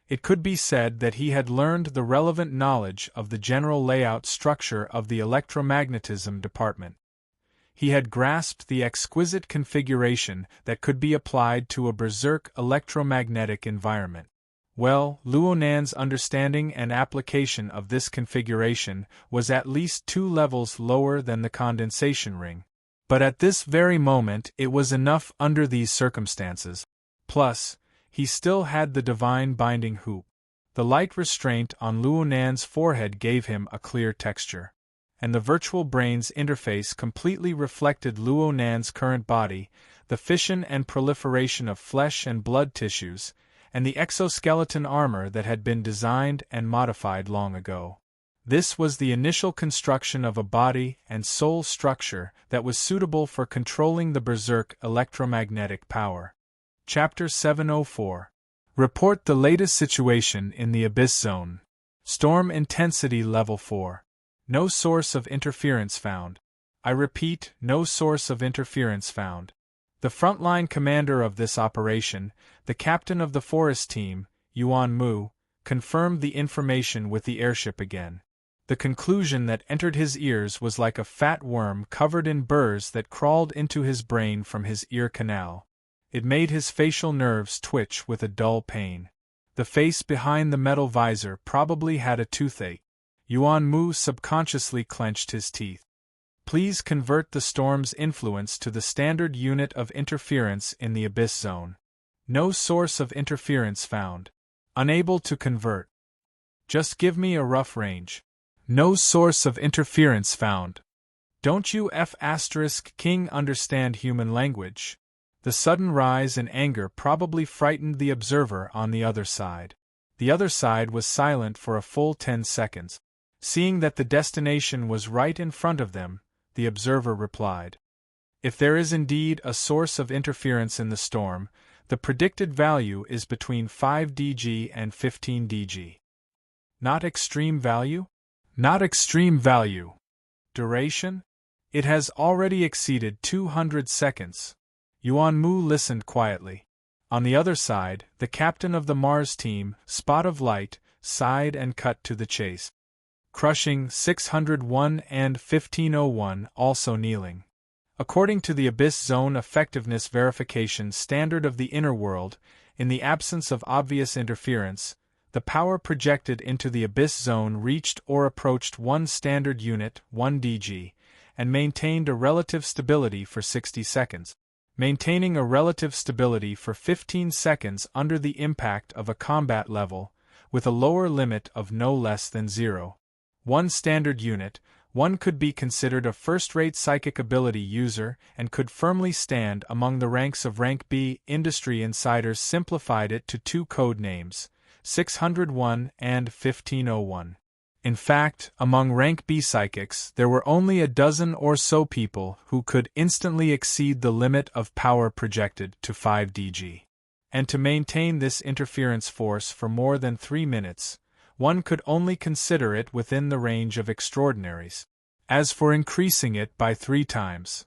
It could be said that he had learned the relevant knowledge of the general layout structure of the electromagnetism department. He had grasped the exquisite configuration that could be applied to a berserk electromagnetic environment. Well, Luo Nan's understanding and application of this configuration was at least 2 levels lower than the condensation ring. But at this very moment it was enough under these circumstances. Plus, he still had the divine binding hoop. The light restraint on Luo Nan's forehead gave him a clear texture. And the virtual brain's interface completely reflected Luo Nan's current body, the fission and proliferation of flesh and blood tissues, and the exoskeleton armor that had been designed and modified long ago. This was the initial construction of a body and soul structure that was suitable for controlling the berserk electromagnetic power. Chapter 704. Report the latest situation in the Abyss Zone. Storm Intensity Level 4. No source of interference found. I repeat, no source of interference found. The frontline commander of this operation, the captain of the forest team, Yuan Mu, confirmed the information with the airship again. The conclusion that entered his ears was like a fat worm covered in burrs that crawled into his brain from his ear canal. It made his facial nerves twitch with a dull pain. The face behind the metal visor probably had a toothache. Yuan Mu subconsciously clenched his teeth. Please convert the storm's influence to the standard unit of interference in the abyss zone. No source of interference found. Unable to convert. Just give me a rough range. No source of interference found. Don't you King understand human language? The sudden rise in anger probably frightened the observer on the other side. The other side was silent for a full 10 seconds. Seeing that the destination was right in front of them, the observer replied. If there is indeed a source of interference in the storm, the predicted value is between 5 dg and 15 dg. Not extreme value? Not extreme value. Duration? It has already exceeded 200 seconds. Yuan Mu listened quietly. On the other side, the captain of the Mars team, Spot of Light, sighed and cut to the chase. Crushing 601 and 1501 also kneeling. According to the Abyss Zone Effectiveness Verification Standard of the Inner World, in the absence of obvious interference, the power projected into the Abyss Zone reached or approached 1 standard unit, 1 dg, and maintained a relative stability for 60 seconds. Maintaining a relative stability for 15 seconds under the impact of a combat level, with a lower limit of no less than 0. 1 standard unit, one could be considered a first-rate psychic ability user and could firmly stand among the ranks of Rank B. Industry insiders simplified it to 2 code names, 601 and 1501. In fact, among Rank B psychics, there were only a dozen or so people who could instantly exceed the limit of power projected to 5 dg. And to maintain this interference force for more than 3 minutes, one could only consider it within the range of extraordinaries. As for increasing it by 3 times,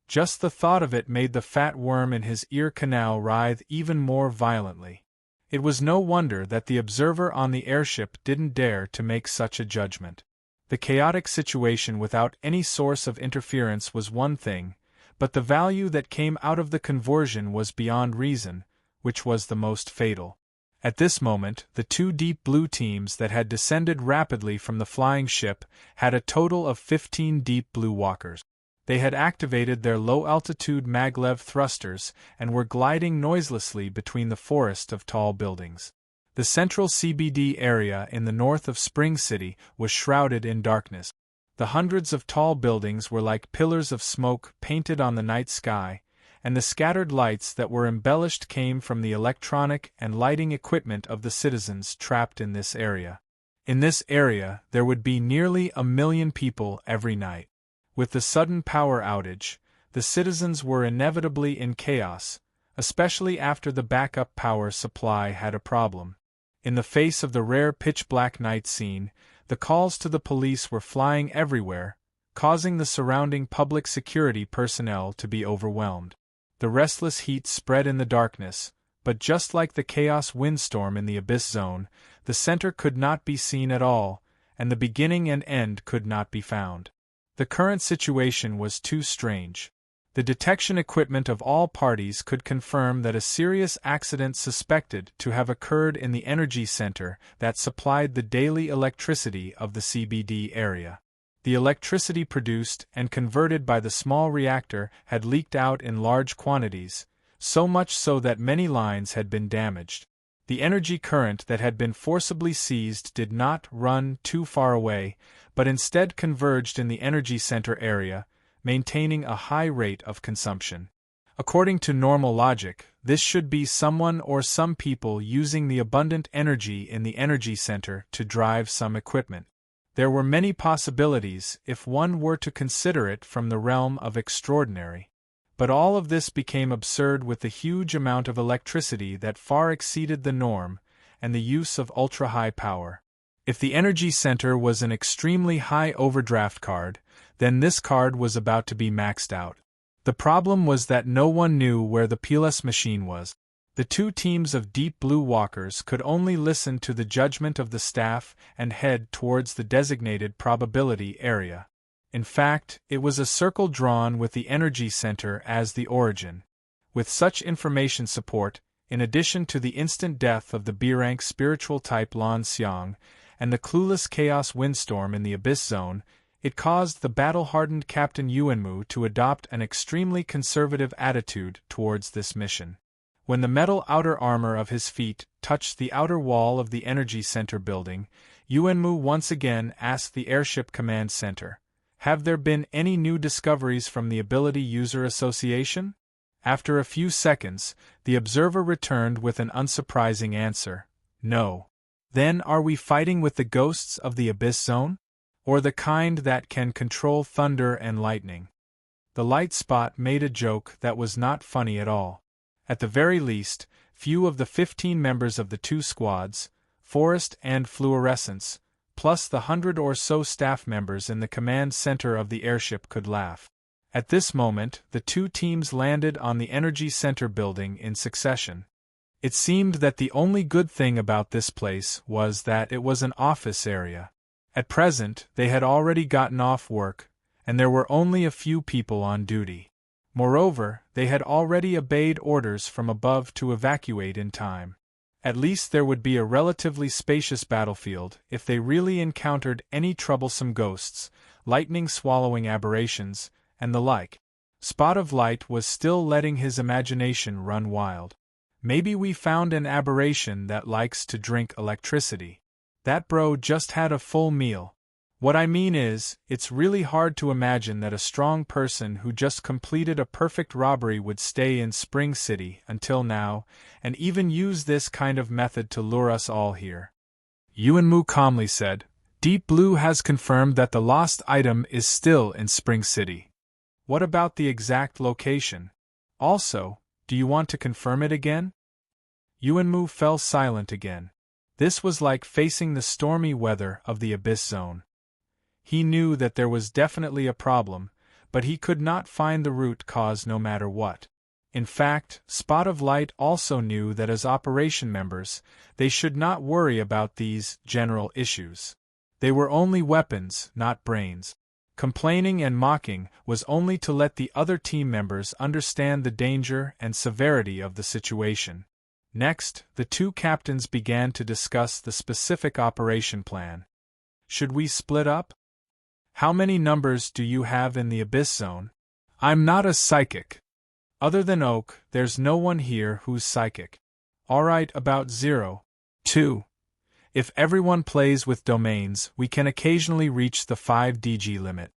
just the thought of it made the fat worm in his ear canal writhe even more violently. It was no wonder that the observer on the airship didn't dare to make such a judgment. The chaotic situation without any source of interference was one thing, but the value that came out of the conversion was beyond reason, which was the most fatal. At this moment, the 2 deep blue teams that had descended rapidly from the flying ship had a total of 15 deep blue walkers. They had activated their low-altitude maglev thrusters and were gliding noiselessly between the forest of tall buildings. The central CBD area in the north of Spring City was shrouded in darkness. The hundreds of tall buildings were like pillars of smoke painted on the night sky, and the scattered lights that were embellished came from the electronic and lighting equipment of the citizens trapped in this area. In this area, there would be nearly 1 million people every night. With the sudden power outage, the citizens were inevitably in chaos, especially after the backup power supply had a problem. In the face of the rare pitch-black night scene, the calls to the police were flying everywhere, causing the surrounding public security personnel to be overwhelmed. The restless heat spread in the darkness, but just like the chaos windstorm in the Abyss Zone, the center could not be seen at all, and the beginning and end could not be found. The current situation was too strange. The detection equipment of all parties could confirm that a serious accident suspected to have occurred in the energy center that supplied the daily electricity of the CBD area. The electricity produced and converted by the small reactor had leaked out in large quantities, so much so that many lines had been damaged. The energy current that had been forcibly seized did not run too far away, but instead converged in the energy center area, maintaining a high rate of consumption. According to normal logic, this should be someone or some people using the abundant energy in the energy center to drive some equipment. There were many possibilities if one were to consider it from the realm of extraordinary. But all of this became absurd with the huge amount of electricity that far exceeded the norm, and the use of ultra-high power. If the energy center was an extremely high overdraft card, then this card was about to be maxed out. The problem was that no one knew where the PLS machine was. The two teams of deep blue walkers could only listen to the judgment of the staff and head towards the designated probability area. In fact, it was a circle drawn with the energy center as the origin. With such information support, in addition to the instant death of the B-rank spiritual type Lan Xiang and the clueless chaos windstorm in the Abyss Zone, it caused the battle-hardened Captain Yuanmu to adopt an extremely conservative attitude towards this mission. When the metal outer armor of his feet touched the outer wall of the energy center building, Yuanmu once again asked the airship command center, "Have there been any new discoveries from the Ability User Association?" After a few seconds, the observer returned with an unsurprising answer, "No." "Then are we fighting with the ghosts of the Abyss Zone? Or the kind that can control thunder and lightning?" The light spot made a joke that was not funny at all. At the very least, few of the 15 members of the two squads, Forest and Fluorescence, plus the 100 or so staff members in the command center of the airship could laugh. At this moment, the two teams landed on the energy center building in succession. It seemed that the only good thing about this place was that it was an office area. At present, they had already gotten off work, and there were only a few people on duty. Moreover, they had already obeyed orders from above to evacuate in time. At least there would be a relatively spacious battlefield if they really encountered any troublesome ghosts, lightning-swallowing aberrations, and the like. Spot of Light was still letting his imagination run wild. "Maybe we found an aberration that likes to drink electricity. That bro just had a full meal. What I mean is, it's really hard to imagine that a strong person who just completed a perfect robbery would stay in Spring City until now, and even use this kind of method to lure us all here." Yuanmu calmly said, "Deep Blue has confirmed that the lost item is still in Spring City. What about the exact location? Also, do you want to confirm it again?" Yuanmu fell silent again. This was like facing the stormy weather of the Abyss Zone. He knew that there was definitely a problem, but he could not find the root cause no matter what. In fact, Spot of Light also knew that as operation members, they should not worry about these general issues. They were only weapons, not brains. Complaining and mocking was only to let the other team members understand the danger and severity of the situation. Next, the two captains began to discuss the specific operation plan. "Should we split up? How many numbers do you have in the Abyss Zone?" "I'm not a psychic. Other than Oak, there's no one here who's psychic." "Alright, about 0. 2. If everyone plays with domains, we can occasionally reach the 5 DG limit.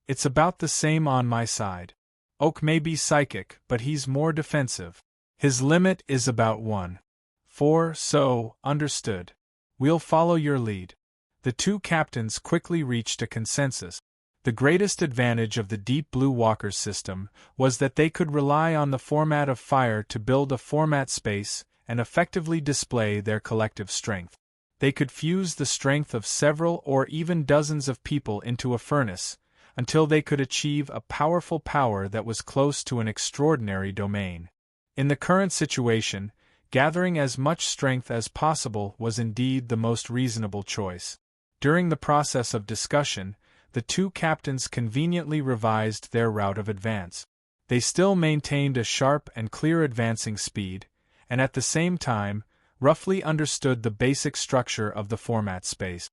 It's about the same on my side. Oak may be psychic, but he's more defensive. His limit is about 1. 4, so, understood. We'll follow your lead." The two captains quickly reached a consensus. The greatest advantage of the Deep Blue Walkers system was that they could rely on the format of fire to build a format space and effectively display their collective strength. They could fuse the strength of several or even dozens of people into a furnace, until they could achieve a powerful power that was close to an extraordinary domain. In the current situation, gathering as much strength as possible was indeed the most reasonable choice. During the process of discussion, the two captains conveniently revised their route of advance. They still maintained a sharp and clear advancing speed, and at the same time, roughly understood the basic structure of the format space.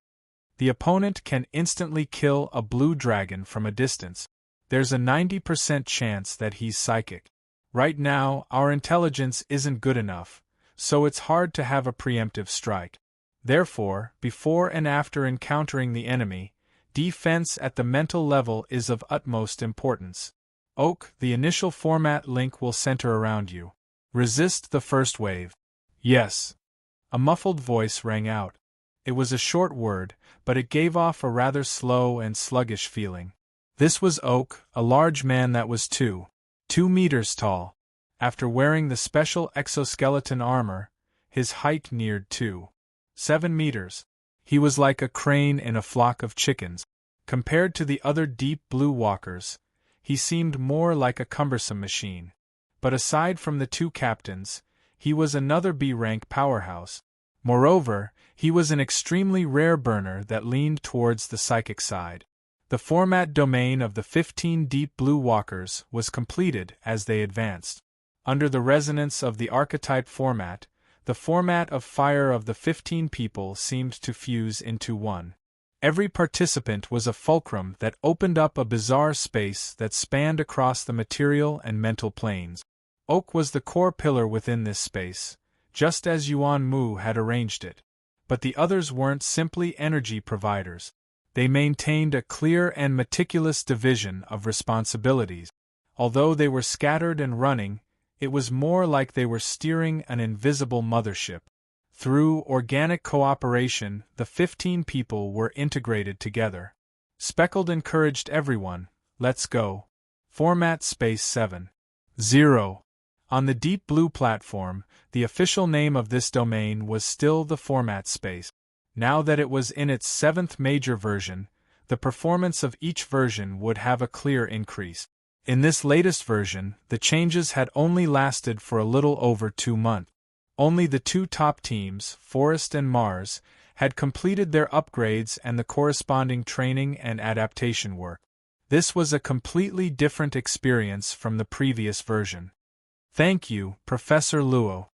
The opponent can instantly kill a blue dragon from a distance. There's a 90% chance that he's psychic. Right now, our intelligence isn't good enough, so it's hard to have a preemptive strike. Therefore, before and after encountering the enemy, defense at the mental level is of utmost importance. Oak, the initial format link will center around you. Resist the first wave. Yes. A muffled voice rang out. It was a short word, but it gave off a rather slow and sluggish feeling. This was Oak, a large man that was 2 meters tall. After wearing the special exoskeleton armor, his height neared 7 meters. He was like a crane in a flock of chickens. Compared to the other Deep Blue Walkers, he seemed more like a cumbersome machine. But aside from the two captains, he was another B-rank powerhouse. Moreover, he was an extremely rare burner that leaned towards the psychic side. The format domain of the 15 deep blue walkers was completed as they advanced. Under the resonance of the archetype format, the format of fire of the 15 people seemed to fuse into one. Every participant was a fulcrum that opened up a bizarre space that spanned across the material and mental planes. Oak was the core pillar within this space, just as Yuan Mu had arranged it. But the others weren't simply energy providers. They maintained a clear and meticulous division of responsibilities. Although they were scattered and running, it was more like they were steering an invisible mothership. Through organic cooperation, the 15 people were integrated together. Speckled encouraged everyone, "Let's go." Format Space 7.0. On the deep blue platform, the official name of this domain was still the format space. Now that it was in its 7th major version, the performance of each version would have a clear increase. In this latest version, the changes had only lasted for a little over 2 months. Only the 2 top teams, Forest and Mars, had completed their upgrades and the corresponding training and adaptation work. This was a completely different experience from the previous version. "Thank you, Professor Luo."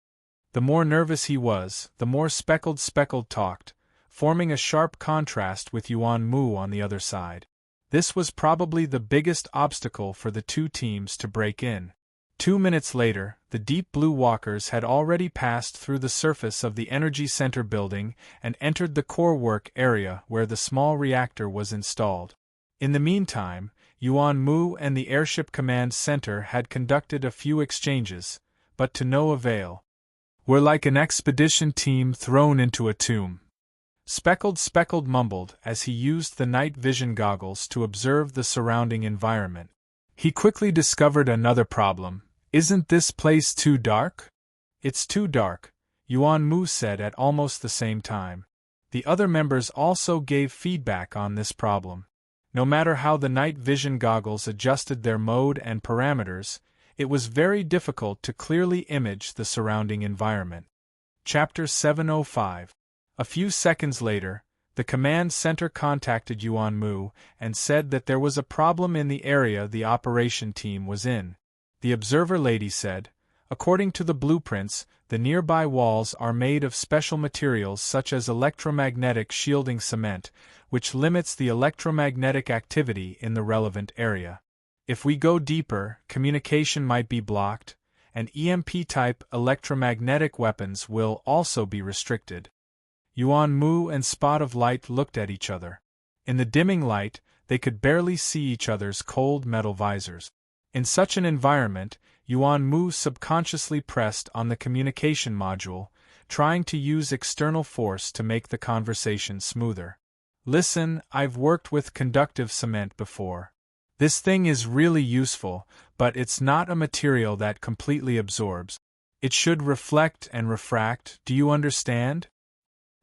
The more nervous he was, the more Speckled talked, forming a sharp contrast with Yuan Mu on the other side. This was probably the biggest obstacle for the 2 teams to break in. 2 minutes later, the deep blue walkers had already passed through the surface of the Energy Center building and entered the core work area where the small reactor was installed. In the meantime, Yuan Mu and the Airship Command Center had conducted a few exchanges, but to no avail. "We're like an expedition team thrown into a tomb," Speckled mumbled as he used the night vision goggles to observe the surrounding environment. He quickly discovered another problem. "Isn't this place too dark?" "It's too dark," Yuan Mu said at almost the same time. The other members also gave feedback on this problem. No matter how the night vision goggles adjusted their mode and parameters, it was very difficult to clearly image the surrounding environment. Chapter 705. A few seconds later, the command center contacted Yuan Mu and said that there was a problem in the area the operation team was in. The observer lady said, "According to the blueprints, the nearby walls are made of special materials such as electromagnetic shielding cement, which limits the electromagnetic activity in the relevant area. If we go deeper, communication might be blocked, and EMP-type electromagnetic weapons will also be restricted." Yuan Mu and Spot of Light looked at each other. In the dimming light, they could barely see each other's cold metal visors. In such an environment, Yuan Mu subconsciously pressed on the communication module, trying to use external force to make the conversation smoother. "Listen, I've worked with conductive cement before. This thing is really useful, but it's not a material that completely absorbs. It should reflect and refract, do you understand?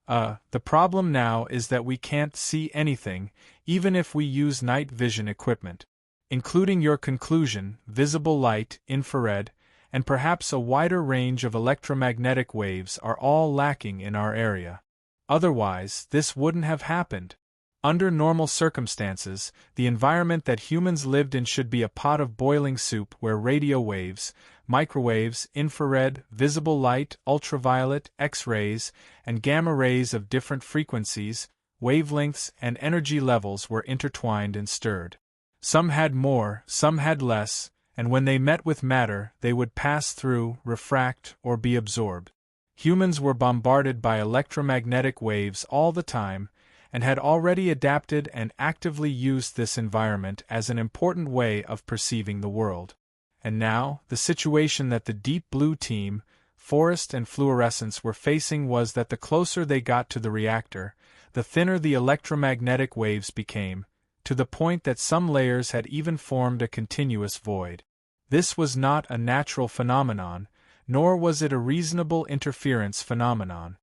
The problem now is that we can't see anything, even if we use night vision equipment. Including your conclusion, visible light, infrared, and perhaps a wider range of electromagnetic waves are all lacking in our area. Otherwise, this wouldn't have happened. Under normal circumstances, the environment that humans lived in should be a pot of boiling soup where radio waves, microwaves, infrared, visible light, ultraviolet, X-rays, and gamma rays of different frequencies, wavelengths, and energy levels were intertwined and stirred. Some had more, some had less, and when they met with matter, they would pass through, refract, or be absorbed. Humans were bombarded by electromagnetic waves all the time, and had already adapted and actively used this environment as an important way of perceiving the world. And now, the situation that the Deep Blue team, Forest and Fluorescence were facing was that the closer they got to the reactor, the thinner the electromagnetic waves became, to the point that some layers had even formed a continuous void. This was not a natural phenomenon, nor was it a reasonable interference phenomenon.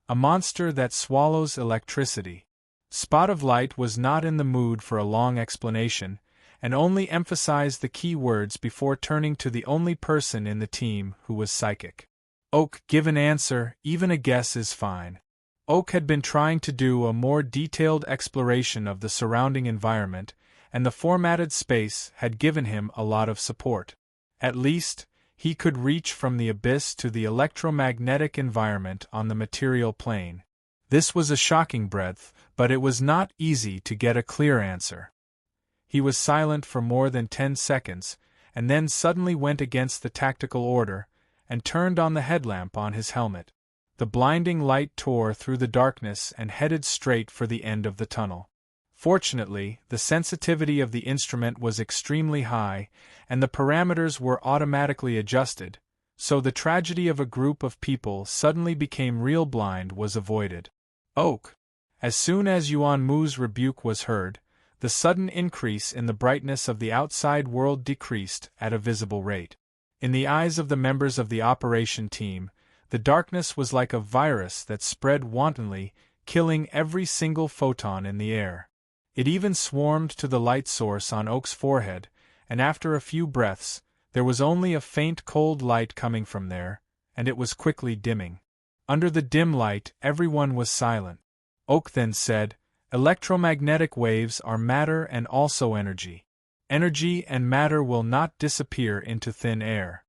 A monster that swallows electricity. Spot of Light was not in the mood for a long explanation, and only emphasized the key words before turning to the only person in the team who was psychic. Oak, give an answer, even a guess is fine. Oak had been trying to do a more detailed exploration of the surrounding environment, and the formatted space had given him a lot of support. At least, he could reach from the abyss to the electromagnetic environment on the material plane. This was a shocking breadth, but it was not easy to get a clear answer. He was silent for more than 10 seconds, and then suddenly went against the tactical order, and turned on the headlamp on his helmet. The blinding light tore through the darkness and headed straight for the end of the tunnel. Fortunately, the sensitivity of the instrument was extremely high, and the parameters were automatically adjusted, so the tragedy of a group of people suddenly became real blind was avoided. Oak. As soon as Yuan Mu's rebuke was heard, the sudden increase in the brightness of the outside world decreased at a visible rate. In the eyes of the members of the operation team, the darkness was like a virus that spread wantonly, killing every single photon in the air. It even swarmed to the light source on Oak's forehead, and after a few breaths, there was only a faint cold light coming from there, and it was quickly dimming. Under the dim light, everyone was silent. Oak then said, "Electromagnetic waves are matter and also energy. Energy and matter will not disappear into thin air."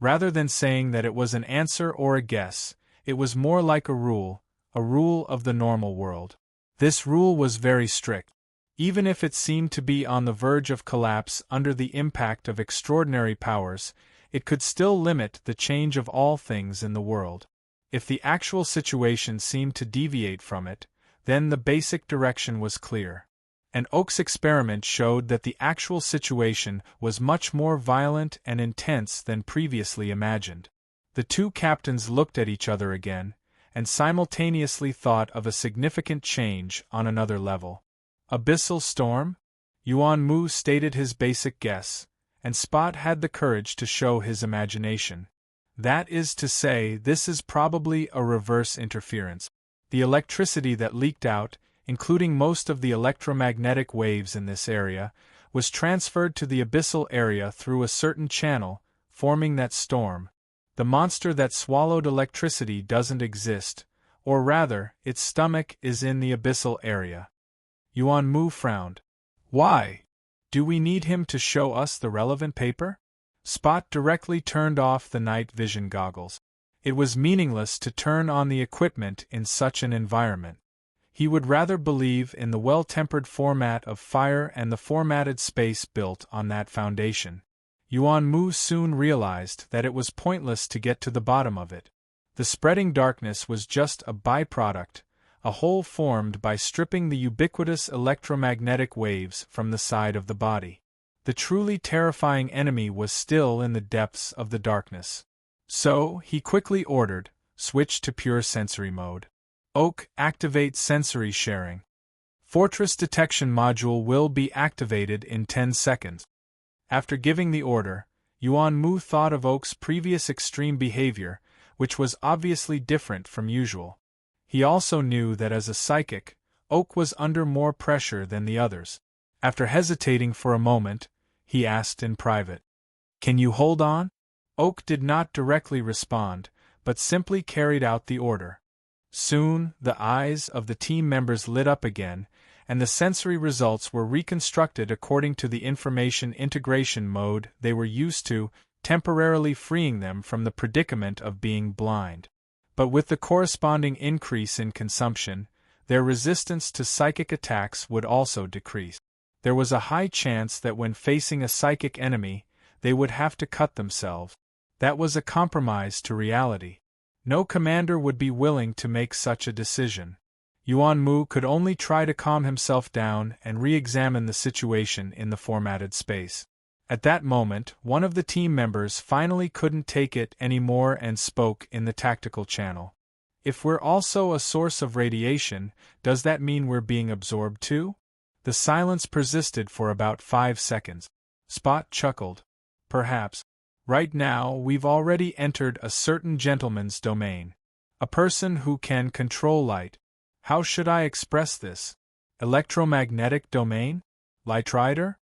Rather than saying that it was an answer or a guess, it was more like a rule of the normal world. This rule was very strict. Even if it seemed to be on the verge of collapse under the impact of extraordinary powers, it could still limit the change of all things in the world. If the actual situation seemed to deviate from it, then the basic direction was clear. And Oak's experiment showed that the actual situation was much more violent and intense than previously imagined. The two captains looked at each other again, and simultaneously thought of a significant change on another level. Abyssal storm? Yuan Mu stated his basic guess, and Spot had the courage to show his imagination. That is to say, this is probably a reverse interference. The electricity that leaked out, including most of the electromagnetic waves in this area, was transferred to the abyssal area through a certain channel, forming that storm. The monster that swallowed electricity doesn't exist, or rather, its stomach is in the abyssal area. Yuan Mu frowned. Why? Do we need him to show us the relevant paper? Spot directly turned off the night vision goggles. It was meaningless to turn on the equipment in such an environment. He would rather believe in the well-tempered format of fire and the formatted space built on that foundation. Yuan Mu soon realized that it was pointless to get to the bottom of it. The spreading darkness was just a byproduct, a hole formed by stripping the ubiquitous electromagnetic waves from the side of the body. The truly terrifying enemy was still in the depths of the darkness. So, he quickly ordered, switch to pure sensory mode. Oak, activate sensory sharing. Fortress detection module will be activated in 10 seconds. After giving the order, Yuan Mu thought of Oak's previous extreme behavior, which was obviously different from usual. He also knew that as a psychic, Oak was under more pressure than the others. After hesitating for a moment, he asked in private, "Can you hold on?" Oak did not directly respond, but simply carried out the order. Soon, the eyes of the team members lit up again, and the sensory results were reconstructed according to the information integration mode they were used to, temporarily freeing them from the predicament of being blind. But with the corresponding increase in consumption, their resistance to psychic attacks would also decrease. There was a high chance that when facing a psychic enemy, they would have to cut themselves. That was a compromise to reality. No commander would be willing to make such a decision. Yuan Mu could only try to calm himself down and re-examine the situation in the formatted space. At that moment, one of the team members finally couldn't take it anymore and spoke in the tactical channel. "If we're also a source of radiation, does that mean we're being absorbed too?" The silence persisted for about 5 seconds. Spot chuckled. "Perhaps. Right now, we've already entered a certain gentleman's domain. A person who can control light. How should I express this? Electromagnetic domain? Lightrider?"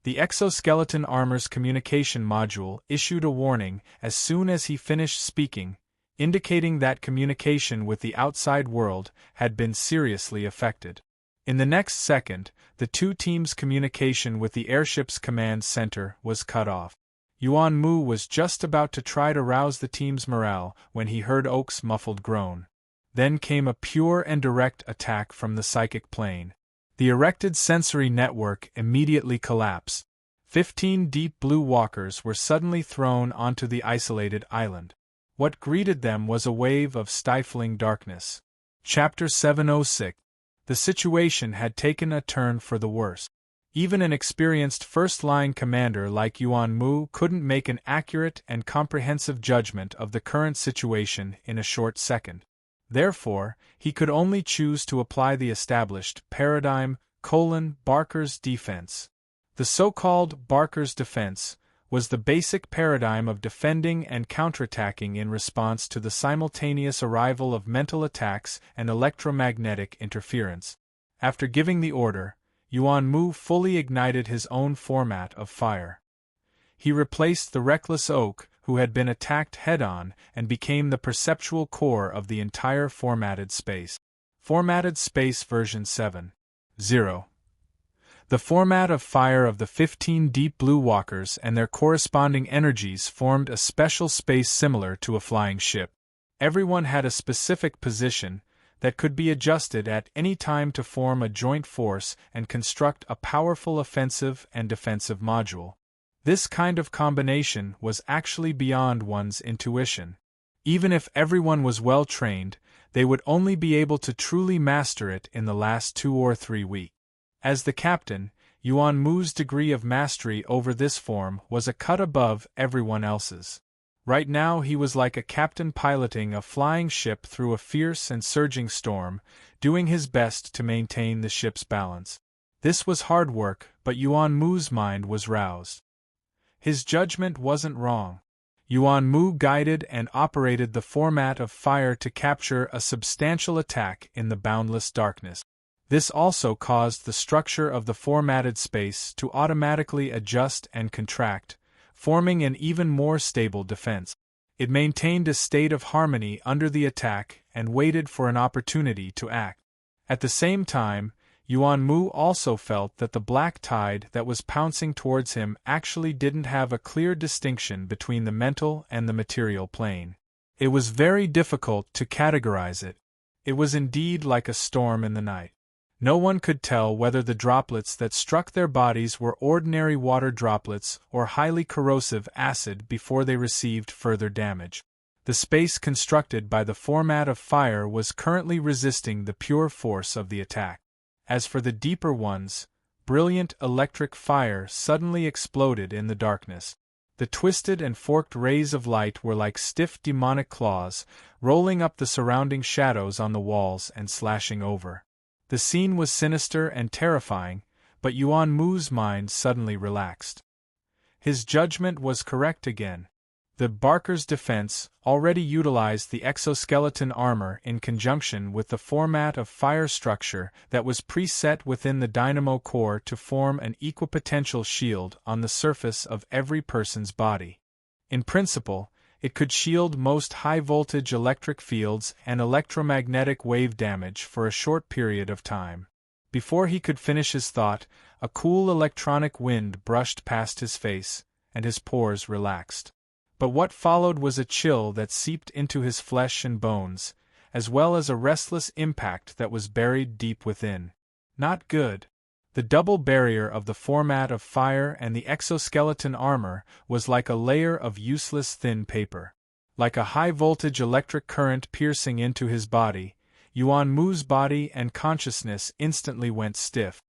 The exoskeleton armor's communication module issued a warning as soon as he finished speaking. indicating that communication with the outside world had been seriously affected. In the next second, the two teams' communication with the airship's command center was cut off. Yuan Mu was just about to try to rouse the team's morale when he heard Oak's muffled groan. Then came a pure and direct attack from the psychic plane. The erected sensory network immediately collapsed. 15 deep blue walkers were suddenly thrown onto the isolated island. What greeted them was a wave of stifling darkness. Chapter 706. The situation had taken a turn for the worse. Even an experienced first-line commander like Yuan Mu couldn't make an accurate and comprehensive judgment of the current situation in a short second. Therefore, he could only choose to apply the established paradigm, Barker's defense. The so-called Barker's defense was the basic paradigm of defending and counterattacking in response to the simultaneous arrival of mental attacks and electromagnetic interference. After giving the order, Yuan Mu fully ignited his own format of fire. He replaced the reckless Oak, who had been attacked head-on, and became the perceptual core of the entire formatted space. Formatted Space version 7.0. The format of fire of the 15 deep blue walkers and their corresponding energies formed a special space similar to a flying ship. Everyone had a specific position that could be adjusted at any time to form a joint force and construct a powerful offensive and defensive module. This kind of combination was actually beyond one's intuition. Even if everyone was well trained, they would only be able to truly master it in the last 2 or 3 weeks. As the captain, Yuan Mu's degree of mastery over this form was a cut above everyone else's. Right now he was like a captain piloting a flying ship through a fierce and surging storm, doing his best to maintain the ship's balance. This was hard work, but Yuan Mu's mind was roused. His judgment wasn't wrong. Yuan Mu guided and operated the format of fire to capture a substantial attack in the boundless darkness. This also caused the structure of the formatted space to automatically adjust and contract, forming an even more stable defense. It maintained a state of harmony under the attack and waited for an opportunity to act. At the same time, Yuan Mu also felt that the black tide that was pouncing towards him actually didn't have a clear distinction between the mental and the material plane. It was very difficult to categorize it. It was indeed like a storm in the night. No one could tell whether the droplets that struck their bodies were ordinary water droplets or highly corrosive acid before they received further damage. The space constructed by the format of fire was currently resisting the pure force of the attack. As for the deeper ones, brilliant electric fire suddenly exploded in the darkness. The twisted and forked rays of light were like stiff demonic claws, rolling up the surrounding shadows on the walls and slashing over. The scene was sinister and terrifying, but Yuan Mu's mind suddenly relaxed. His judgment was correct again. The Barker's defense already utilized the exoskeleton armor in conjunction with the format of fire structure that was preset within the dynamo core to form an equipotential shield on the surface of every person's body. In principle, it could shield most high-voltage electric fields and electromagnetic wave damage for a short period of time. Before he could finish his thought, a cool electronic wind brushed past his face, and his pores relaxed. But what followed was a chill that seeped into his flesh and bones, as well as a restless impact that was buried deep within. Not good. The double barrier of the format of fire and the exoskeleton armor was like a layer of useless thin paper. Like a high-voltage electric current piercing into his body, Yuan Mu's body and consciousness instantly went stiff.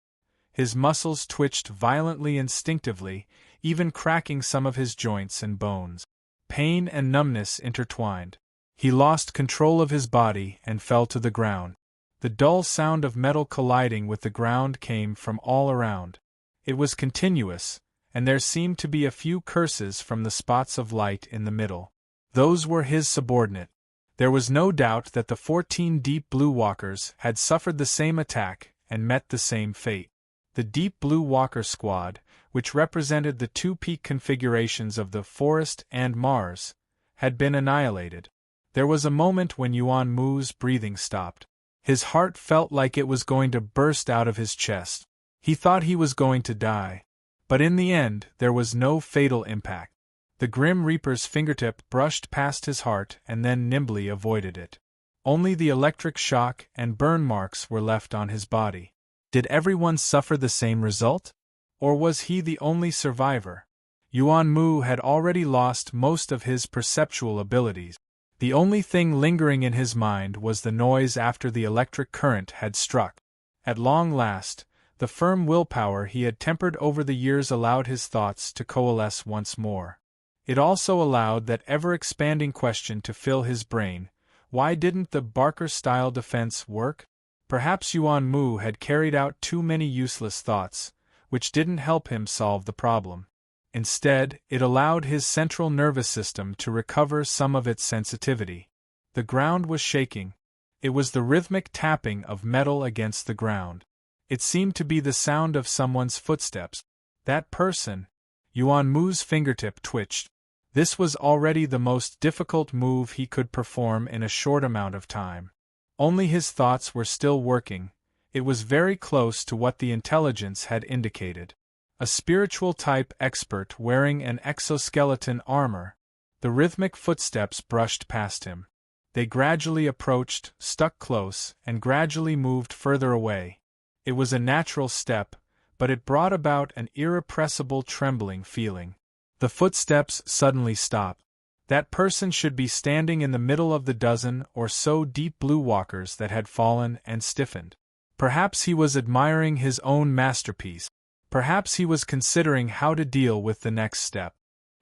His muscles twitched violently instinctively, even cracking some of his joints and bones. Pain and numbness intertwined. He lost control of his body and fell to the ground. The dull sound of metal colliding with the ground came from all around. It was continuous, and there seemed to be a few curses from the spots of light in the middle. Those were his subordinate. There was no doubt that the 14 deep blue walkers had suffered the same attack and met the same fate. The deep blue walker squad, which represented the two peak configurations of the Forest and Mars, had been annihilated. There was a moment when Yuan Mu's breathing stopped. His heart felt like it was going to burst out of his chest. He thought he was going to die. But in the end, there was no fatal impact. The Grim Reaper's fingertip brushed past his heart and then nimbly avoided it. Only the electric shock and burn marks were left on his body. Did everyone suffer the same result? Or was he the only survivor? Yuan Mu had already lost most of his perceptual abilities. The only thing lingering in his mind was the noise after the electric current had struck. At long last, the firm willpower he had tempered over the years allowed his thoughts to coalesce once more. It also allowed that ever-expanding question to fill his brain: why didn't the Barker-style defense work? Perhaps Yuan Mu had carried out too many useless thoughts, which didn't help him solve the problem. Instead, it allowed his central nervous system to recover some of its sensitivity. The ground was shaking. It was the rhythmic tapping of metal against the ground. It seemed to be the sound of someone's footsteps. That person. Yuan Mu's fingertip twitched. This was already the most difficult move he could perform in a short amount of time. Only his thoughts were still working. It was very close to what the intelligence had indicated. A spiritual-type expert wearing an exoskeleton armor. The rhythmic footsteps brushed past him. They gradually approached, stuck close, and gradually moved further away. It was a natural step, but it brought about an irrepressible trembling feeling. The footsteps suddenly stopped. That person should be standing in the middle of the dozen or so deep blue walkers that had fallen and stiffened. Perhaps he was admiring his own masterpiece. Perhaps he was considering how to deal with the next step.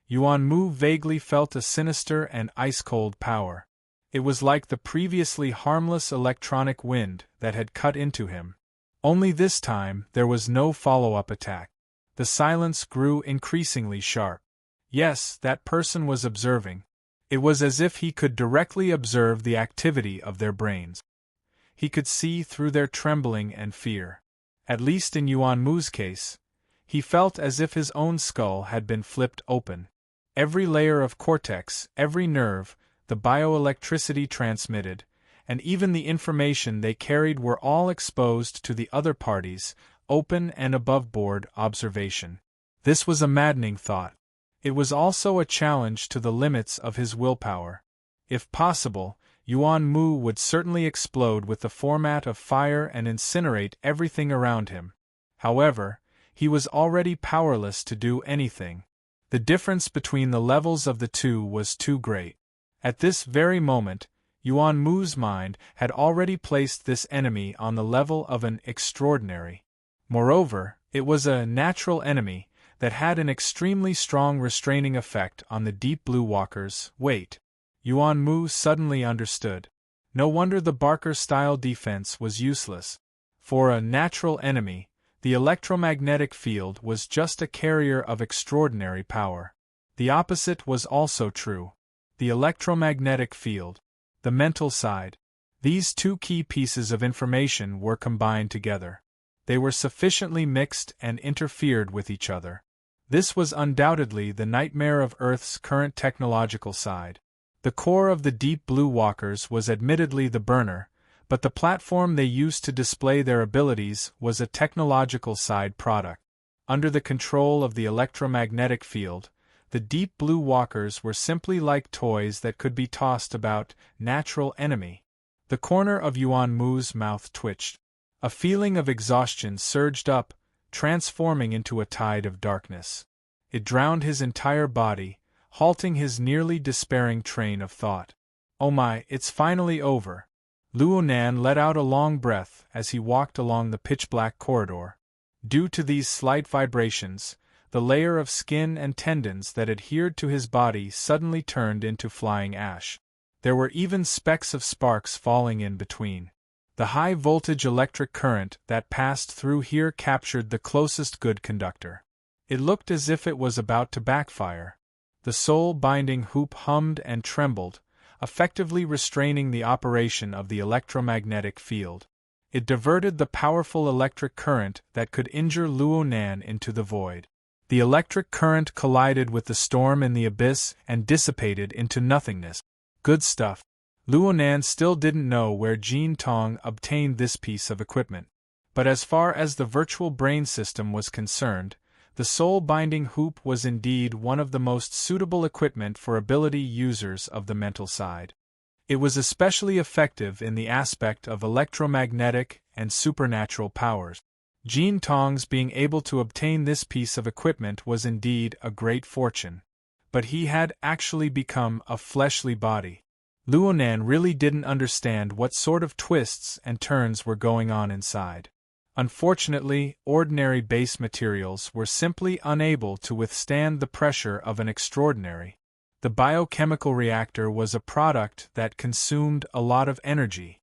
Yuan Mu vaguely felt a sinister and ice-cold power. It was like the previously harmless electronic wind that had cut into him. Only this time there was no follow-up attack. The silence grew increasingly sharp. Yes, that person was observing. It was as if he could directly observe the activity of their brains. He could see through their trembling and fear. At least in Yuan Mu's case, he felt as if his own skull had been flipped open. Every layer of cortex, every nerve, the bioelectricity transmitted, and even the information they carried were all exposed to the other party's open and above-board observation. This was a maddening thought. It was also a challenge to the limits of his willpower. If possible, Yuan Mu would certainly explode with the format of fire and incinerate everything around him. However, he was already powerless to do anything. The difference between the levels of the two was too great. At this very moment, Yuan Mu's mind had already placed this enemy on the level of an extraordinary. Moreover, it was a natural enemy that had an extremely strong restraining effect on the deep blue walkers. Wait. Yuan Mu suddenly understood. No wonder the Barker-style defense was useless. For a natural enemy, the electromagnetic field was just a carrier of extraordinary power. The opposite was also true. The electromagnetic field, the mental side. These two key pieces of information were combined together. They were sufficiently mixed and interfered with each other. This was undoubtedly the nightmare of Earth's current technological side. The core of the deep blue walkers was admittedly the burner, but the platform they used to display their abilities was a technological side product. Under the control of the electromagnetic field, the deep blue walkers were simply like toys that could be tossed about. Natural enemy. The corner of Yuan Mu's mouth twitched. A feeling of exhaustion surged up, transforming into a tide of darkness. It drowned his entire body, halting his nearly despairing train of thought. Oh my, it's finally over. Luo Nan let out a long breath as he walked along the pitch-black corridor. Due to these slight vibrations, the layer of skin and tendons that adhered to his body suddenly turned into flying ash. There were even specks of sparks falling in between. The high-voltage electric current that passed through here captured the closest good conductor. It looked as if it was about to backfire. The soul-binding hoop hummed and trembled, effectively restraining the operation of the electromagnetic field. It diverted the powerful electric current that could injure Luo Nan into the void. The electric current collided with the storm in the abyss and dissipated into nothingness. Good stuff. Luonan still didn't know where Jin Tong obtained this piece of equipment. But as far as the virtual brain system was concerned, the soul-binding hoop was indeed one of the most suitable equipment for ability users of the mental side. It was especially effective in the aspect of electromagnetic and supernatural powers. Jin Tong's being able to obtain this piece of equipment was indeed a great fortune. But he had actually become a fleshly body. Luonan really didn't understand what sort of twists and turns were going on inside. Unfortunately, ordinary base materials were simply unable to withstand the pressure of an extraordinary. The biochemical reactor was a product that consumed a lot of energy.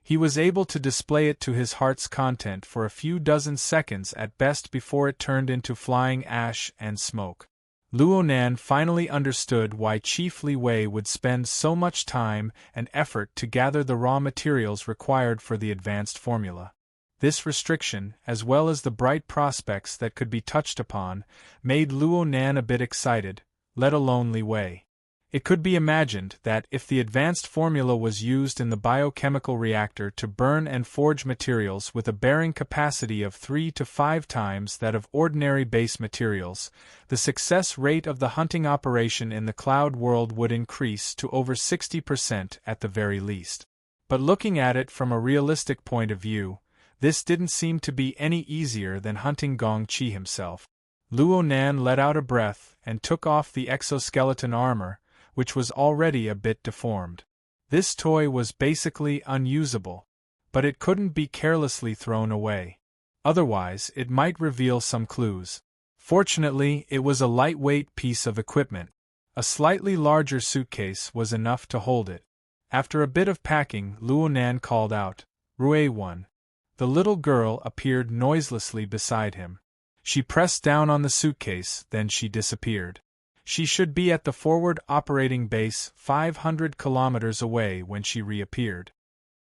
He was able to display it to his heart's content for a few dozen seconds at best before it turned into flying ash and smoke. Luonan finally understood why Chief Li Wei would spend so much time and effort to gather the raw materials required for the advanced formula. This restriction, as well as the bright prospects that could be touched upon, made Luonan a bit excited, let alone Li Wei. It could be imagined that if the advanced formula was used in the biochemical reactor to burn and forge materials with a bearing capacity of 3 to 5 times that of ordinary base materials, the success rate of the hunting operation in the cloud world would increase to over 60% at the very least. But looking at it from a realistic point of view, this didn't seem to be any easier than hunting Gong Qi himself. Luonan let out a breath and took off the exoskeleton armor, which was already a bit deformed. This toy was basically unusable, but it couldn't be carelessly thrown away. Otherwise, it might reveal some clues. Fortunately, it was a lightweight piece of equipment. A slightly larger suitcase was enough to hold it. After a bit of packing, Luonan called out, "Rui-1." The little girl appeared noiselessly beside him. She pressed down on the suitcase, then she disappeared. She should be at the forward operating base 500 kilometers away when she reappeared.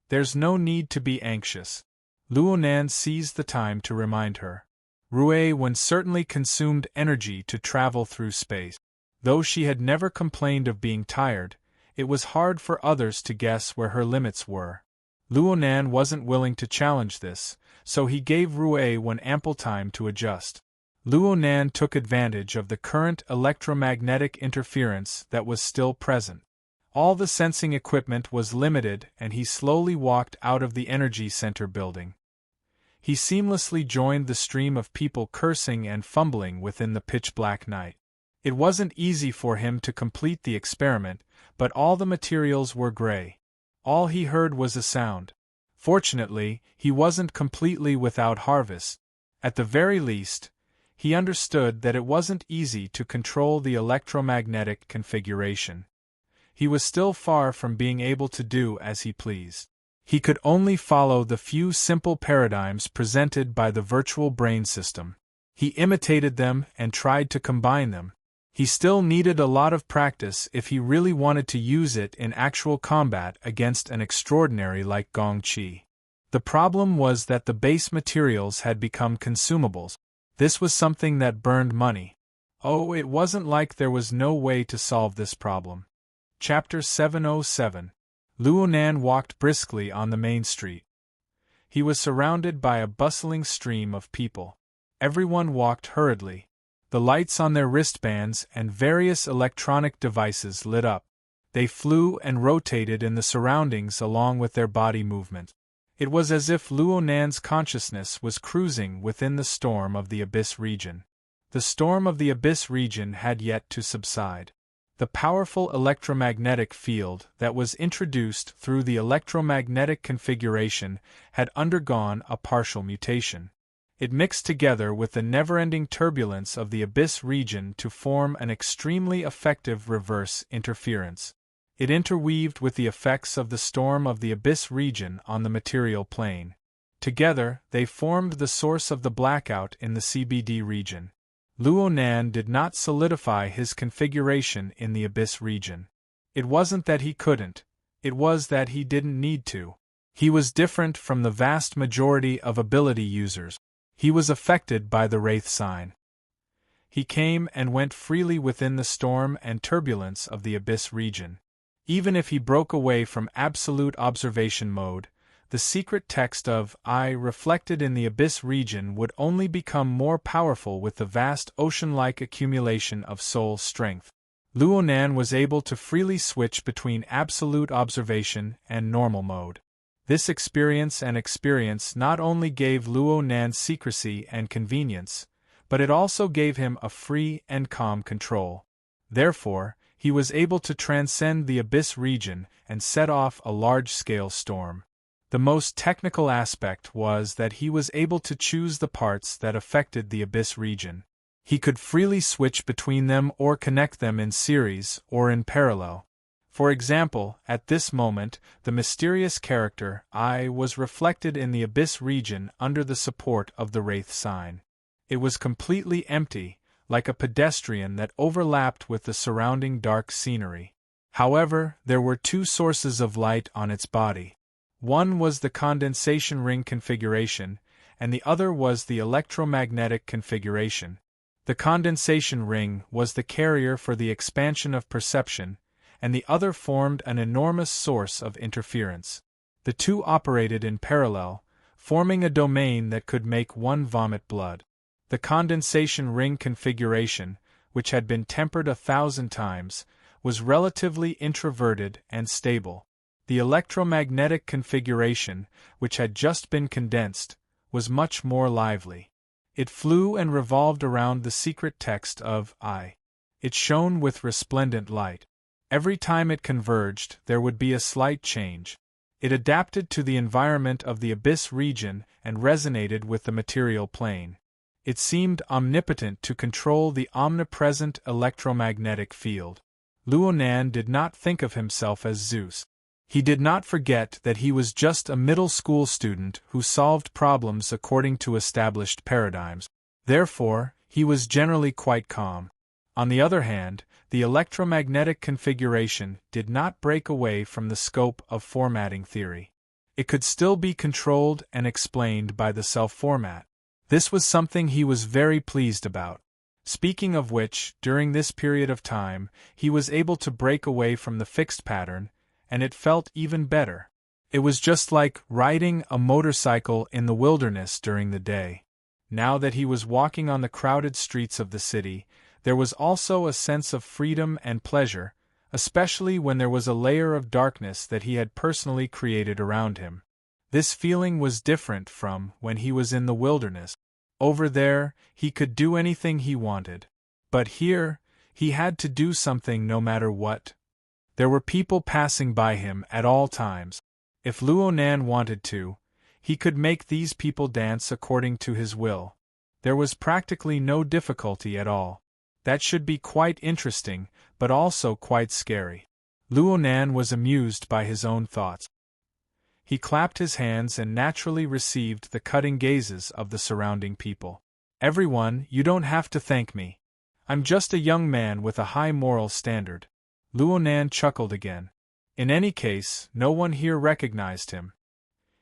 There's no need to be anxious. Luonan seized the time to remind her. Rui-1 certainly consumed energy to travel through space. Though she had never complained of being tired, it was hard for others to guess where her limits were. Luonan wasn't willing to challenge this, so he gave Rui-1 ample time to adjust. Luonan took advantage of the current electromagnetic interference that was still present. All the sensing equipment was limited and he slowly walked out of the energy center building. He seamlessly joined the stream of people cursing and fumbling within the pitch-black night. It wasn't easy for him to complete the experiment, but all the materials were gray. All he heard was a sound. Fortunately, he wasn't completely without harvest. At the very least, he understood that it wasn't easy to control the electromagnetic configuration. He was still far from being able to do as he pleased. He could only follow the few simple paradigms presented by the virtual brain system. He imitated them and tried to combine them. He still needed a lot of practice if he really wanted to use it in actual combat against an extraordinary like Gong Qi. The problem was that the base materials had become consumables. This was something that burned money. Oh, it wasn't like there was no way to solve this problem. Chapter 707. Luonan walked briskly on the main street. He was surrounded by a bustling stream of people. Everyone walked hurriedly. The lights on their wristbands and various electronic devices lit up. They flew and rotated in the surroundings along with their body movement. It was as if Luonan's consciousness was cruising within the storm of the Abyss region. The storm of the Abyss region had yet to subside. The powerful electromagnetic field that was introduced through the electromagnetic configuration had undergone a partial mutation. It mixed together with the never-ending turbulence of the Abyss region to form an extremely effective reverse interference. It interweaved with the effects of the storm of the Abyss region on the material plane. Together, they formed the source of the blackout in the CBD region. Luonan did not solidify his configuration in the Abyss region. It wasn't that he couldn't, it was that he didn't need to. He was different from the vast majority of ability users. He was affected by the Wraith sign. He came and went freely within the storm and turbulence of the Abyss region. Even if he broke away from absolute observation mode, the secret text of I reflected in the abyss region would only become more powerful with the vast ocean-like accumulation of soul strength. Luonan was able to freely switch between absolute observation and normal mode. This experience not only gave Luonan secrecy and convenience, but it also gave him a free and calm control. Therefore, he was able to transcend the abyss region and set off a large-scale storm. The most technical aspect was that he was able to choose the parts that affected the abyss region. He could freely switch between them or connect them in series or in parallel. For example, at this moment, the mysterious character I was reflected in the abyss region under the support of the Wraith sign. It was completely empty, like a pedestrian that overlapped with the surrounding dark scenery. However, there were two sources of light on its body. One was the condensation ring configuration, and the other was the electromagnetic configuration. The condensation ring was the carrier for the expansion of perception, and the other formed an enormous source of interference. The two operated in parallel, forming a domain that could make one vomit blood. The condensation ring configuration, which had been tempered 1,000 times, was relatively introverted and stable. The electromagnetic configuration, which had just been condensed, was much more lively. It flew and revolved around the secret text of I. It shone with resplendent light. Every time it converged, there would be a slight change. It adapted to the environment of the abyss region and resonated with the material plane. It seemed omnipotent to control the omnipresent electromagnetic field. Luonan did not think of himself as Zeus. He did not forget that he was just a middle school student who solved problems according to established paradigms. Therefore, he was generally quite calm. On the other hand, the electromagnetic configuration did not break away from the scope of formatting theory. It could still be controlled and explained by the self-format. This was something he was very pleased about. Speaking of which, during this period of time, he was able to break away from the fixed pattern, and it felt even better. It was just like riding a motorcycle in the wilderness during the day. Now that he was walking on the crowded streets of the city, there was also a sense of freedom and pleasure, especially when there was a layer of darkness that he had personally created around him. This feeling was different from when he was in the wilderness. Over there, he could do anything he wanted. But here, he had to do something no matter what. There were people passing by him at all times. If Luonan wanted to, he could make these people dance according to his will. There was practically no difficulty at all. That should be quite interesting, but also quite scary. Luonan was amused by his own thoughts. He clapped his hands and naturally received the cutting gazes of the surrounding people. Everyone, you don't have to thank me. I'm just a young man with a high moral standard. Luonan chuckled again. In any case, no one here recognized him.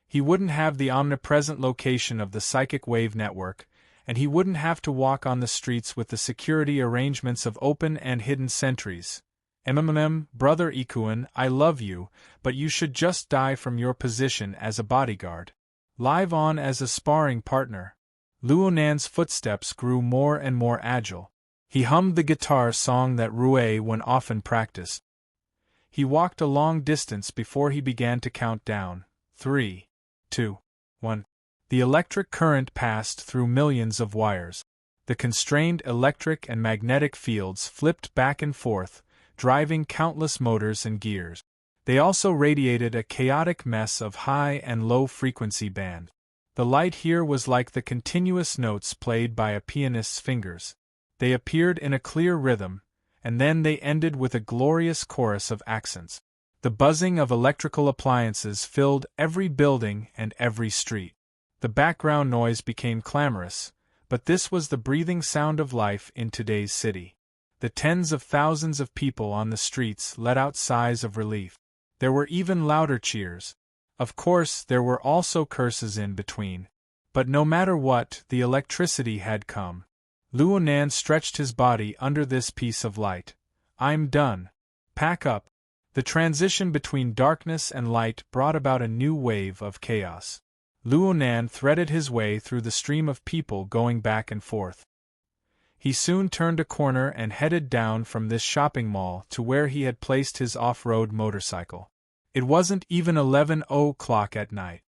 He wouldn't have the omnipresent location of the psychic wave network, and he wouldn't have to walk on the streets with the security arrangements of open and hidden sentries. Brother Ikuan, I love you, but you should just die from your position as a bodyguard. Live on as a sparring partner. Luonan's footsteps grew more and more agile. He hummed the guitar song that Rue when often practiced. He walked a long distance before he began to count down. 3, 2, 1. The electric current passed through millions of wires. The constrained electric and magnetic fields flipped back and forth, driving countless motors and gears. They also radiated a chaotic mess of high and low frequency bands. The light here was like the continuous notes played by a pianist's fingers. They appeared in a clear rhythm, and then they ended with a glorious chorus of accents. The buzzing of electrical appliances filled every building and every street. The background noise became clamorous, but this was the breathing sound of life in today's city. The tens of thousands of people on the streets let out sighs of relief. There were even louder cheers. Of course, there were also curses in between. But no matter what, the electricity had come. Luonan stretched his body under this piece of light. I'm done. Pack up. The transition between darkness and light brought about a new wave of chaos. Luonan threaded his way through the stream of people going back and forth. He soon turned a corner and headed down from this shopping mall to where he had placed his off-road motorcycle. It wasn't even 11 o'clock at night.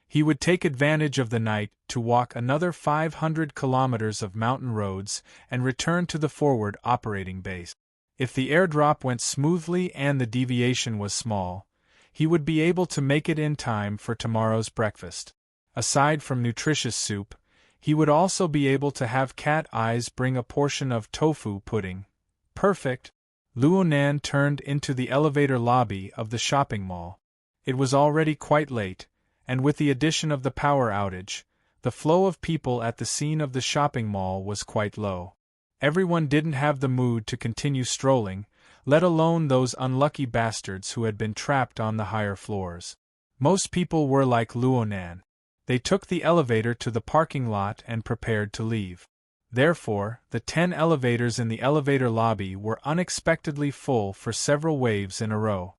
He would take advantage of the night to walk another 500 kilometers of mountain roads and return to the forward operating base. If the airdrop went smoothly and the deviation was small, he would be able to make it in time for tomorrow's breakfast. Aside from nutritious soup, he would also be able to have Cat Eyes bring a portion of tofu pudding. Perfect! Luonan turned into the elevator lobby of the shopping mall. It was already quite late, and with the addition of the power outage, the flow of people at the scene of the shopping mall was quite low. Everyone didn't have the mood to continue strolling, let alone those unlucky bastards who had been trapped on the higher floors. Most people were like Luonan. They took the elevator to the parking lot and prepared to leave. Therefore, the 10 elevators in the elevator lobby were unexpectedly full for several waves in a row.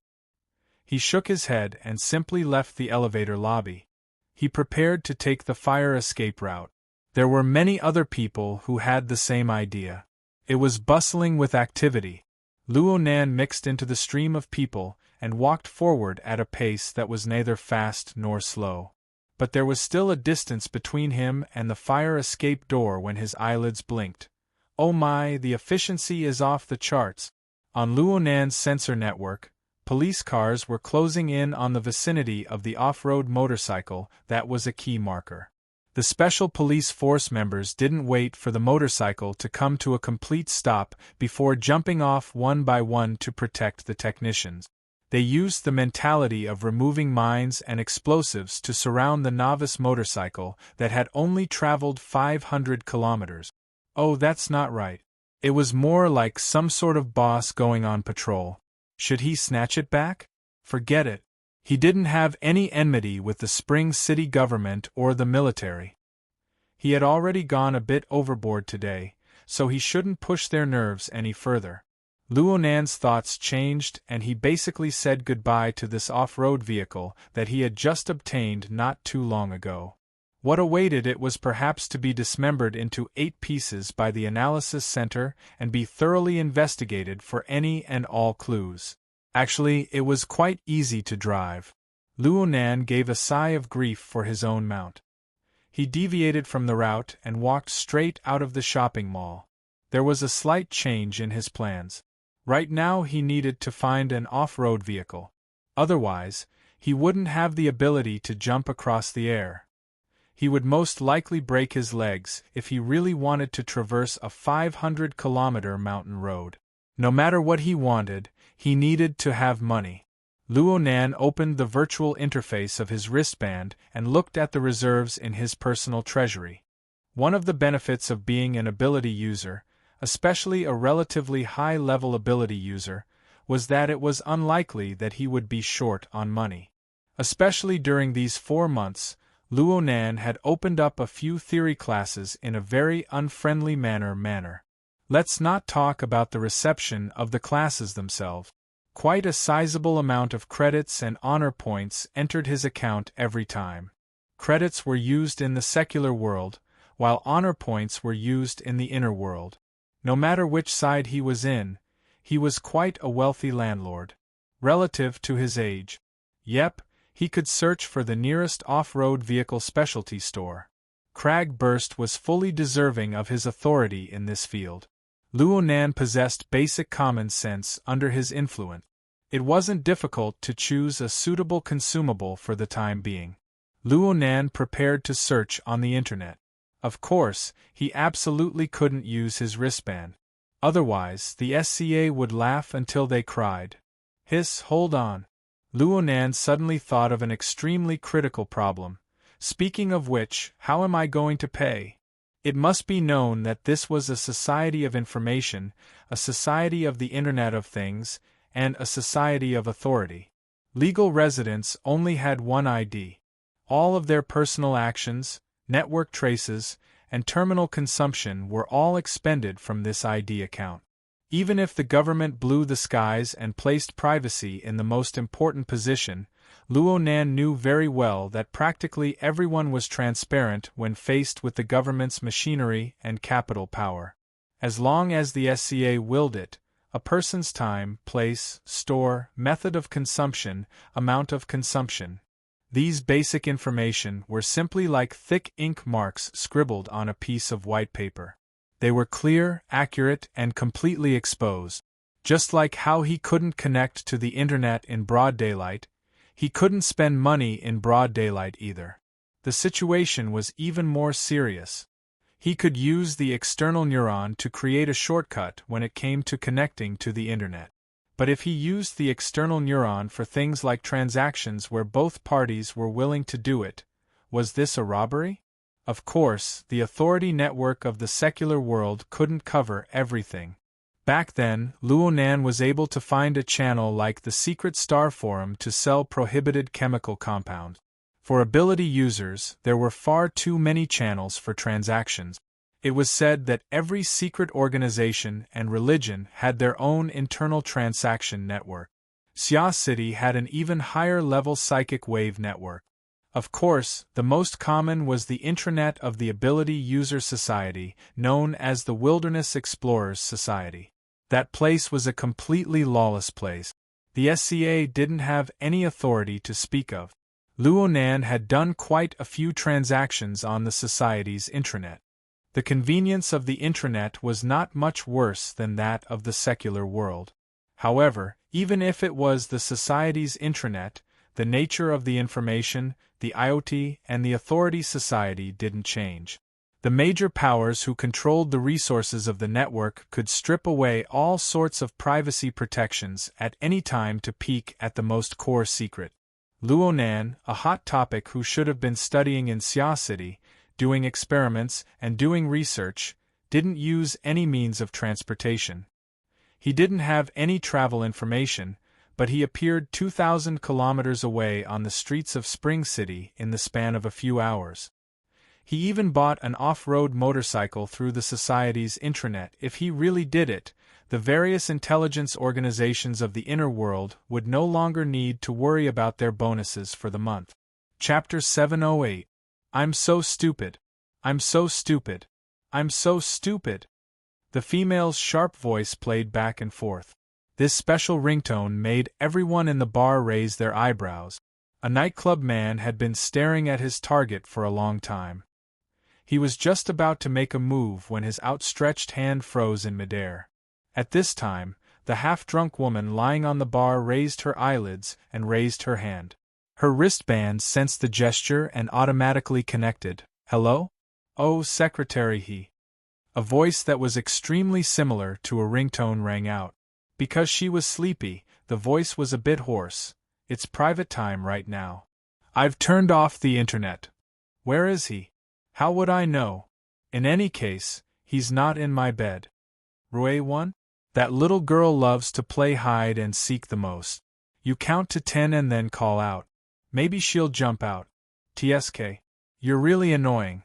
He shook his head and simply left the elevator lobby. He prepared to take the fire escape route. There were many other people who had the same idea. It was bustling with activity. Luonan mixed into the stream of people and walked forward at a pace that was neither fast nor slow. But there was still a distance between him and the fire escape door when his eyelids blinked. Oh my, the efficiency is off the charts. On Luonan's sensor network, police cars were closing in on the vicinity of the off-road motorcycle. That was a key marker. The special police force members didn't wait for the motorcycle to come to a complete stop before jumping off one by one to protect the technicians. They used the mentality of removing mines and explosives to surround the novice motorcycle that had only traveled 500 kilometers. Oh, that's not right. It was more like some sort of boss going on patrol. Should he snatch it back? Forget it. He didn't have any enmity with the Spring City government or the military. He had already gone a bit overboard today, so he shouldn't push their nerves any further. Luonan's thoughts changed and he basically said goodbye to this off-road vehicle that he had just obtained not too long ago. What awaited it was perhaps to be dismembered into 8 pieces by the analysis center and be thoroughly investigated for any and all clues. Actually, it was quite easy to drive. Luonan gave a sigh of grief for his own mount. He deviated from the route and walked straight out of the shopping mall. There was a slight change in his plans. Right now he needed to find an off-road vehicle. Otherwise, he wouldn't have the ability to jump across the air. He would most likely break his legs if he really wanted to traverse a 500-kilometer mountain road. No matter what he wanted, he needed to have money. Luonan opened the virtual interface of his wristband and looked at the reserves in his personal treasury. One of the benefits of being an ability user, especially a relatively high-level ability user, was that it was unlikely that he would be short on money. Especially during these 4 months, Luonan had opened up a few theory classes in a very unfriendly manner. Let's not talk about the reception of the classes themselves. Quite a sizable amount of credits and honor points entered his account every time. Credits were used in the secular world, while honor points were used in the inner world. No matter which side he was in, he was quite a wealthy landlord. Relative to his age. Yep, he could search for the nearest off-road vehicle specialty store. Cragburst was fully deserving of his authority in this field. Luonan possessed basic common sense under his influence. It wasn't difficult to choose a suitable consumable for the time being. Luonan prepared to search on the internet. Of course, he absolutely couldn't use his wristband. Otherwise, the SCA would laugh until they cried. Hiss, hold on. Luonan suddenly thought of an extremely critical problem. Speaking of which, how am I going to pay? It must be known that this was a society of information, a society of the Internet of Things, and a society of authority. Legal residents only had one ID. All of their personal actions, network traces, and terminal consumption were all expended from this ID account. Even if the government blew the skies and placed privacy in the most important position, Luo Nan knew very well that practically everyone was transparent when faced with the government's machinery and capital power. As long as the SCA willed it, a person's time, place, store, method of consumption, amount of consumption. These basic information were simply like thick ink marks scribbled on a piece of white paper. They were clear, accurate, and completely exposed. Just like how he couldn't connect to the internet in broad daylight, he couldn't spend money in broad daylight either. The situation was even more serious. He could use the external neuron to create a shortcut when it came to connecting to the internet. But if he used the external neuron for things like transactions where both parties were willing to do it, was this a robbery? Of course, the authority network of the secular world couldn't cover everything. Back then, Luo Nan was able to find a channel like the Secret Star Forum to sell prohibited chemical compounds. For ability users, there were far too many channels for transactions. It was said that every secret organization and religion had their own internal transaction network. Xia City had an even higher-level psychic wave network. Of course, the most common was the intranet of the Ability User Society, known as the Wilderness Explorers Society. That place was a completely lawless place. The SCA didn't have any authority to speak of. Luo Nan had done quite a few transactions on the society's intranet. The convenience of the intranet was not much worse than that of the secular world. However, even if it was the society's intranet, the nature of the information, the IoT, and the authority society didn't change. The major powers who controlled the resources of the network could strip away all sorts of privacy protections at any time to peek at the most core secret. Luo Nan, a hot topic who should have been studying in Xia City, doing experiments and doing research, didn't use any means of transportation. He didn't have any travel information, but he appeared 2,000 kilometers away on the streets of Spring City in the span of a few hours. He even bought an off-road motorcycle through the society's intranet. If he really did it, the various intelligence organizations of the inner world would no longer need to worry about their bonuses for the month. Chapter 708. I'm so stupid. I'm so stupid. I'm so stupid. The female's sharp voice played back and forth. This special ringtone made everyone in the bar raise their eyebrows. A nightclub man had been staring at his target for a long time. He was just about to make a move when his outstretched hand froze in midair. At this time, the half-drunk woman lying on the bar raised her eyelids and raised her hand. Her wristband sensed the gesture and automatically connected. Hello? Oh, secretary, he. A voice that was extremely similar to a ringtone rang out. Because she was sleepy, the voice was a bit hoarse. It's private time right now. I've turned off the internet. Where is he? How would I know? In any case, he's not in my bed. Rue 1? That little girl loves to play hide and seek the most. You count to 10 and then call out. Maybe she'll jump out. TSK. You're really annoying.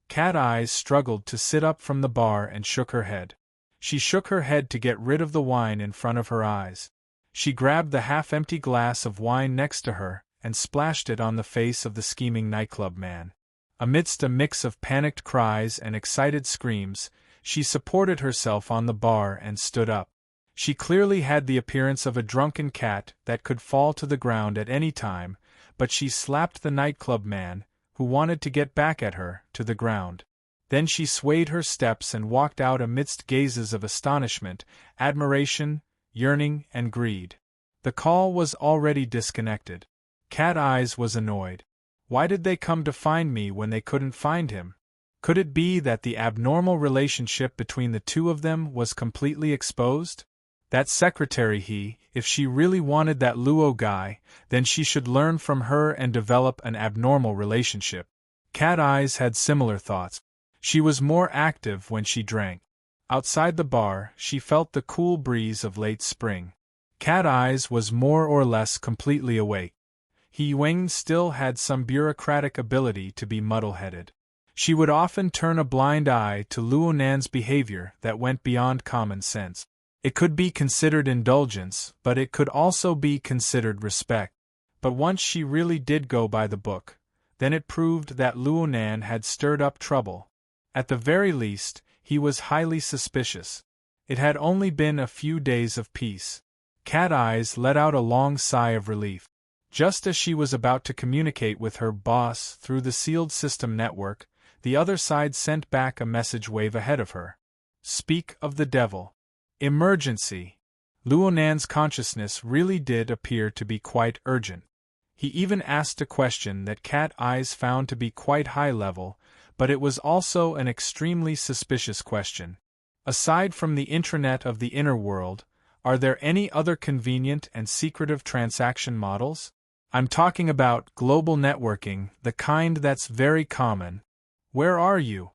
Cat Eyes struggled to sit up from the bar and shook her head. She shook her head to get rid of the wine in front of her eyes. She grabbed the half-empty glass of wine next to her and splashed it on the face of the scheming nightclub man. Amidst a mix of panicked cries and excited screams, she supported herself on the bar and stood up. She clearly had the appearance of a drunken cat that could fall to the ground at any time, but she slapped the nightclub man, who wanted to get back at her, to the ground. Then she swayed her steps and walked out amidst gazes of astonishment, admiration, yearning, and greed. The call was already disconnected. Cat Eyes was annoyed. Why did they come to find me when they couldn't find him? Could it be that the abnormal relationship between the two of them was completely exposed? That secretary if she really wanted that Luo guy, then she should learn from her and develop an abnormal relationship. Cat Eyes had similar thoughts. She was more active when she drank. Outside the bar, she felt the cool breeze of late spring. Cat Eyes was more or less completely awake. He Yueng still had some bureaucratic ability to be muddle-headed. She would often turn a blind eye to Luo Nan's behavior that went beyond common sense. It could be considered indulgence, but it could also be considered respect. But once she really did go by the book, then it proved that Luonan had stirred up trouble. At the very least, he was highly suspicious. It had only been a few days of peace. Cat Eyes let out a long sigh of relief. Just as she was about to communicate with her boss through the sealed system network, the other side sent back a message wave ahead of her. Speak of the devil. Emergency. Luonan's consciousness really did appear to be quite urgent. He even asked a question that Cat Eyes found to be quite high level, but it was also an extremely suspicious question. Aside from the intranet of the inner world, are there any other convenient and secretive transaction models? I'm talking about global networking, the kind that's very common. Where are you?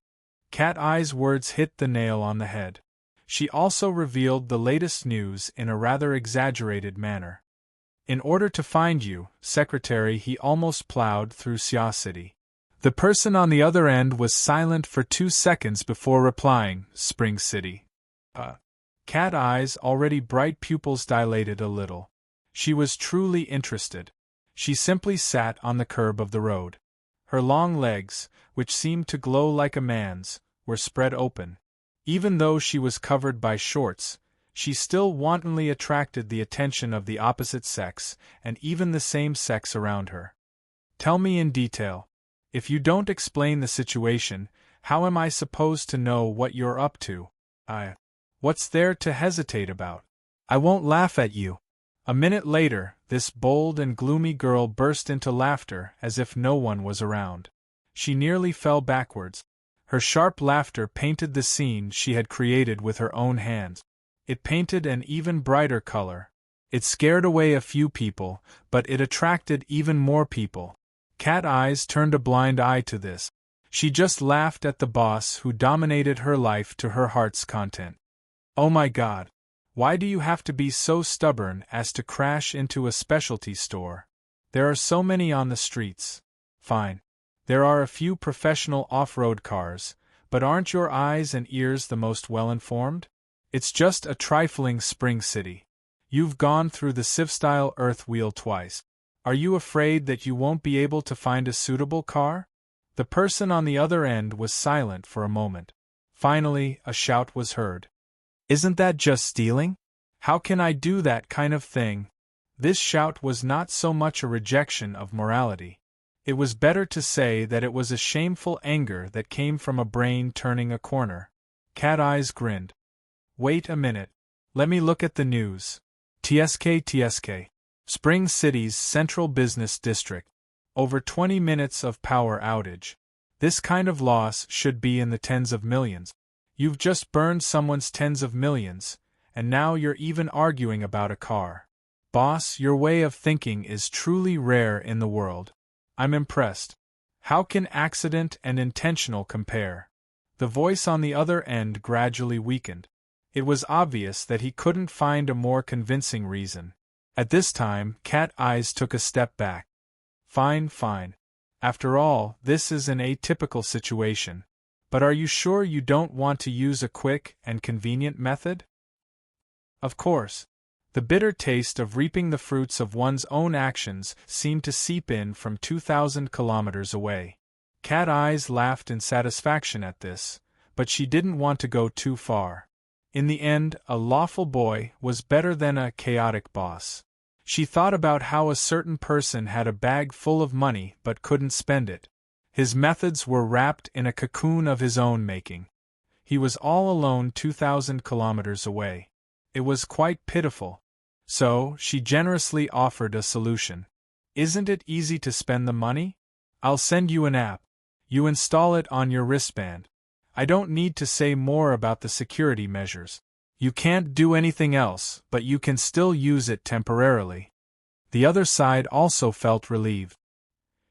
Cat Eye's words hit the nail on the head. She also revealed the latest news in a rather exaggerated manner. In order to find you, Secretary, he almost plowed through Xia City. The person on the other end was silent for 2 seconds before replying, Spring City. Cat Eyes' already bright pupils dilated a little. She was truly interested. She simply sat on the curb of the road. Her long legs, which seemed to glow like a man's, were spread open. Even though she was covered by shorts, she still wantonly attracted the attention of the opposite sex and even the same sex around her. Tell me in detail. If you don't explain the situation, how am I supposed to know what you're up to? What's there to hesitate about? I won't laugh at you. A minute later, this bold and gloomy girl burst into laughter as if no one was around. She nearly fell backwards. Her sharp laughter painted the scene she had created with her own hands. It painted an even brighter color. It scared away a few people, but it attracted even more people. Cat Eyes turned a blind eye to this. She just laughed at the boss who dominated her life to her heart's content. Oh my God! Why do you have to be so stubborn as to crash into a specialty store? There are so many on the streets. Fine. There are a few professional off-road cars, but aren't your eyes and ears the most well-informed? It's just a trifling Spring City. You've gone through the Civ-style Earth wheel twice. Are you afraid that you won't be able to find a suitable car? The person on the other end was silent for a moment. Finally, a shout was heard. Isn't that just stealing? How can I do that kind of thing? This shout was not so much a rejection of morality. It was better to say that it was a shameful anger that came from a brain turning a corner. Cat Eyes grinned. Wait a minute. Let me look at the news. TSK. Spring City's central business district. Over 20 minutes of power outage. This kind of loss should be in the tens of millions. You've just burned someone's tens of millions, and now you're even arguing about a car. Boss, your way of thinking is truly rare in the world. I'm impressed. How can accident and intentional compare? The voice on the other end gradually weakened. It was obvious that he couldn't find a more convincing reason. At this time, Cat Eyes took a step back. Fine. After all, this is an atypical situation. But are you sure you don't want to use a quick and convenient method? Of course. The bitter taste of reaping the fruits of one's own actions seemed to seep in from 2,000 kilometers away. Cat Eyes laughed in satisfaction at this, but she didn't want to go too far. In the end, a lawful boy was better than a chaotic boss. She thought about how a certain person had a bag full of money but couldn't spend it. His methods were wrapped in a cocoon of his own making. He was all alone 2,000 kilometers away. It was quite pitiful. So, she generously offered a solution. Isn't it easy to spend the money? I'll send you an app. You install it on your wristband. I don't need to say more about the security measures. You can't do anything else, but you can still use it temporarily. The other side also felt relieved.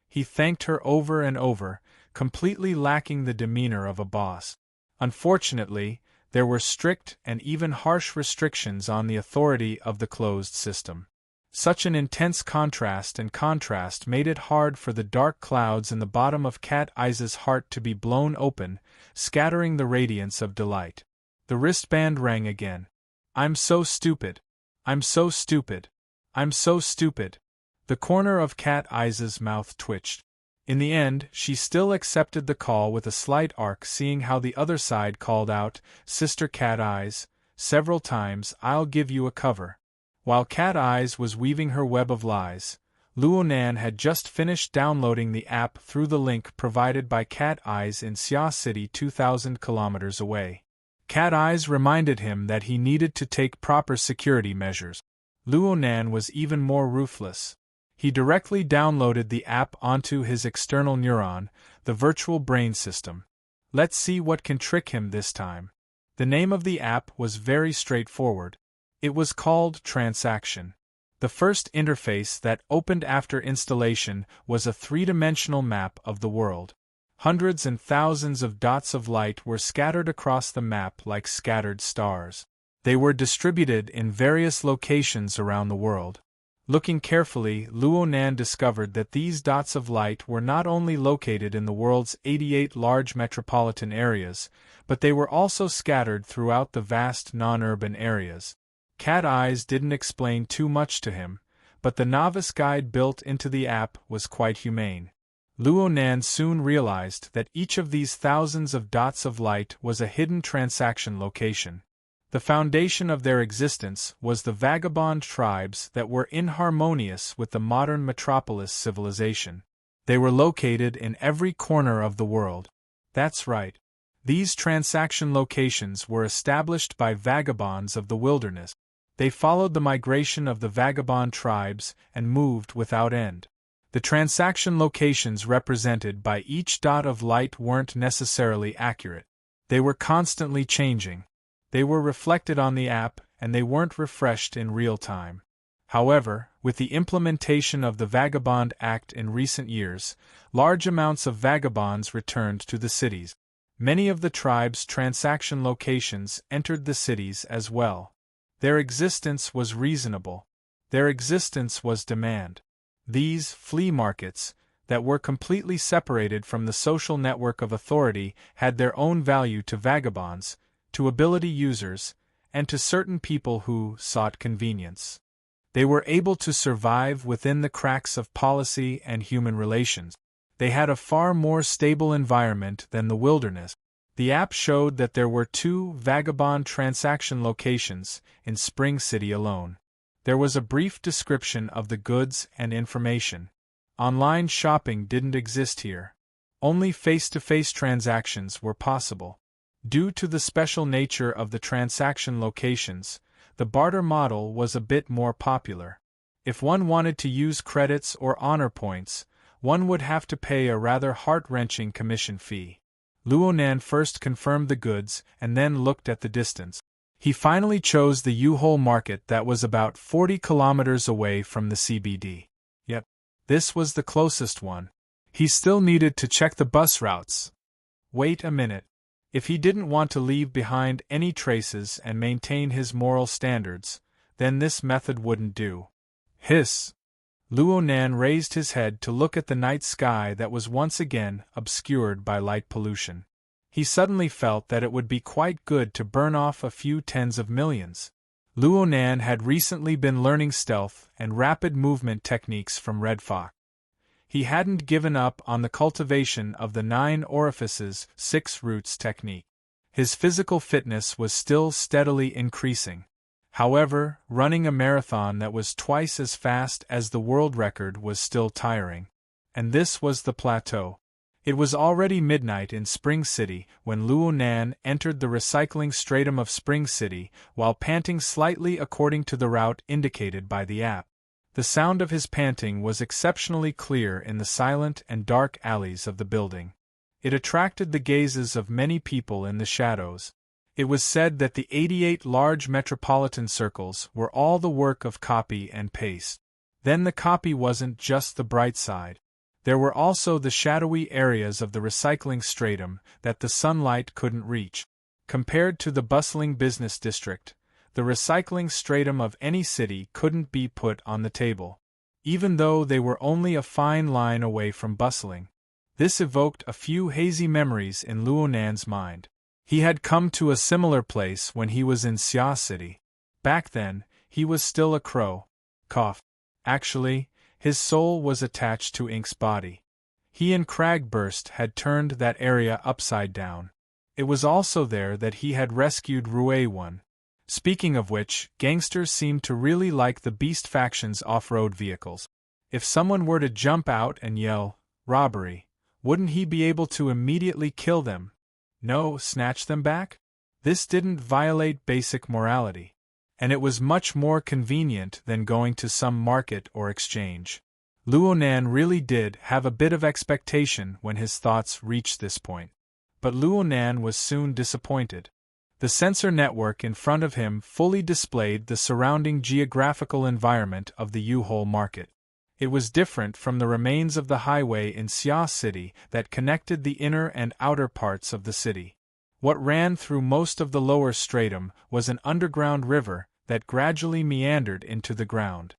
He thanked her over and over, completely lacking the demeanor of a boss. Unfortunately, there were strict and even harsh restrictions on the authority of the closed system. Such an intense contrast made it hard for the dark clouds in the bottom of Cat Eyes' heart to be blown open, scattering the radiance of delight. The wristband rang again. I'm so stupid. I'm so stupid. I'm so stupid. The corner of Cat Eye's mouth twitched. In the end, she still accepted the call with a slight arc, seeing how the other side called out, "Sister Cat Eyes," several times. "I'll give you a cover." While Cat Eyes was weaving her web of lies, Luonan had just finished downloading the app through the link provided by Cat Eyes in Xia City 2,000 kilometers away. Cat Eyes reminded him that he needed to take proper security measures. Luonan was even more ruthless. He directly downloaded the app onto his external neuron, the virtual brain system. Let's see what can trick him this time. The name of the app was very straightforward. It was called Transaction. The first interface that opened after installation was a three-dimensional map of the world. Hundreds and thousands of dots of light were scattered across the map like scattered stars. They were distributed in various locations around the world. Looking carefully, Luonan discovered that these dots of light were not only located in the world's 88 large metropolitan areas, but they were also scattered throughout the vast non-urban areas. Cat Eyes didn't explain too much to him, but the novice guide built into the app was quite humane. Luonan soon realized that each of these thousands of dots of light was a hidden transaction location. The foundation of their existence was the vagabond tribes that were inharmonious with the modern metropolis civilization. They were located in every corner of the world. That's right. These transaction locations were established by vagabonds of the wilderness. They followed the migration of the vagabond tribes and moved without end. The transaction locations represented by each dot of light weren't necessarily accurate. They were constantly changing. They were reflected on the app, and they weren't refreshed in real time. However, with the implementation of the Vagabond Act in recent years, large amounts of vagabonds returned to the cities. Many of the tribe's transaction locations entered the cities as well. Their existence was reasonable. Their existence was demand. These flea markets, that were completely separated from the social network of authority, had their own value to vagabonds, to ability users, and to certain people who sought convenience. They were able to survive within the cracks of policy and human relations. They had a far more stable environment than the wilderness. The app showed that there were 2 vagabond transaction locations in Spring City alone. There was a brief description of the goods and information. Online shopping didn't exist here. Only face-to-face transactions were possible. Due to the special nature of the transaction locations, the barter model was a bit more popular. If one wanted to use credits or honor points, one would have to pay a rather heart-wrenching commission fee. Luonan first confirmed the goods and then looked at the distance. He finally chose the U-Hole market that was about 40 kilometers away from the CBD. Yep, this was the closest one. He still needed to check the bus routes. Wait a minute. If he didn't want to leave behind any traces and maintain his moral standards, then this method wouldn't do. Hiss! Luonan raised his head to look at the night sky that was once again obscured by light pollution. He suddenly felt that it would be quite good to burn off a few tens of millions. Luonan had recently been learning stealth and rapid movement techniques from Red Fox. He hadn't given up on the cultivation of the 9 orifices, 6 roots technique. His physical fitness was still steadily increasing. However, running a marathon that was twice as fast as the world record was still tiring. And this was the plateau. It was already midnight in Spring City when Luonan entered the recycling stratum of Spring City while panting slightly according to the route indicated by the app. The sound of his panting was exceptionally clear in the silent and dark alleys of the building. It attracted the gazes of many people in the shadows. It was said that the 88 large metropolitan circles were all the work of copy and paste. Then the copy wasn't just the bright side. There were also the shadowy areas of the recycling stratum that the sunlight couldn't reach. Compared to the bustling business district, the recycling stratum of any city couldn't be put on the table, even though they were only a fine line away from bustling. This evoked a few hazy memories in Luonan's mind. He had come to a similar place when he was in Xia City. Back then, he was still a crow. Cough. Actually, his soul was attached to Ink's body. He and Cragburst had turned that area upside down. It was also there that he had rescued Rue-1. Speaking of which, gangsters seemed to really like the Beast faction's off-road vehicles. If someone were to jump out and yell, "Robbery," wouldn't he be able to immediately kill them? No, snatch them back? This didn't violate basic morality. And it was much more convenient than going to some market or exchange. Luonan really did have a bit of expectation when his thoughts reached this point. But Luonan was soon disappointed. The sensor network in front of him fully displayed the surrounding geographical environment of the U-Hole market. It was different from the remains of the highway in Xia City that connected the inner and outer parts of the city. What ran through most of the lower stratum was an underground river that gradually meandered into the ground.